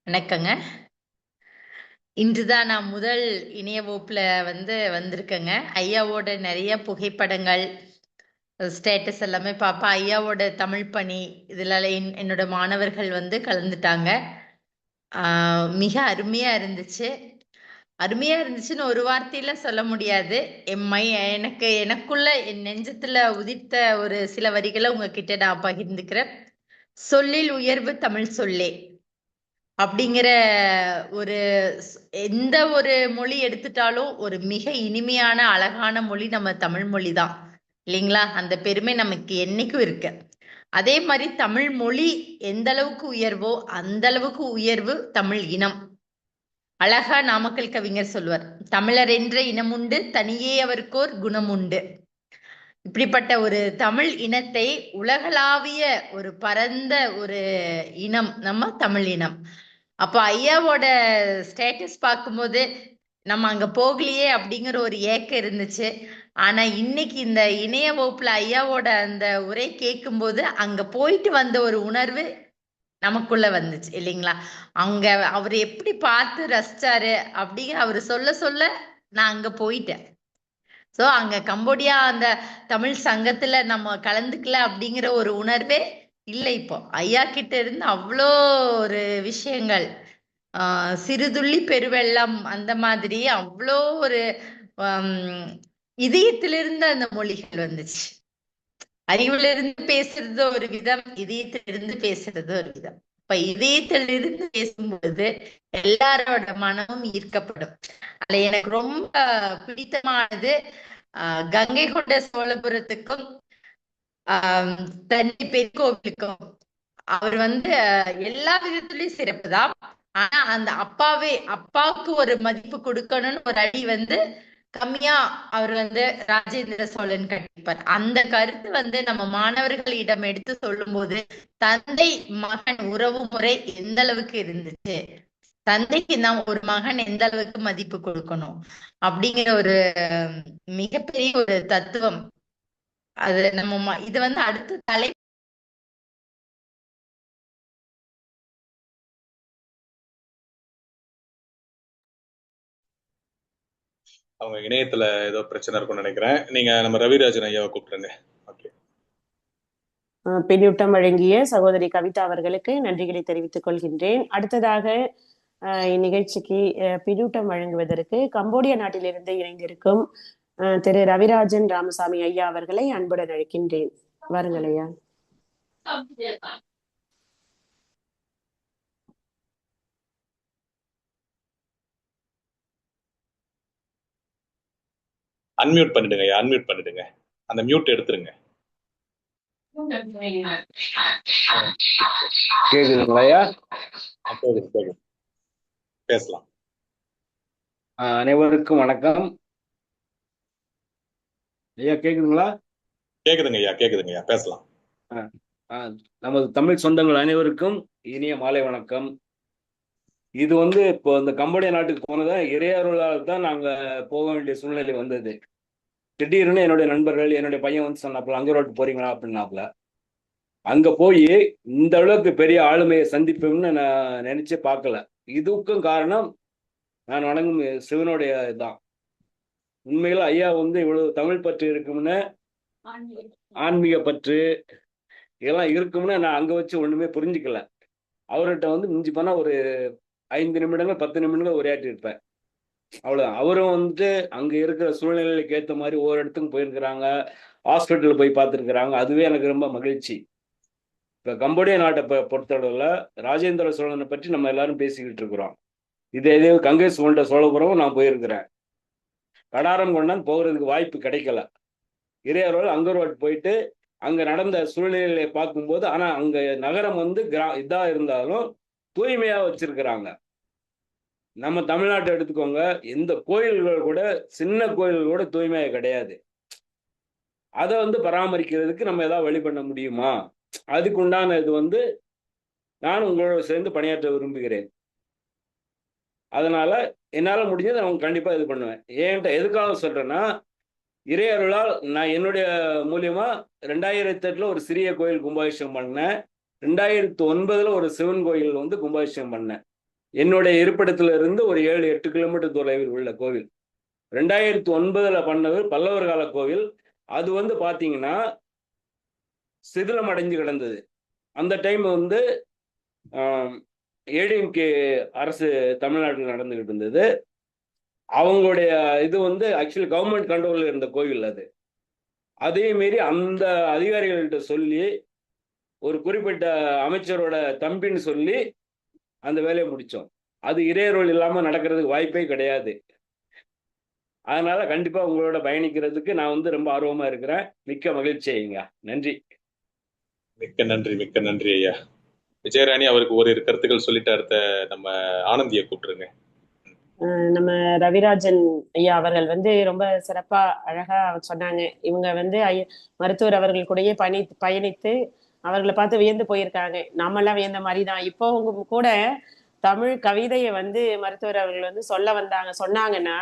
வணக்கங்க. இன்றுதான் நான் முதல் இணைய வகுப்புல வந்திருக்கேங்க. ஐயாவோட நிறைய புகைப்படங்கள், ஸ்டேட்டஸ் எல்லாமே பாப்பா. ஐயாவோட தமிழ் பணி இதுல என்னோட மாணவர்கள் கலந்துட்டாங்க. மிக அருமையா இருந்துச்சு. அருமையா இருந்துச்சுன்னு ஒரு வார்த்தையில சொல்ல முடியாது. எனக்குள்ள என் நெஞ்சத்துல உதிர்த்த ஒரு சில வரிகளை உங்ககிட்ட நான் பகிர்ந்துக்கிறேன். சொல்லில் உயர்வு தமிழ் சொல்லே அப்படிங்கிற ஒரு எந்த ஒரு மொழி எடுத்துட்டாலும் ஒரு மிக இனிமையான அழகான மொழி நம்ம தமிழ் மொழி தான் இல்லைங்களா? அந்த பெருமை நமக்கு என்னைக்கும் இருக்கு. அதே மாதிரி தமிழ் மொழி எந்த அளவுக்கு உயர்வோ அந்த அளவுக்கு உயர்வு தமிழ் இனம். அழகா நாமக்கல் கவிஞர் சொல்வார், தமிழர் என்ற இனம் உண்டு, தனியே அவருக்கோர் குணம் உண்டு. இப்படிப்பட்ட ஒரு தமிழ் இனத்தை உலகளாவிய ஒரு பரந்த ஒரு இனம் நம்ம தமிழ் இனம். அப்போ ஐயாவோட ஸ்டேட்டஸ் பார்க்கும்போது நம்ம அங்க போகலையே அப்படிங்கிற ஒரு ஏக்கம் இருந்துச்சு. ஆனா இன்னைக்கு இந்த இணைய வகுப்புல ஐயாவோட அந்த உரை கேட்கும்போது அங்க போயிட்டு வந்த ஒரு உணர்வு நமக்குள்ள வந்துச்சு இல்லைங்களா? அங்க அவர் எப்படி பார்த்து ரசிச்சாரு அப்படிங்கிற அவர் சொல்ல சொல்ல நான் அங்க போயிட்டேன். ஸோ அங்க கம்போடியா அந்த தமிழ் சங்கத்துல நம்ம கலந்துக்கல அப்படிங்கிற ஒரு உணர்வே இல்லை. இப்போ ஐயா கிட்ட இருந்து அவ்வளோ ஒரு விஷயங்கள், சிறுதுள்ளி பெருவெள்ளம் அந்த மாதிரி அவ்வளோ ஒரு இதயத்திலிருந்து அந்த மொழிகள் வந்துச்சு. அறிவுல இருந்து பேசுறது ஒரு விதம், இதயத்திலிருந்து பேசுறது ஒரு விதம். இப்ப இதயத்திலிருந்து பேசும்போது எல்லாரோட மனமும் ஈர்க்கப்படும். அதுல எனக்கு ரொம்ப பிடித்தமானது கங்கை கொண்ட சோழபுரத்துக்கும் தஞ்சை பெருங்கோவிலுக்கும் அவர் எல்லா விதத்திலயும் சிறப்புதான். ஆனா அந்த அப்பாவுக்கு ஒரு மதிப்பு கொடுக்கணும்னு ஒரு அடி கம்மியா அவர் ராஜேந்திர சோழன் கண்டிப்பார். அந்த கருத்து நம்ம மாணவர்களிடம் எடுத்து சொல்லும் போது தந்தை மகன் உறவு முறை எந்த அளவுக்கு இருந்துச்சு, தந்தைக்கு நாம் ஒரு மகன் எந்த அளவுக்கு மதிப்பு கொடுக்கணும் அப்படிங்கிற ஒரு மிகப்பெரிய ஒரு தத்துவம். அது நம்ம இது அடுத்த தலை அவங்க இணையத்துல ஏதோ பிரச்சனை இருக்கும்னு நினைக்கிறேன். நீங்க நம்ம ரவிராஜன் ஐயாவை கூப்பிட்டுருங்க. பின்னூட்டம் வழங்கிய சகோதரி கவிதா அவர்களுக்கு நன்றிகளை தெரிவித்துக் கொள்கின்றேன். அடுத்ததாக இந்நிகழ்ச்சிக்கு பின்னூட்டம் வழங்குவதற்கு கம்போடியா நாட்டிலிருந்து இணைந்திருக்கும் திரு ரவிராஜன் ராமசாமி ஐயா அவர்களை அன்புடன் அழைக்கின்றேன். வாருங்கள் ஐயா. அன்மியூட் பண்ணிடுங்க ஐயா, அன்மியூட் பண்ணிடுங்க. அந்த மியூட் எடுத்துருங்க. கேக்குதுங்களா ஐயா? பேசலாம். அனைவருக்கும் வணக்கம் ஐயா. கேக்குதுங்களா? கேக்குதுங்க ஐயா, கேக்குதுங்க ஐயா, பேசலாம். நமது தமிழ் சொந்தங்கள் அனைவருக்கும் இனிய மாலை வணக்கம். இது இப்போ இந்த கம்போடியா நாட்டுக்கு போனதா இறையருளால் தான் நாங்க போக வேண்டிய சூழ்நிலை வந்தது. திடீர்னு என்னுடைய நண்பர்கள், என்னுடைய பையன் சொன்னாப்புல அங்க ரோட்டு போறீங்களா அப்படின்னாப்புல. அங்க போய் இந்த அளவுக்கு பெரிய ஆளுமையை சந்திப்போம்னு நான் நினைச்சே பார்க்கல. இதுக்கும் காரணம் நான் வணங்கும் சிவனுடைய தான். உண்மையில ஐயா இவ்வளவு தமிழ் பற்று இருக்கும்னு, ஆன்மீக பற்று இதெல்லாம் இருக்கும்னு நான் அங்க வச்சு ஒண்ணுமே புரிஞ்சுக்கல. அவர்கிட்ட மிஞ்சி போனா ஒரு 5 நிமிடங்கள் 10 நிமிடங்கள் உரையாற்றி இருப்பேன், அவ்வளவுதான். அவரும் அங்க இருக்கிற சூழ்நிலைக்கு ஏற்ற மாதிரி ஒவ்வொரு இடத்துக்கும் போயிருக்கிறாங்க. ஹாஸ்பிட்டல் போய் பார்த்துருக்குறாங்க. அதுவே எனக்கு ரொம்ப மகிழ்ச்சி. இப்போ கம்போடியா நாட்டை பொறுத்தளவில் ராஜேந்திர சோழனை பற்றி நம்ம எல்லாரும் பேசிக்கிட்டு இருக்கிறோம். இதே கங்கை கொண்ட சோழபுரமும் நான் போயிருக்கிறேன். கடாரம் கொண்டான் போகிறதுக்கு வாய்ப்பு கிடைக்கல. இறையர்கள் அங்கர்வாட் போயிட்டு அங்க நடந்த சூழ்நிலைகளை பார்க்கும்போது, ஆனா அங்க நகரம் வந்து இதா இருந்தாலும் தூய்மையா வச்சிருக்கிறாங்க. நம்ம தமிழ்நாட்டை எடுத்துக்கோங்க, எந்த கோயில்கள் கூட, சின்ன கோயில்கள் கூட தூய்மையா கிடையாது. அதை வந்து பராமரிக்கிறதுக்கு நம்ம ஏதாவது வழி பண்ண முடியுமா? அதுக்கு உண்டான இது வந்து நான் உங்களோட சேர்ந்து பணியாற்ற விரும்புகிறேன். அதனால என்னால முடிஞ்சதை நான் கண்டிப்பா இது பண்ணுவேன். ஏன்ட்ட எதுக்காக சொல்றேன்னா, இறையருளால் நான் என்னுடைய மூலியமா 2008 ஒரு சிறிய கோயில் கும்பாபிஷேகம் பண்ணேன். 2009 ஒரு சிவன் கோயில் வந்து கும்பாபிஷேகம் பண்ணேன். என்னுடைய இருப்பிடத்துல இருந்து ஒரு 7-8 கிலோமீட்டர் தொலைவில் உள்ள கோவில். 2009 பண்ணது பல்லவர் கால கோவில். அது வந்து பாத்தீங்கன்னா சிதிலம் அடைஞ்சு கிடந்தது. அந்த டைம் வந்து ஏடிஎம்கே அரசு தமிழ்நாட்டில் நடந்துகிட்டு இருந்தது. அவங்களுடைய இது வந்து ஆக்சுவலி கவர்மெண்ட் கண்ட்ரோல்ல இருந்த கோவில் அது. அதே மாரி அந்த அதிகாரிகள்கிட்ட சொல்லி ஒரு குறிப்பிட்ட அமைச்சரோட தம்பின்னு சொல்லி அந்த வேலையை முடிச்சோம். அது இறையருள் இல்லாம நடக்கிறதுக்கு வாய்ப்பே கிடையாது. அதனால கண்டிப்பா உங்களோட பயணிக்கிறதுக்கு நான் வந்து ரொம்ப ஆர்வமா இருக்கிறேன். மிக்க மகிழ்ச்சி ஐயா. நன்றி. மிக்க நன்றி, மிக்க நன்றி ஐயா. விஜயராணி அவருக்கு ஒரு கருத்துக்கள் சொல்லிட்டு அடுத்த நம்ம ஆனந்தியை கூப்பிட்டுருங்க. நம்ம ரவிராஜன் ஐயா அவர்கள் வந்து ரொம்ப சிறப்பா அழகா சொன்னாங்க. இவங்க வந்து மருத்துவர் அவர்கள் கூடயே பயணித்து அவர்களை பார்த்து வியந்து போயிருக்காங்க. நாமெல்லாம் வியந்த மாதிரிதான். இப்போ உங்க கூட தமிழ் கவிதையை வந்து மருத்துவர் அவர்கள் வந்து சொன்னாங்கன்னா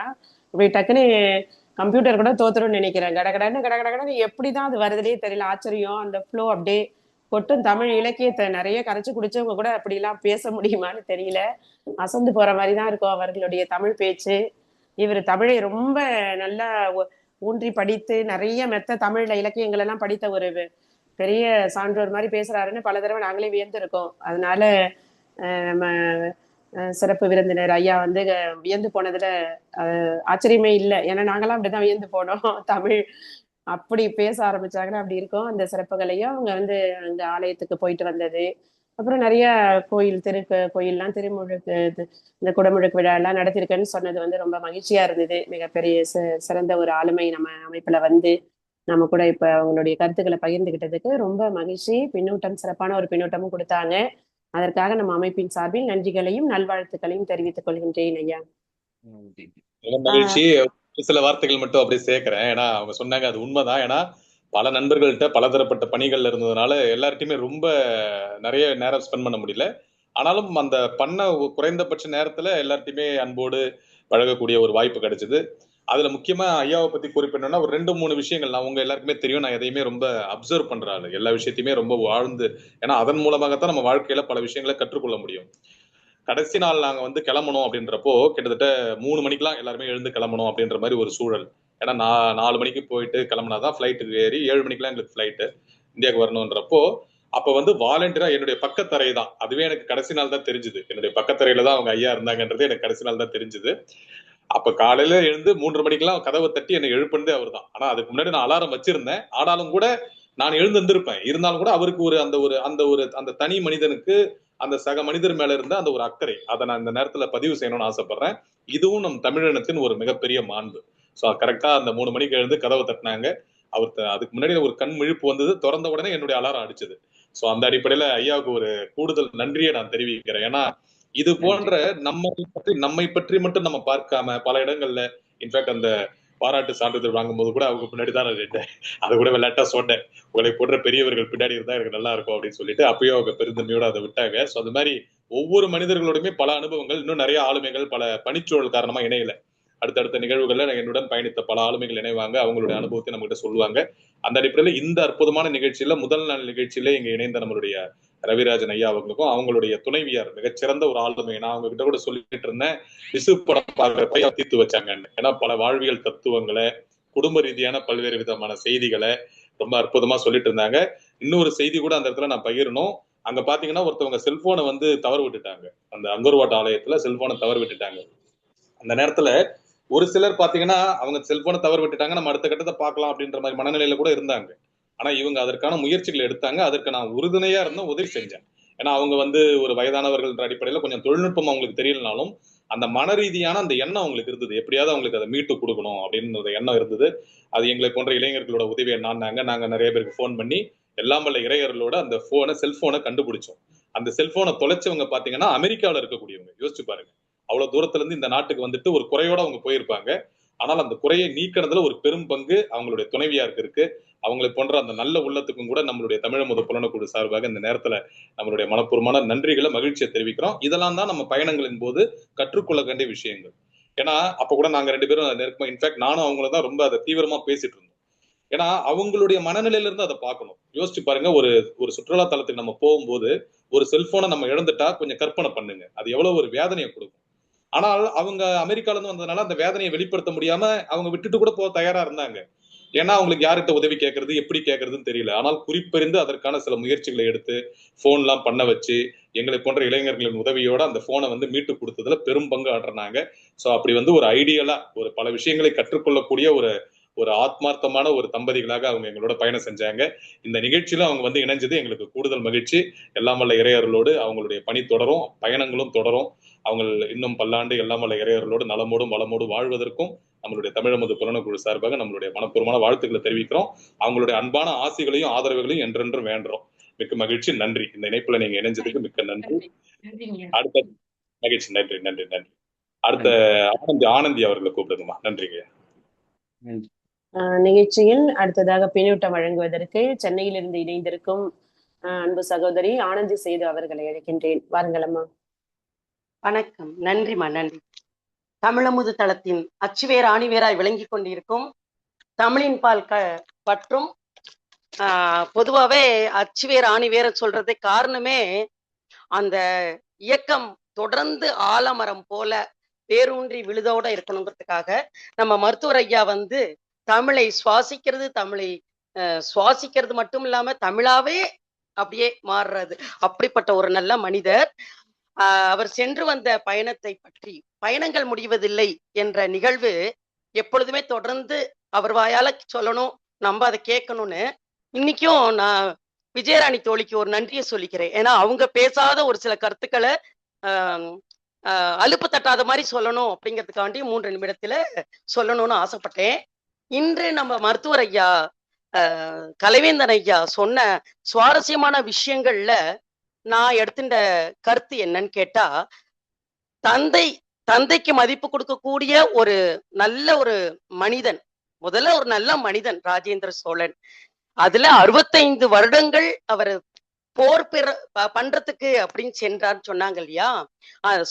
இப்படி டக்குன்னு கம்ப்யூட்டர் கூட தோத்துரும்னு நினைக்கிறேன். கடகடன்னு எப்படிதான் அது வருதுன்னே தெரியல. ஆச்சரியம். அந்த ஃப்ளோ அப்படியே கொட்டும். தமிழ் இலக்கியத்தை நிறைய கரைச்சு குடிச்சவங்க கூட அப்படிலாம் பேச முடியுமான்னு தெரியல. அசந்து போற மாதிரிதான் இருக்கும் அவர்களுடைய தமிழ் பேச்சு. இவர் தமிழை ரொம்ப நல்லா ஊன்றி படித்து நிறைய மெத்த தமிழ்ல இலக்கியங்கள் எல்லாம் படித்த ஒரு பெரிய சான்றோர் மாதிரி பேசுறாருன்னு பல தடவை நாங்களே வியந்திருக்கோம். அதனால நம்ம சிறப்பு விருந்தினர் ஐயா வந்து வியந்து போனதுல ஆச்சரியமே இல்லை. ஏன்னா நாங்களாம் அப்படிதான் வியந்து போனோம். தமிழ் அப்படி பேச ஆரம்பிச்சாங்கன்னா அப்படி இருக்கும். அந்த சிறப்புகளையும் அவங்க வந்து அந்த ஆலயத்துக்கு போயிட்டு வந்தது, அப்புறம் நிறைய கோயில்லாம் திருமுழுக்கு இந்த குடமுழுக்கு விழா எல்லாம் நடத்திருக்கேன்னு சொன்னது வந்து ரொம்ப மகிழ்ச்சியா இருந்தது. மிகப்பெரிய சிறந்த ஒரு ஆளுமை நம்ம அமைப்புல வந்து நம்ம கூட இப்ப அவங்களுடைய கருத்துக்களை பகிர்ந்துகிட்டதுக்கு ரொம்ப மகிழ்ச்சி. பின்னூட்டம், சிறப்பான ஒரு பின்னூட்டமும் கொடுத்தாங்க. அதற்காக நம்ம அமைப்பின் சார்பில் நன்றிகளையும் நல்வாழ்த்துக்களையும் தெரிவித்துக் கொள்கின்றேன் ஐயா. மகிழ்ச்சி. சில வார்த்தைகள் மட்டும் அப்படியே சேர்க்கிறேன். ஏன்னா அவங்க சொன்னாங்க, அது உண்மைதான். ஏன்னா பல நண்பர்கள்ட்ட பலதரப்பட்ட பணிகள்ல இருந்ததுனால எல்லார்ட்டையுமே ரொம்ப நிறைய நேரம் ஸ்பெண்ட் பண்ண முடியல. ஆனாலும் அந்த குறைந்தபட்ச நேரத்துல எல்லார்ட்டையுமே அன்போடு பழகக்கூடிய ஒரு வாய்ப்பு கிடைச்சது. அதுல முக்கியமா ஐயாவை பத்தி குறிப்பிடணும்னா ஒரு 2-3 விஷயங்கள் நான் உங்க எல்லாருக்குமே தெரியும். நான் எதையுமே ரொம்ப அப்சர்வ் பண்றாரு, எல்லா விஷயத்தையுமே ரொம்ப வாழ்ந்து, ஏன்னா அதன் மூலமாகத்தான் நம்ம வாழ்க்கையில பல விஷயங்களை கற்றுக்கொள்ள முடியும். கடைசி நாள் நாங்க வந்து கிளம்பணும் அப்படின்றப்போ கிட்டத்தட்ட 3 மணிக்கெல்லாம் எல்லாருமே எழுந்து கிளம்பணும் அப்படின்ற மாதிரி ஒரு சூழல். ஏன்னா நான் 4 மணிக்கு போயிட்டு கிளம்புனாதான் ஃபிளைட்டுக்கு ஏறி 7 மணிக்கெல்லாம் எங்களுக்கு ஃபிளைட்டு இந்தியாவுக்கு வரணுன்றப்போ அப்ப வந்து வாலண்டியரா என்னுடைய பக்கத்தரை தான். அதுவே எனக்கு கடைசி நாள் தான் தெரிஞ்சுது. என்னுடைய பக்கத்தரையில தான் அவங்க ஐயா இருந்தாங்கன்றது எனக்கு கடைசி நாள் தான் தெரிஞ்சுது. அப்ப காலையில எழுந்து 3:30 மணிக்கெல்லாம் கதவை தட்டி என்னை எழுப்புனதே அவர் தான். ஆனா அதுக்கு முன்னாடி நான் அலாரம் வச்சிருந்தேன். ஆனாலும் கூட நான் எழுந்திருப்பேன். இருந்தாலும் கூட அவருக்கு அந்த தனி மனிதனுக்கு, அந்த சக மனிதர் மேல இருந்த அந்த ஒரு அக்கறை, அதை நான் இந்த நேரத்துல பதிவு செய்யணும்னு ஆசைப்படுறேன். இதுவும் நம் தமிழினத்தின் ஒரு மிகப்பெரிய மாண்பு. ஸோ கரெக்டா அந்த 3 மணிக்கு எழுந்து கதவை தட்டினாங்க. அதுக்கு முன்னாடி ஒரு கண் விழிப்பு வந்தது. திறந்த உடனே என்னுடைய அலாரம் அடிச்சது. ஸோ அந்த அடிப்படையில ஐயாவுக்கு ஒரு கூடுதல் நன்றியை நான் தெரிவிக்கிறேன். ஏன்னா இது போன்ற நம்மை பற்றி மட்டும் நம்ம பார்க்காம பல இடங்கள்ல, இன்ஃபேக்ட் அந்த பாராட்டு சான்றிதழ் வாங்கும்போது கூட அவங்க பின்னாடி தான் நான் அதை கூட விளையாட்டா சொன்னேன், உங்களை போன்ற பெரியவர்கள் பின்னாடி இருந்தா எனக்கு நல்லா இருக்கும் அப்படின்னு சொல்லிட்டு அப்பயும் அவங்க பெருந்தன்மையோட அதை விட்டாங்க. ஸோ அது மாதிரி ஒவ்வொரு மனிதர்களோடுமே பல அனுபவங்கள், இன்னும் நிறைய ஆளுமைகள் பல பணிச்சூழல் காரணமா இணையல. அடுத்தடுத்த நிகழ்வுகள்ல என்னுடன் பயணித்த பல ஆளுமைகள் இணைவாங்க, அவங்களுடைய அனுபவத்தை நம்ம கிட்ட சொல்லுவாங்க. அந்த அடிப்படையில இந்த அற்புதமான நிகழ்ச்சியில முதல் நாள் நிகழ்ச்சியில இங்க இணைந்த நம்மளுடைய ரவிராஜன் ஐயா அவங்களுக்கும் அவங்களுடைய துணைவியார் மிகச்சிறந்த ஒரு ஆளுமை. நான் அவங்க கிட்ட கூட சொல்லிட்டு இருந்தேன், விசு படம் பார்க்கிறப்ப தீர்த்து வச்சாங்கன்னு. ஏன்னா பல வாழ்வியல் தத்துவங்களை, குடும்ப ரீதியான பல்வேறு விதமான செய்திகளை ரொம்ப அற்புதமா சொல்லிட்டு இருந்தாங்க. இன்னொரு செய்தி கூட அந்த இடத்துல நான் பகிரணும். அங்க பாத்தீங்கன்னா ஒருத்தவங்க செல்போனை வந்து தவறு விட்டுட்டாங்க. அந்த அங்கர்வாட் ஆலயத்துல செல்போனை தவறு விட்டுட்டாங்க. அந்த நேரத்துல ஒரு சிலர் பாத்தீங்கன்னா அவங்க செல்போனை தவறு விட்டுட்டாங்க, நம்ம அடுத்த கட்டத்தை பார்க்கலாம் அப்படின்ற மாதிரி மனநிலையில கூட இருந்தாங்க. ஆனா இவங்க அதற்கான முயற்சிகளை எடுத்தாங்க. அதற்கு நான் உறுதுணையா இருந்தும் உதவி செஞ்சேன். ஏன்னா அவங்க வந்து ஒரு வயதானவர்கள் என்ற அடிப்படையில கொஞ்சம் தொழில்நுட்பம் அவங்களுக்கு தெரியலனாலும் அந்த மன ரீதியான அந்த எண்ணம் அவங்களுக்கு இருந்தது. எப்படியாவது அவங்களுக்கு அதை மீட்டு கொடுக்கணும் அப்படின்னு எண்ணம் இருந்தது. அது எங்களை போன்ற இளைஞர்களோட உதவியை நாங்க நிறைய பேருக்கு ஃபோன் பண்ணி எல்லாம் வல்ல இறையர்களோட அந்த செல்போனை கண்டுபிடிச்சோம். அந்த செல்போனை தொலைச்சவங்க பாத்தீங்கன்னா அமெரிக்காவில் இருக்கக்கூடியவங்க. யோசிச்சு பாருங்க, அவ்வளவு தூரத்துல இருந்து இந்த நாட்டுக்கு வந்துட்டு ஒரு குறையோட அவங்க போயிருப்பாங்க. ஆனால் அந்த குறையை நீக்கிறதுல ஒரு பெரும் பங்கு அவங்களுடைய துணைவியாருக்கு இருக்கு. அவங்களை போன்ற அந்த நல்ல உள்ளத்துக்கும் கூட நம்மளுடைய தமிழமுது புலனக்குழு சார்பாக இந்த நேரத்துல நம்மளுடைய மனப்பூர்வமான நன்றிகளை, மகிழ்ச்சியை தெரிவிக்கிறோம். இதெல்லாம் தான் நம்ம பயணங்களின் போது கற்றுக்கொள்ள வேண்டிய விஷயங்கள். ஏன்னா அப்ப கூட நாங்க 2 பேரும் நெருக்கமா, இன்ஃபேக்ட் நானும் அவங்கள தான் ரொம்ப அதை தீவிரமா பேசிட்டு இருந்தோம். ஏன்னா அவங்களுடைய மனநிலையில இருந்து அதை பார்க்கணும். யோசிச்சு பாருங்க, ஒரு சுற்றுலா தலத்துக்கு நம்ம போகும்போது ஒரு செல்போனை நம்ம இழந்துட்டா கொஞ்சம் கற்பனை பண்ணுங்க, அது எவ்வளவு ஒரு வேதனையை கொடுக்கும். ஆனால் அவங்க அமெரிக்கால இருந்து வந்ததுனால அந்த வேதனையை வெளிப்படுத்த முடியாம அவங்க விட்டுட்டு கூட போக தயாரா இருந்தாங்க. ஏன்னா அவங்களுக்கு யார்கிட்ட உதவி கேட்கறது, எப்படி கேட்கறதுன்னு தெரியல. ஆனால் குறிப்பறிந்து அதற்கான சில முயற்சிகளை எடுத்து போன் எல்லாம் பண்ண வச்சு எங்களை போன்ற இளைஞர்களின் உதவியோட அந்த போனை வந்து மீட்டு கொடுத்ததுல பெரும் பங்கு ஆடுறாங்க. சோ அப்படி வந்து ஒரு ஐடியலா ஒரு பல விஷயங்களை கற்றுக்கொள்ளக்கூடிய ஒரு ஆத்மார்த்தமான ஒரு தம்பதிகளாக அவங்க எங்களோட பயணம் செஞ்சாங்க. இந்த நிகழ்ச்சியில அவங்க வந்து இணைஞ்சது எங்களுக்கு கூடுதல் மகிழ்ச்சி. எல்லாம் வல்ல இறையர்களோடு அவங்களுடைய பணி தொடரும், பயணங்களும் தொடரும். அவங்க இன்னும் பல்லாண்டு எல்லாம் வல்ல இறையர்களோடு நலமோடும் வளமோடும் வாழ்வதற்கும் நம்மளுடைய தமிழமுது புலனக்குழு சார்பாக நம்மளுடைய மனப்பூர்வமான வாழ்த்துக்களை தெரிவிக்கிறோம். அவங்களுடைய அன்பான ஆசைகளையும் ஆதரவுகளையும் என்றென்றும் வேண்டுறோம். மிக்க மகிழ்ச்சி, நன்றி. இந்த இணைப்புல நீங்க இணைஞ்சதுக்கு மிக்க நன்றி. அடுத்த மகிழ்ச்சி, நன்றி நன்றி நன்றி. அடுத்த ஆனந்தி அவர்களை கூப்பிடுங்கம்மா. நன்றிங்க. நிகழ்ச்சியில் அடுத்ததாக பின்னூட்டம் வழங்குவதற்கு சென்னையிலிருந்து இணைந்திருக்கும் அன்பு சகோதரி ஆனந்தி சேது அவர்களை அழைக்கின்றேன். வாருங்களம்மா. வணக்கம். நன்றிம்மா, நன்றி. தமிழமுது தளத்தின் அச்சுவேர் ஆணிவேராய் விளங்கி கொண்டிருக்கும் தமிழின் பால் பற்றும் பொதுவாகவே அச்சுவேர் ஆணிவேர சொல்றதை காரணமே அந்த இயக்கம் தொடர்ந்து ஆலமரம் போல வேரூன்றி விழுதோட இருக்கணுங்கிறதுக்காக நம்ம மருத்துவர் ஐயா வந்து தமிழை சுவாசிக்கிறது, தமிழை சுவாசிக்கிறது மட்டும் இல்லாம தமிழாவே அப்படியே மாறுறது, அப்படிப்பட்ட ஒரு நல்ல மனிதர். அவர் சென்று வந்த பயணத்தை பற்றி, பயணங்கள் முடிவதில்லை என்ற நிகழ்வு எப்பொழுதுமே தொடர்ந்து அவர் வாயால சொல்லணும், நம்ம அதை கேட்கணும்னு இன்னைக்கும் நான் விஜயராணி தோழிக்கு ஒரு நன்றியை சொல்லிக்கிறேன். ஏன்னா அவங்க பேசாத ஒரு சில கருத்துக்களை அலுப்பு தட்டாத மாதிரி சொல்லணும் அப்படிங்கிறதுக்காண்டி 3 நிமிடத்துல சொல்லணும்னு ஆசைப்பட்டேன். இன்று நம்ம மருத்துவர் ஐயா கலைவேந்தன் ஐயா சொன்ன சுவாரஸ்யமான விஷயங்கள்ல நான் எடுத்துட்ட கருத்து என்னன்னு கேட்டா, தந்தைக்கு மதிப்பு கொடுக்கக்கூடிய ஒரு நல்ல ஒரு மனிதன், முதல்ல ஒரு நல்ல மனிதன் ராஜேந்திர சோழன். அதுல 65 வருடங்கள் அவர் போர் பண்றதுக்கு அப்படின்னு சென்றான்னு சொன்னாங்க இல்லையா.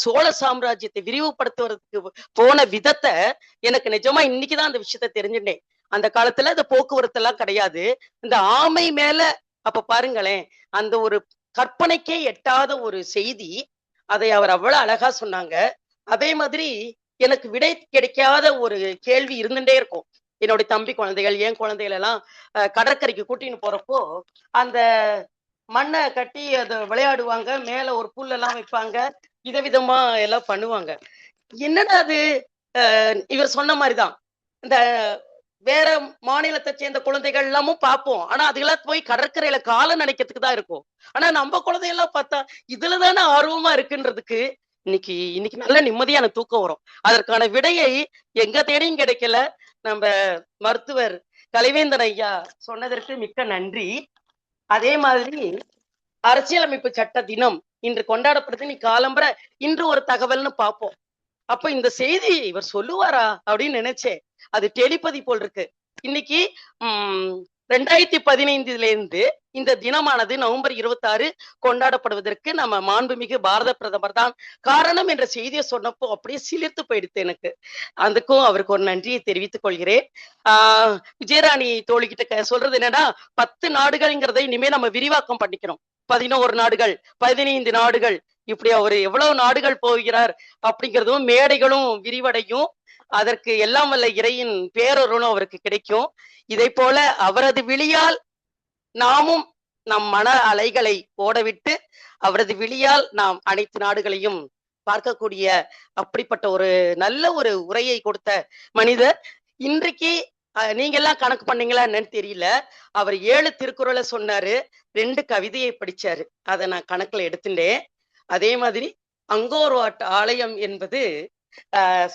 சோழ சாம்ராஜ்யத்தை விரிவுபடுத்துவதற்கு போன விதத்தை எனக்கு நிஜமா இன்னைக்குதான் அந்த விஷயத்த தெரிஞ்சுட்டேன். அந்த காலத்துல இந்த போக்குவரத்து எல்லாம் கிடையாது. இந்த ஆமை மேல அப்ப பாருங்களேன், அந்த ஒரு கற்பனைக்கே எட்டாத ஒரு செய்தி, அதை அவர் அவ்வளவு அழகா சொன்னாங்க. அதே மாதிரி எனக்கு விடை கிடைக்காத ஒரு கேள்வி இருந்துட்டே இருக்கும். என்னுடைய தம்பி குழந்தைகள், என் குழந்தைகள் எல்லாம் கடற்கரைக்கு கூட்டின்னு போறப்போ அந்த மண்ணை கட்டி அதை விளையாடுவாங்க, மேல ஒரு புல்லெல்லாம் வைப்பாங்க, விதவிதமா எல்லாம் பண்ணுவாங்க. என்னடா அது, இவர் சொன்ன மாதிரிதான் இந்த வேற மாநிலத்தை சேர்ந்த குழந்தைகள் எல்லாமும் பார்ப்போம். ஆனா அதுக்கெல்லாம் போய் கடற்கரையில காலம் நினைக்கிறதுக்கு தான் இருக்கும். ஆனா நம்ம குழந்தையெல்லாம் பார்த்தா இதுலதானே ஆர்வமா இருக்குன்றதுக்கு இன்னைக்கு நல்ல நிம்மதியான தூக்கம் வரும். அதற்கான விடையை எங்க தேடியும் கிடைக்கல. நம்ம மருத்துவர் கலைவேந்தன் ஐயா சொன்னதற்கு மிக்க நன்றி. அதே மாதிரி அரசியலமைப்பு சட்ட தினம் இன்று கொண்டாடப்படுது. நீ காலம்பர இன்று ஒரு தகவல்னு பார்ப்போம். அப்ப இந்த செய்தி இவர் சொல்லுவாரா அப்படின்னு நினைச்சேன். அது டெலிபதி போல் இருக்கு. இன்னைக்கு 2015 இந்த தினமானது நவம்பர் 26 கொண்டாடப்படுவதற்கு நம்ம மாண்புமிகு பாரத பிரதமர் தான் காரணம் என்ற செய்தியை சொன்னப்போ அப்படியே சிலிர்த்து போயிடுத்து எனக்கு. அதுக்கும் அவருக்கு ஒரு நன்றியை தெரிவித்துக் கொள்கிறேன். விஜயராணி தோழிகிட்ட சொல்றது என்னன்னா, 10 நாடுகள்ங்கிறதை இனிமே நம்ம விரிவாக்கம் பண்ணிக்கிறோம். 11 நாடுகள், 15 நாடுகள், இப்படி அவர் எவ்வளவு நாடுகள் போகிறார் அப்படிங்கிறதும் மேடைகளும் விரிவடையும். அதற்கு எல்லாம் வல்ல இறையின் பேரருளும் அவருக்கு கிடைக்கும். இதை போல அவரது விழியால் நாமும் நம் மன அலைகளை ஓடவிட்டு அவரது விழியால் நாம் அனைத்து நாடுகளையும் பார்க்கக்கூடிய அப்படிப்பட்ட ஒரு நல்ல ஒரு உரையை கொடுத்த மனிதர். இன்றைக்கு நீங்க எல்லாம் கணக்கு பண்ணீங்களா என்னன்னு தெரியல, அவர் 7 திருக்குறளை சொன்னாரு, 2 கவிதையை படிச்சாரு, அதை நான் கணக்குல எடுத்துட்டேன். அதே மாதிரி அங்கோர்வாட் ஆலயம் என்பது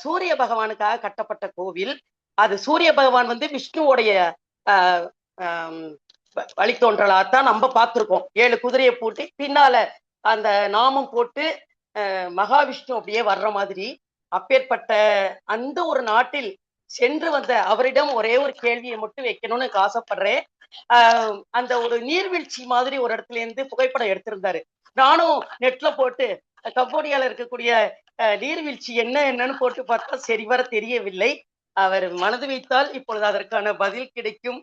சூரிய பகவானுக்காக கட்டப்பட்ட கோவில். அது சூரிய பகவான் வந்து விஷ்ணுவோடைய வழித்தோன்றலாத்தான் நம்ம பார்த்திருக்கோம். 7 குதிரையை போட்டு பின்னால அந்த நாமம் போட்டு மகாவிஷ்ணு அப்படியே வர்ற மாதிரி. அப்பேற்பட்ட அந்த ஒரு நாட்டில் சென்று வந்த அவரிடம் ஒரே ஒரு கேள்வியை மட்டும் வைக்கணும்னு ஆசைப்படுறேன். அந்த ஒரு நீர்வீழ்ச்சி மாதிரி ஒரு இடத்துல இருந்து புகைப்படம் எடுத்திருந்தாரு. நானும் நெட்ல போட்டு கம்போடியால இருக்கக்கூடிய நீர்வீழ்ச்சி என்னன்னு போட்டு பார்த்தா சரிவர தெரியவில்லை. அவர் மனது வைத்தால் இப்பொழுது அதற்கான பதில் கிடைக்கும்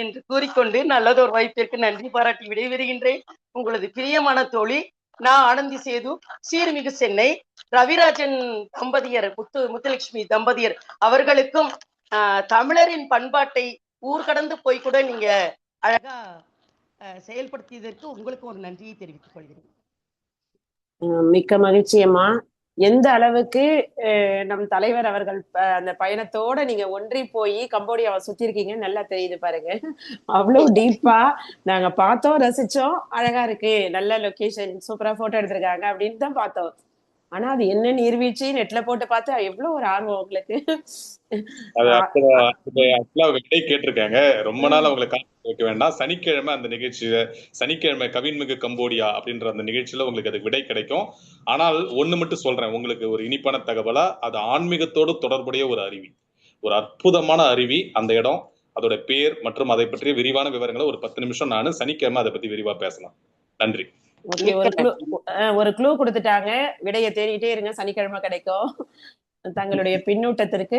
என்று கூறிக்கொண்டு நல்லதொரு வாய்ப்பிற்கு நன்றி பாராட்டி விடைபெறுகின்றேன். உங்களது பிரியமான தோழி நான் ஆனந்தி சேது, சீர்மிகு சென்னை. ரவிராஜன் தம்பதியர், முத்துலட்சுமி தம்பதியர் அவர்களுக்கும் தமிழரின் பண்பாட்டை ஊர் கடந்து போய் கூட நீங்க அழகா செயல்படுத்தியதற்கு உங்களுக்கு ஒரு நன்றியை தெரிவித்துக் கொள்கிறேன். மிக்க மகிழ்ச்சியம்மா. எந்த அளவுக்கு நம் தலைவர் அவர்கள் அந்த பயணத்தோட நீங்க ஒன்றி போய் கம்போடியாவை சுத்தி இருக்கீங்க நல்லா தெரியுது பாருங்க. அவ்வளவு டீப்பா நாங்க பார்த்தோம், ரசிச்சோம். அழகா இருக்கு, நல்ல லொகேஷன், சூப்பரா போட்டோ எடுத்திருக்காங்க அப்படின்னு தான் பார்த்தோம். ஆனா அது என்ன நீர்வீழ்ச்சி நெட்ல போட்டு பார்த்தா எவ்வளவு ஒரு ஆர்வம் உங்களுக்கு. விடை கேட்டிருக்காங்க, ரொம்ப நாள் அவங்களுக்கு வைக்க வேண்டாம். சனிக்கிழமை அந்த நிகழ்ச்சியில, சனிக்கிழமை கவின்மிகு கம்போடியா அப்படின்ற அந்த நிகழ்ச்சியில உங்களுக்கு அது விடை கிடைக்கும். ஆனால் ஒண்ணு மட்டும் சொல்றேன் உங்களுக்கு, ஒரு இனிப்பான தகவலா, அது ஆன்மீகத்தோடு தொடர்புடைய ஒரு அருவி, ஒரு அற்புதமான அருவி. அந்த இடம், அதோட பேர் மற்றும் அதை பற்றிய விரிவான விவரங்களை ஒரு 10 நிமிஷம் நானு சனிக்கிழமை அதை பத்தி விரிவா பேசலாம். நன்றி. ஒரு க்ளூ கொடுத்துட்டாங்க, விடையை தேடிட்டே இருங்க, சனிக்கிழமை கிடைக்கும். தங்களுடைய பின்னூட்டத்திற்கு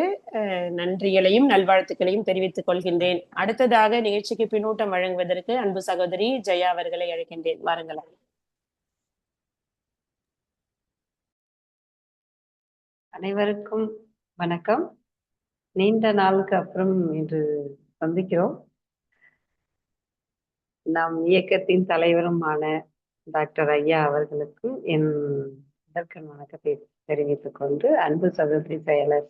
நன்றிகளையும் நல்வாழ்த்துக்களையும் தெரிவித்துக் கொள்கின்றேன். அடுத்ததாக நிகழ்ச்சிக்கு பின்னூட்டம் வழங்குவதற்கு அன்பு சகோதரி ஜெயா அவர்களை அழைக்கின்றேன். வாருங்கள். அனைவருக்கும் வணக்கம். நீண்ட நாளுக்கு அப்புறம் இன்று சந்திக்கிறோம். நம் இயக்கத்தின் தலைவருமான டாக்டர் ஐயா அவர்களுக்கும் என் இதற்கு வணக்கத்தை தெரிவித்துக் கொண்டு, அன்பு சகோதரி செயலர்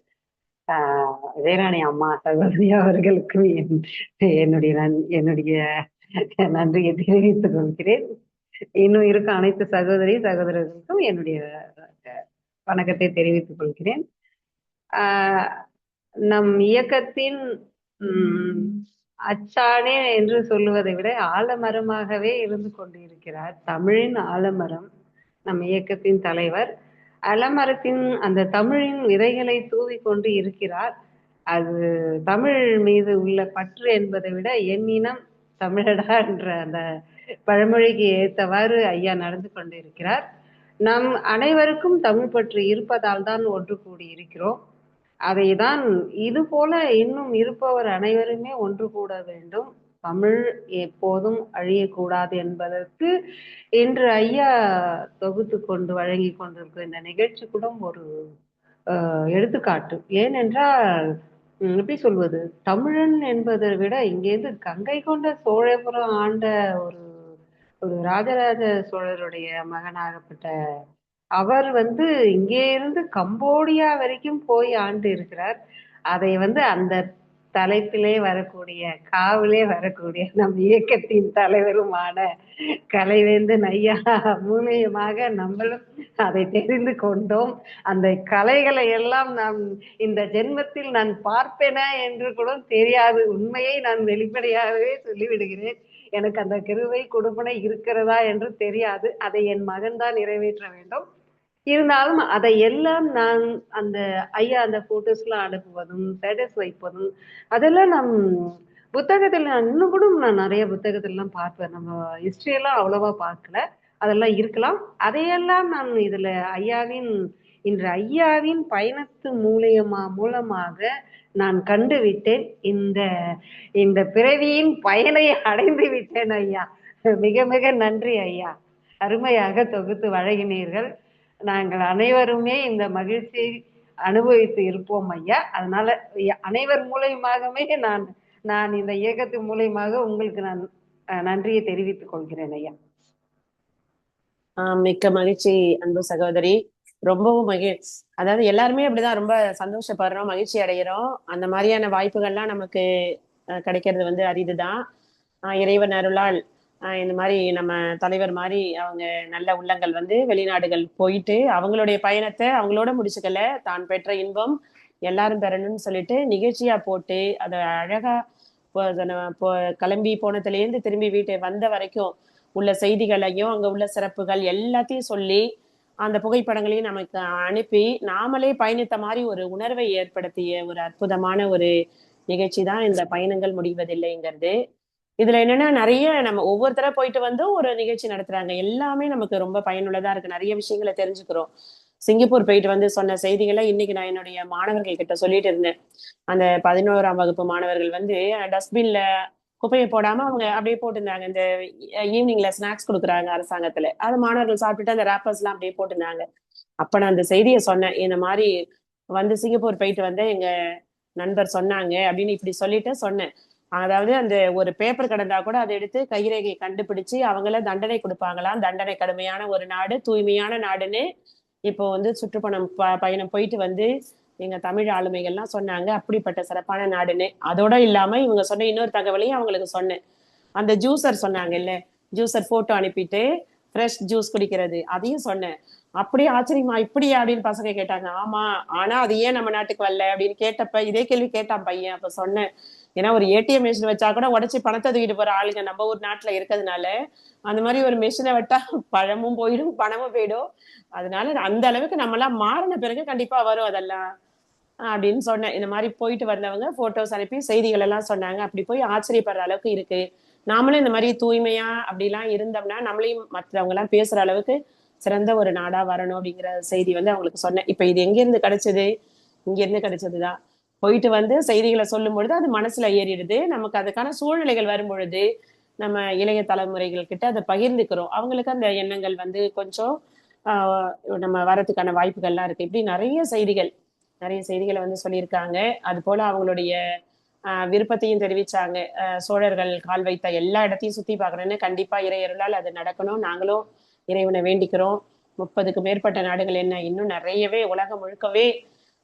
ஜெயராணி அம்மா சகோதரி அவர்களுக்கும் என்னுடைய நன்றியை தெரிவித்துக் கொள்கிறேன். இன்னும் இருக்கும் அனைத்து சகோதரர்களுக்கும் என்னுடைய வணக்கத்தை தெரிவித்துக் கொள்கிறேன். நம் இயக்கத்தின் அச்சாணே என்று சொல்லுவதை விட ஆலமரமாகவே இருந்து கொண்டிருக்கிறார். தமிழின் ஆலமரம் நம் இயக்கத்தின் தலைவர். ஆலமரத்தின் அந்த தமிழின் விதைகளை தூவி கொண்டு இருக்கிறார். அது தமிழ் மீது உள்ள பற்று என்பதை விட என் இனம் தமிழடா என்ற அந்த பழமொழிக்கு ஏற்றவாறு ஐயா நடந்து கொண்டு இருக்கிறார். நம் அனைவருக்கும் தமிழ் பற்று இருப்பதால் தான் ஒன்று கூடி இருக்கிறோம். அதைதான் இது போல இன்னும் இருப்பவர் அனைவருமே ஒன்று கூட வேண்டும். தமிழ் எப்போதும் அழியக்கூடாது என்பதற்கு இன்று ஐயா தொகுத்து கொண்டு வழங்கி கொண்டிருக்கிற இந்த நிகழ்ச்சி கூட ஒரு எடுத்துக்காட்டு. ஏனென்றால் எப்படி சொல்வது, தமிழன் என்பதை விட இங்கேருந்து கங்கை கொண்ட சோழபுரம் ஆண்ட ஒரு ராஜராஜ சோழருடைய மகனாகப்பட்ட அவர் இங்கே இருந்து கம்போடியா வரைக்கும் போய் ஆண்டு இருக்கிறார். அதை அந்த தலைப்பிலே வரக்கூடிய காவிலே வரக்கூடிய நம் இயக்கத்தின் தலைவருமான கலைவேந்தன் ஐயா மூலியமாக நம்மளும் அதை தெரிந்து கொண்டோம். அந்த கலைகளை எல்லாம் நாம் இந்த ஜென்மத்தில் நான் பார்ப்பேனா என்று கூட தெரியாது. உண்மையை நான் வெளிப்படையாகவே சொல்லிவிடுகிறேன். எனக்கு அந்த கிருபை கொடுப்பனை இருக்கிறதா என்று தெரியாது. அதை என் மகன் தான் நிறைவேற்ற வேண்டும். இருந்தாலும் அதை எல்லாம் நான் அந்த ஐயா அந்த போட்டோஸ்லாம் அனுப்புவதும் ஸ்டேட்டஸ் வைப்பதும் அதெல்லாம் நம் புத்தகத்தில் நான் இன்னும் கூட நான் நிறைய புத்தகத்திலாம் பார்ப்பேன். நம்ம ஹிஸ்டரியெல்லாம் அவ்வளவா பார்க்கல, அதெல்லாம் இருக்கலாம். அதையெல்லாம் நான் இதுல இன்று ஐயாவின் பயணத்து மூலமாக நான் கண்டு விட்டேன். இந்த பிறவியின் பயனை அடைந்து விட்டேன் ஐயா. மிக மிக நன்றி ஐயா, அருமையாக தொகுத்து வழங்கினீர்கள். நாங்கள் அனைவருமே இந்த மகிழ்ச்சியை அனுபவித்து இருப்போம் ஐயா. அதனால அனைவர் மூலயமாகவே நான் இந்த இயக்கத்தின் மூலயமாக உங்களுக்கு நான் நன்றியை தெரிவித்துக் கொள்கிறேன் ஐயா. மிக்க மகிழ்ச்சி அன்பு சகோதரி. ரொம்பவும் அதாவது எல்லாருமே அப்படிதான் ரொம்ப சந்தோஷப்படுறோம், மகிழ்ச்சி அடைகிறோம். அந்த மாதிரியான வாய்ப்புகள்லாம் நமக்கு கிடைக்கிறது வந்து அரிதுதான். இறைவன் அருளால் இந்த மாதிரி நம்ம தலைவர் மாதிரி அவங்க நல்ல உள்ளங்கள் வந்து வெளிநாடுகள் போயிட்டு அவங்களுடைய பயணத்தை அவங்களோட முடிச்சுக்கல, தான் பெற்ற இன்பம் எல்லாரும் பெறணும்னு சொல்லிட்டு நிகழ்ச்சியா போட்டு அதை அழகா கிளம்பி போனதுலேருந்து திரும்பி வீட்டை வந்த வரைக்கும் உள்ள செய்திகளையும் அங்க உள்ள சிறப்புகள் எல்லாத்தையும் சொல்லி அந்த புகைப்படங்களையும் நமக்கு அனுப்பி நாமளே பயணித்த மாதிரி ஒரு உணர்வை ஏற்படுத்திய ஒரு அற்புதமான ஒரு நிகழ்ச்சி தான் இந்த பயணங்கள் முடிவதில்லைங்கிறது. இதுல என்னன்னா நிறைய நம்ம ஒவ்வொருத்தர போயிட்டு வந்து ஒரு நிகழ்ச்சி நடத்துறாங்க. எல்லாமே நமக்கு ரொம்ப பயனுள்ளதா இருக்கு. நிறைய விஷயங்களை தெரிஞ்சுக்கிறோம். சிங்கப்பூர் போயிட்டு வந்து சொன்ன செய்திகளை இன்னைக்கு நான் என்னுடைய மாணவர்கள் கிட்ட சொல்லிட்டு இருந்தேன். அந்த 11ஆம் வகுப்பு மாணவர்கள் வந்து டஸ்ட்பின்ல குப்பையை போடாம அவங்க அப்படியே போட்டிருந்தாங்க. இந்த ஈவினிங்ல ஸ்நாக்ஸ் கொடுக்குறாங்க அரசாங்கத்துல, அது மாணவர்கள் சாப்பிட்டுட்டு அந்த ரேப்பர்ஸ் எல்லாம் அப்படியே போட்டிருந்தாங்க. அப்ப நான் அந்த செய்தியை சொன்னேன், இந்த மாதிரி வந்து சிங்கப்பூர் போயிட்டு வந்து எங்க நண்பர் சொன்னாங்க அப்படின்னு இப்படி சொல்லிட்டு சொன்னேன். அதாவது அந்த ஒரு பேப்பர் கிடந்தா கூட அதை எடுத்து கைரேகை கண்டுபிடிச்சு அவங்கள தண்டனை கொடுப்பாங்களாம். தண்டனை கடுமையான ஒரு நாடு, தூய்மையான நாடுன்னு இப்போ வந்து சுற்றுப்பயணம் பயணம் போயிட்டு வந்து எங்க தமிழ் ஆளுமைகள்லாம் சொன்னாங்க அப்படிப்பட்ட சிறப்பான நாடுன்னு. அதோட இல்லாம இவங்க சொன்ன இன்னொரு தகவலையும் அவங்களுக்கு சொன்னேன். அந்த ஜூசர் சொன்னாங்க இல்ல, ஜூசர் போட்டோ அனுப்பிட்டு ஃப்ரெஷ் ஜூஸ் குடிக்கிறது, அதையும் சொன்னேன். அப்படியே ஆச்சரியமா இப்படியா அப்படின்னு பசங்க கேட்டாங்க. ஆமா, ஆனா அது ஏன் நம்ம நாட்டுக்கு வரல அப்படின்னு கேட்டப்ப இதே கேள்வி கேட்டான் பையன். அப்ப சொன்னேன், ஏன்னா ஒரு ஏடிஎம் மிஷின் வச்சா கூட உடச்சி பணத்தை தூக்கிட்டு போற ஆளுங்க நம்ம ஊர் நாட்டுல இருக்கிறதுனால அந்த மாதிரி ஒரு மிஷினை விட்டா பழமும் போயிடும் பணமும் போயிடும். அதனால அந்த அளவுக்கு நம்ம எல்லாம் மாறின பிறகு கண்டிப்பா வரும் அதெல்லாம் அப்படின்னு சொன்னேன். இந்த மாதிரி போயிட்டு வந்தவங்க போட்டோஸ் அனுப்பி செய்திகள் எல்லாம் சொன்னாங்க. அப்படி போய் ஆச்சரியப்படுற அளவுக்கு இருக்கு. நாமளும் இந்த மாதிரி தூய்மையா அப்படிலாம் இருந்தோம்னா நம்மளையும் மற்றவங்க எல்லாம் பேசுற அளவுக்கு சிறந்த ஒரு நாடா வரணும் அப்படிங்கிற செய்தி வந்து அவங்களுக்கு சொன்னேன். இப்ப இது எங்க இருந்து கிடைச்சது? இங்க இருந்து கிடைச்சதுதான். போயிட்டு வந்து செய்திகளை சொல்லும் பொழுது அது மனசுல ஏறிடுது. நமக்கு அதுக்கான சூழ்நிலைகள் வரும் பொழுது நம்ம இளைய தலைமுறைகள் கிட்ட அதை பகிர்ந்துக்கிறோம். அவங்களுக்கு அந்த எண்ணங்கள் வந்து கொஞ்சம் நம்ம வரதுக்கான வாய்ப்புகள்லாம் இருக்கு. இப்படி நிறைய செய்திகளை வந்து சொல்லியிருக்காங்க. அது போல அவங்களுடைய விருப்பத்தையும் தெரிவிச்சாங்க. சோழர்கள் கால் வைத்த எல்லா இடத்தையும் சுத்தி பார்க்கணும்னு. கண்டிப்பா இறையருளால் அது நடக்கணும். நாங்களும் இறைவனை வேண்டிக்கிறோம். 30க்கும் மேற்பட்ட நாடுகள் என்ன, இன்னும் நிறையவே உலகம் முழுக்கவே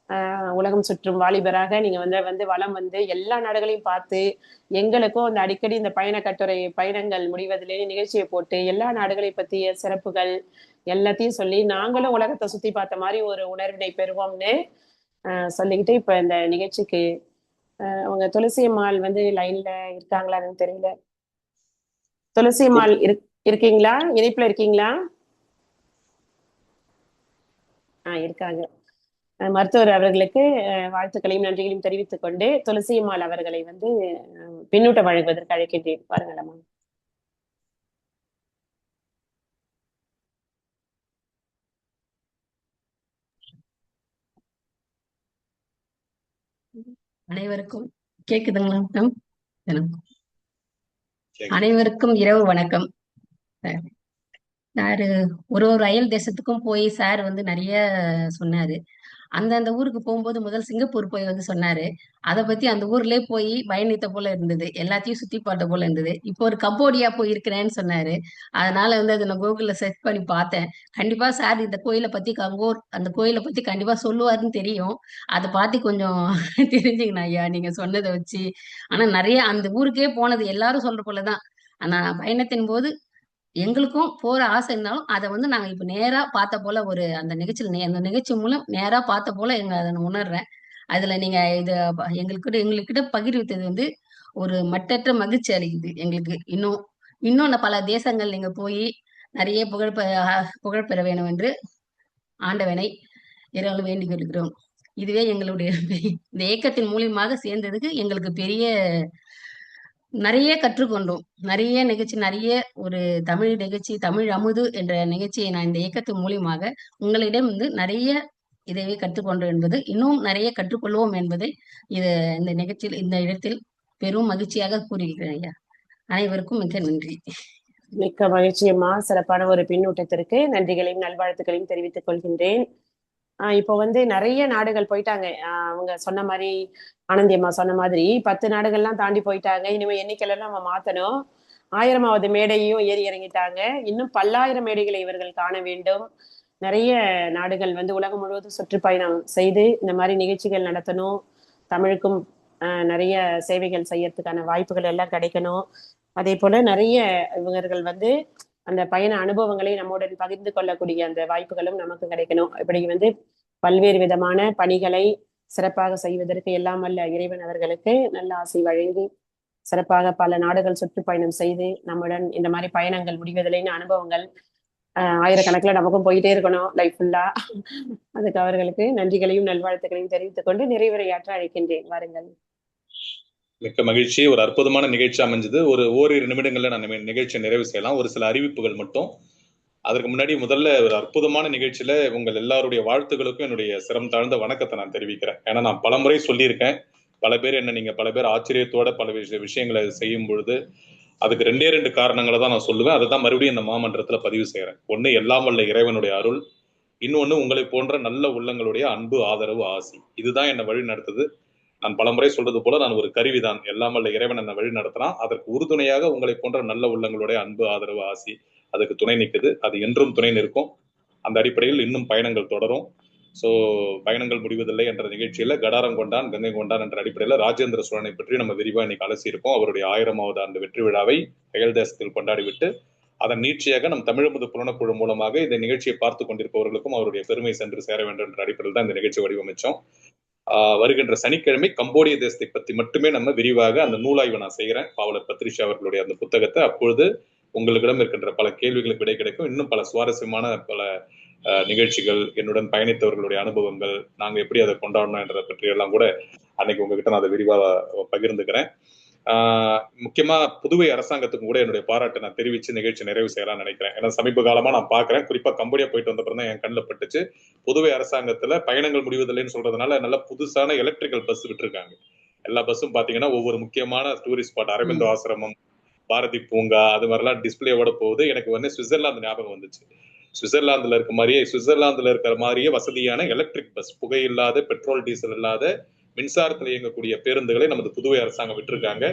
உலகம் சுற்றும் வாலிபராக நீங்க வந்து வளம் வந்து எல்லா நாடுகளையும் பார்த்து எங்களுக்கும் அந்த அடிக்கடி இந்த பயணங்கள் முடிவதிலே நிகழ்ச்சியை போட்டு எல்லா நாடுகளை பற்றிய சிறப்புகள் எல்லாத்தையும் சொல்லி நாங்களும் உலகத்தை சுத்தி பார்த்த மாதிரி ஒரு உணர்வினை பெறுவோம்னு சொல்லிக்கிட்டு இப்ப இந்த நிகழ்ச்சிக்கு அவங்க துளசி அம்மாள் வந்து லைன்ல இருக்காங்களான்னு தெரியல. துளசி அம்மாள் இருக்கீங்களா? இணைப்புல இருக்கீங்களா? இருக்காங்க. மருத்துவர் அவர்களுக்கு வாழ்த்துக்களையும் நன்றிகளையும் தெரிவித்துக் கொண்டு துளசி அம்மாள் அவர்களை வந்து பின்னூட்டம் வழங்குவதற்கு அழைக்கின்றேன். பாருங்களம்மா. அனைவருக்கும் கேக்குதுங்களா மேம்? அனைவருக்கும் இரவு வணக்கம். சார் ஒரு அயல் தேசத்துக்கும் போய் சார் வந்து நிறைய சொன்னாரு. அந்தந்த ஊருக்கு போகும்போது முதல் சிங்கப்பூர் போய் வந்து சொன்னாரு. அதை பத்தி அந்த ஊர்லயே போய் பயணித்த போல இருந்தது, எல்லாத்தையும் சுத்தி பார்த்த போல இருந்தது. இப்போ ஒரு கம்போடியா போய் இருக்கிறேன்னு சொன்னாரு. அதனால வந்து அதை நான் கூகுள்ல சர்ச் பண்ணி பார்த்தேன். கண்டிப்பா சார் இந்த கோயிலை பத்தி அந்த கோயிலை பத்தி கண்டிப்பா சொல்லுவாருன்னு தெரியும். அதை பார்த்து கொஞ்சம் தெரிஞ்சுக்கணும் ஐயா நீங்க சொன்னதை வச்சு. ஆனா நிறைய அந்த ஊருக்கே போனது எல்லாரும் சொல்ற போலதான். ஆனா பயணத்தின் போது எங்களுக்கும் போற ஆசை இருந்தாலும் அதை வந்து நாங்க இப்ப நேரா பார்த்த போல ஒரு அந்த நிகழ்ச்சி மூலம் நேரா பார்த்த போல அதை நான் உணர்றேன். அதுல நீங்க இது எங்களுக்கிட்ட பகிர்வித்தது வந்து ஒரு மட்டற்ற மகிழ்ச்சி அளிக்குது எங்களுக்கு. இன்னும் பல தேசங்கள் நீங்க போய் நிறைய புகழ் பெற வேணும் என்று ஆண்டவனை இரவு வேண்டிக் கொள்கிறோம். இதுவே எங்களுடைய இந்த இயக்கத்தின் மூலியமாக சேர்ந்ததுக்கு எங்களுக்கு பெரிய நிறைய கற்றுக்கொண்டோம். நிறைய நிகழ்ச்சி, நிறைய ஒரு தமிழ் நிகழ்ச்சி, தமிழ் அமுது என்ற நிகழ்ச்சியை நான் இந்த இயக்கத்தின் மூலியமாக உங்களிடம் வந்து நிறைய இதையே கற்றுக்கொண்டோம் என்பது, இன்னும் நிறைய கற்றுக்கொள்வோம் என்பதை இந்த நிகழ்ச்சியில் இந்த இடத்தில் பெரும் மகிழ்ச்சியாக கூறுகிறேன் ஐயா. அனைவருக்கும் மிக்க நன்றி. மிக்க மகிழ்ச்சியம்மா. சிறப்பான ஒரு பின்னூட்டத்திற்கு நன்றிகளையும் நல்வாழ்த்துக்களையும் தெரிவித்துக் கொள்கின்றேன். இப்போ வந்து நிறைய நாடுகள் போயிட்டாங்க. அவங்க சொன்ன மாதிரி ஆனந்தி அம்மா சொன்ன மாதிரி 10 நாடுகள்லாம் தாண்டி போயிட்டாங்க. இனிமே எண்ணிக்கையில நம்ம மாத்தணும். 1000வது மேடையையும் ஏறி இறங்கிட்டாங்க. இன்னும் பல்லாயிரம் மேடைகளை இவர்கள் காண வேண்டும். நிறைய நாடுகள் வந்து உலகம் முழுவதும் சுற்றுப்பயணம் செய்து இந்த மாதிரி நிகழ்ச்சிகள் நடத்தணும், தமிழுக்கும் நிறைய சேவைகள் செய்யறதுக்கான வாய்ப்புகள் எல்லாம் கிடைக்கணும். அதே போல நிறைய இவர்கள் வந்து அந்த பயண அனுபவங்களை நம்முடன் பகிர்ந்து கொள்ளக்கூடிய அந்த வாய்ப்புகளும் நமக்கு கிடைக்கணும். இப்படி வந்து பல்வேறு விதமான பணிகளை சிறப்பாக செய்வதற்கு எல்லாம் வல்ல இறைவன் அவர்களுக்கு நல்ல ஆசை வழங்கி சிறப்பாக பல நாடுகள் சுற்றுப்பயணம் செய்து நம்முடன் இந்த மாதிரி பயணங்கள் முடிவதில்லைன்னு அனுபவங்கள் ஆயிரக்கணக்கில் நமக்கும் போயிட்டே இருக்கணும் லைஃப் ஃபுல்லா. அதுக்கு அவர்களுக்கு நன்றிகளையும் நல்வாழ்த்துக்களையும் தெரிவித்துக் கொண்டு நிறைவுரையாற்ற அழைக்கின்றேன். வாருங்கள். மிக்க மகிழ்ச்சி. ஒரு அற்புதமான நிகழ்ச்சி அமைஞ்சது. ஓரிரு நிமிடங்கள்ல நான் நிகழ்ச்சியை நிறைவு செய்யலாம். ஒரு சில அறிவிப்புகள் மட்டும். அதற்கு முன்னாடி முதல்ல ஒரு அற்புதமான நிகழ்ச்சியில உங்கள் எல்லாருடைய வாழ்த்துக்களுக்கும் என்னுடைய சிரம் தாழ்ந்த வணக்கத்தை நான் தெரிவிக்கிறேன். ஏன்னா நான் பலமுறை சொல்லியிருக்கேன், பல பேர் நீங்க பல பேர் ஆச்சரியத்தோட பல விஷயங்களை செய்யும் பொழுது அதுக்கு 2 காரணங்களை தான் நான் சொல்லுவேன். அதுதான் மறுபடியும் இந்த மாமன்றத்துல பதிவு செய்யறேன். ஒண்ணு, எல்லாம் வல்ல இறைவனுடைய அருள். இன்னொன்னு, உங்களை போன்ற நல்ல உள்ளங்களுடைய அன்பு, ஆதரவு, ஆசி. இதுதான் என்னை வழி நடத்துது. நான் பலமுறை சொல்றது போல நான் ஒரு கருவிதான். எல்லாம் வல்ல இறைவன் என்னை வழி நடத்தினா அதற்கு உறுதுணையாக உங்களை போன்ற நல்ல உள்ளங்களுடைய அன்பு, ஆதரவு, ஆசி அதுக்கு துணை நிற்குது. அது என்றும் துணை நிற்கும். அந்த அடிப்படையில் இன்னும் பயணங்கள் தொடரும். ஸோ பயணங்கள் முடிவதில்லை என்ற நிகழ்ச்சியில கடாரம் கொண்டான் கங்கை கொண்டான் என்ற அடிப்படையில் ராஜேந்திர சோழனை பற்றி நம்ம விரிவாக இன்னைக்கு அலசியிருக்கோம். அவருடைய 1000வது ஆண்டு வெற்றி விழாவை அயல் தேசத்தில் கொண்டாடிவிட்டு அதன் நீட்சியாக நம் தமிழமுது புலனக்குழு மூலமாக இந்த நிகழ்ச்சியை பார்த்து கொண்டிருப்பவர்களுக்கும் அவருடைய பெருமை சென்று சேர வேண்டும் என்ற அடிப்படையில் தான் இந்த நிகழ்ச்சி வடிவமைச்சோம். வருகின்ற சனிக்கிழமை கம்போடிய தேசத்தை பற்றி மட்டுமே நம்ம விரிவாக அந்த நூலாய்வு நான் செய்கிறேன். பாவலர் பத்ரிஷா அவர்களுடைய அந்த புத்தகத்தை. அப்பொழுது உங்களிடம் இருக்கின்ற பல கேள்விகளுக்கு விடை கிடைக்கும். இன்னும் பல சுவாரஸ்யமான பல நிகழ்ச்சிகள், என்னுடன் பயணித்தவர்களுடைய அனுபவங்கள், நாங்க எப்படி அதை கொண்டாடணும் என்றதை பற்றி எல்லாம் கூட அன்னைக்கு உங்ககிட்ட நான் அதை விரிவாக பகிர்ந்துக்கிறேன். முக்கியமா புதுவை அரசாங்கத்துக்கும் கூட என்னுடைய பாராட்டை நான் தெரிவிச்சு நிகழ்ச்சி நிறைவு செய்யலாம்னு நினைக்கிறேன். ஏன்னா சமீப காலமா நான் பாக்குறேன், குறிப்பா கம்போடியா போயிட்டு வந்த பிறகு தான் என் கண்ணில் பட்டுச்சு. புதுவை அரசாங்கத்துல பயணங்கள் முடிவதில்லைன்னு சொல்றதுனால நல்ல புதுசான எலக்ட்ரிக்கல் பஸ் விட்டுருக்காங்க. எல்லா பஸ்ஸும் பாத்தீங்கன்னா ஒவ்வொரு முக்கியமான டூரிஸ்ட் ஸ்பாட், அரவிந்தோ ஆசிரமம், பாரதி பூங்கா, அது மாதிரிலாம் டிஸ்பிளேவோட போகுது. எனக்கு வந்து சுவிட்சர்லாந்து ஞாபகம் வந்துச்சு. சுவிட்சர்லாந்துல இருக்கிற மாதிரியே வசதியான எலக்ட்ரிக் பஸ், புகை இல்லாத, பெட்ரோல் டீசல் இல்லாத, மின்சாரத்தில் இயங்கக்கூடிய பேருந்துகளை நமது புதுவை அரசாங்கம் விட்டுருக்காங்க.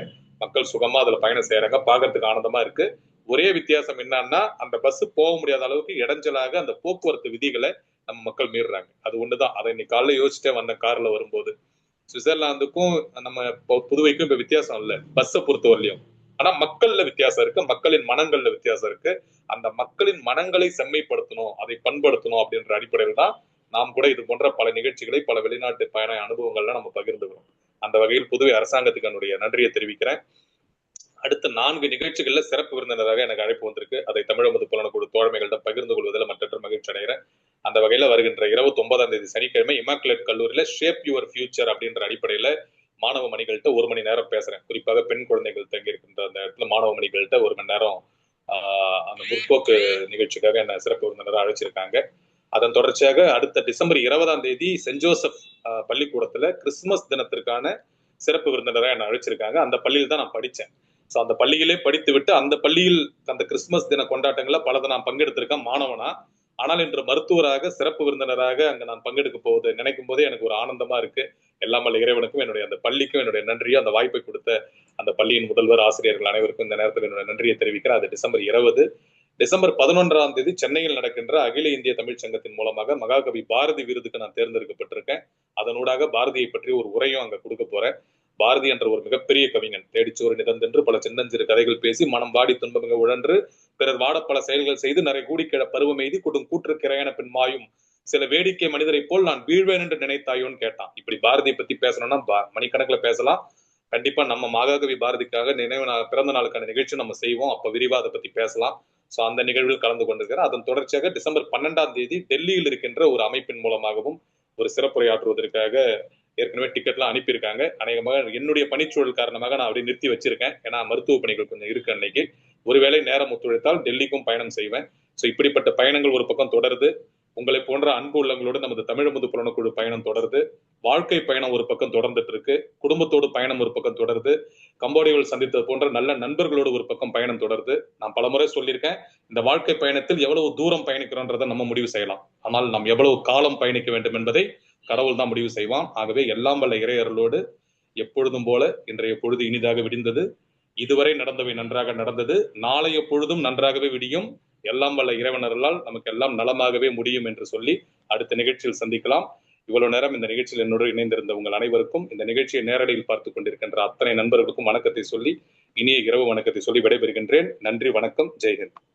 மக்கள் சுகமா அதுல பயணம் செய்யறாங்க. பாக்குறதுக்கு ஆனந்தமா இருக்கு. ஒரே வித்தியாசம் என்னன்னா, அந்த பஸ் போக முடியாத அளவுக்கு இடைஞ்சலாக அந்த போக்குவரத்து விதிகளை நம்ம மக்கள் மீறுறாங்க. அது ஒண்ணுதான். அதை இன்னைக்கு காலைல யோசிச்சிட்டே வந்த கார்ல வரும்போது, சுவிட்சர்லாந்துக்கும் நம்ம புதுவைக்கும் இப்ப வித்தியாசம் இல்லை பஸ்ஸை பொறுத்தவரையிலையும். ஆனா மக்கள்ல வித்தியாசம் இருக்கு, மக்களின் மனங்கள்ல வித்தியாசம் இருக்கு. அந்த மக்களின் மனங்களை செம்மைப்படுத்தணும், அதை பண்படுத்தணும் அப்படின்ற அடிப்படையில் தான் நாம் கூட இது போன்ற பல நிகழ்ச்சிகளை, பல வெளிநாட்டு பயண அனுபவங்கள்லாம் நம்ம பகிர்ந்துக்கிறோம். அந்த வகையில் புதுவை அரசாங்கத்துக்கு என்னுடைய நன்றியை தெரிவிக்கிறேன். அடுத்த 4 நிகழ்ச்சிகள்ல சிறப்பு விருந்தினராக எனக்கு அழைப்பு வந்திருக்கு. அதை தமிழமுது புலனக்குழு தோழமைகள்ட்ட பகிர்ந்து கொள்வதில் மற்றற்ற மகிழ்ச்சி அடைகிறேன். அந்த வகையில வருகின்ற 29ஆம் தேதி சனிக்கிழமை இமாக்குலேட் கல்லூரியில ஷேப் யுவர் ஃபியூச்சர் அப்படின்ற அடிப்படையில மாணவ மணிகள்கிட்ட 1 மணி நேரம் பேசுறேன். குறிப்பாக பெண் குழந்தைகள் தங்கி இருக்கின்ற அந்த இடத்துல மாணவ மணிகள்கிட்ட 1 மணி நேரம் அந்த முற்போக்கு நிகழ்ச்சிக்காக என்ன சிறப்பு விருந்தினராக அழைச்சிருக்காங்க. அதன் தொடர்ச்சியாக அடுத்த டிசம்பர் 20ஆம் தேதி சென்ட் ஜோசப் பள்ளிக்கூடத்துல கிறிஸ்துமஸ் தினத்திற்கான சிறப்பு விருந்தினராக என்ன அழைச்சிருக்காங்க. அந்த பள்ளியில் தான் நான் படித்தேன். ஸோ அந்த பள்ளியிலே படித்து விட்டு அந்த பள்ளியில் அந்த கிறிஸ்துமஸ் தின கொண்டாட்டங்களை பலதை நான் பங்கெடுத்திருக்கேன் மாணவனா. ஆனால் இன்று மருத்துவராக சிறப்பு விருந்தினராக அங்க நான் பங்கெடுக்க போவதை நினைக்கும் போதே எனக்கு ஒரு ஆனந்தமா இருக்கு. எல்லாம் வல்ல இறைவனுக்கும் என்னுடைய அந்த பள்ளிக்கும் என்னுடைய நன்றியை, அந்த வாய்ப்பை கொடுத்த அந்த பள்ளியின் முதல்வர், ஆசிரியர்கள் அனைவருக்கும் இந்த நேரத்தில் என்னுடைய நன்றியை தெரிவிக்கிறேன். அது டிசம்பர் 20. டிசம்பர் 11ஆம் தேதி சென்னையில் நடக்கின்ற அகில இந்திய தமிழ் சங்கத்தின் மூலமாக மகாகவி பாரதி விருதுக்கு நான் தேர்ந்தெடுக்கப்பட்டிருக்கேன். அதனூடாக பாரதியை பற்றி ஒரு உரையும் அங்க கொடுக்க போறேன். பாரதி என்ற ஒரு மிகப்பெரிய கவிஞன், தேடிச்சோறு நிதந்தென்று பல சின்னஞ்சிறு கதைகள் பேசி மனம் வாடி துன்பமிக உழன்று பிறர் வாட பல செயல்கள் செய்து நிறை கூடி கிழ பருவம் எய்தி கொடும் கூற்று கிரையன பின்மாயும் சில வேடிக்கை மனிதரை போல் நான் வீழ்வேன் என்று நினைத்தாயோன்னு கேட்டான். இப்படி பாரதியை பத்தி பேசணும்னா மணிக்கணக்கில் பேசலாம். கண்டிப்பா நம்ம மகாகவி பாரதிக்காக பிறந்த நாளுக்கான நிகழ்ச்சி நம்ம செய்வோம். அப்ப விரிவா அதை பத்தி பேசலாம். சோ அந்த நிகழ்வில் கலந்து கொண்டிருக்கிறேன். அதன் தொடர்ச்சியாக டிசம்பர் 12ஆம் தேதி டெல்லியில் இருக்கின்ற ஒரு அமைப்பின் மூலமாகவும் ஒரு சிறப்புரையாற்றுவதற்காக ஏற்கனவே டிக்கெட்லாம் அனுப்பியிருக்காங்க. அநேகமாக என்னுடைய பணிச்சூழல் காரணமாக நான் அப்படியே நிறுத்தி வச்சிருக்கேன். ஏன்னா மருத்துவ பணிகள் கொஞ்சம் இருக்கு அன்னைக்கு. ஒருவேளை நேரம் ஒத்துழைத்தால் டெல்லிக்கும் பயணம் செய்வேன். ஸோ இப்படிப்பட்ட பயணங்கள் ஒரு பக்கம் தொடருது. உங்களை போன்ற அன்பு உள்ளங்களோடு நமது தமிழமுது புலனக்குழு பயணம் தொடருது. வாழ்க்கை பயணம் ஒரு பக்கம் தொடர்ந்துட்டு இருக்கு. குடும்பத்தோடு பயணம் ஒரு பக்கம் தொடருது. கம்போடியாவில் சந்தித்தது போன்ற நல்ல நண்பர்களோடு ஒரு பக்கம் பயணம் தொடருது. நான் பலமுறை சொல்லியிருக்கேன், இந்த வாழ்க்கை பயணத்தில் எவ்வளவு தூரம் பயணிக்கிறோன்றதை நம்ம முடிவு செய்யலாம். ஆனால் நாம் எவ்வளவு காலம் பயணிக்க வேண்டும் என்பதை கடவுள் தான் முடிவு செய்வான். ஆகவே எல்லாம் வல்ல இறையர்களோடு எப்பொழுதும் போல இன்றைய பொழுது இனிதாக விடிந்தது. இதுவரை நடந்தவை நன்றாக நடந்தது. நாளைய பொழுதும் நன்றாகவே விடியும். எல்லாம் வல்ல இறைவனர்களால் நமக்கு எல்லாம் நலமாகவே முடியும் என்று சொல்லி அடுத்த நிகழ்ச்சியில் சந்திக்கலாம். இவ்வளவு நேரம் இந்த நிகழ்ச்சியில் என்னோடு இணைந்திருந்த உங்கள் அனைவருக்கும், இந்த நிகழ்ச்சியை நேரடியில் பார்த்துக் கொண்டிருக்கின்ற அத்தனை நண்பர்களுக்கும் வணக்கத்தை சொல்லி, இனிய இரவு வணக்கத்தை சொல்லி விடைபெறுகின்றேன். நன்றி, வணக்கம், ஜெய்ஹிந்த்.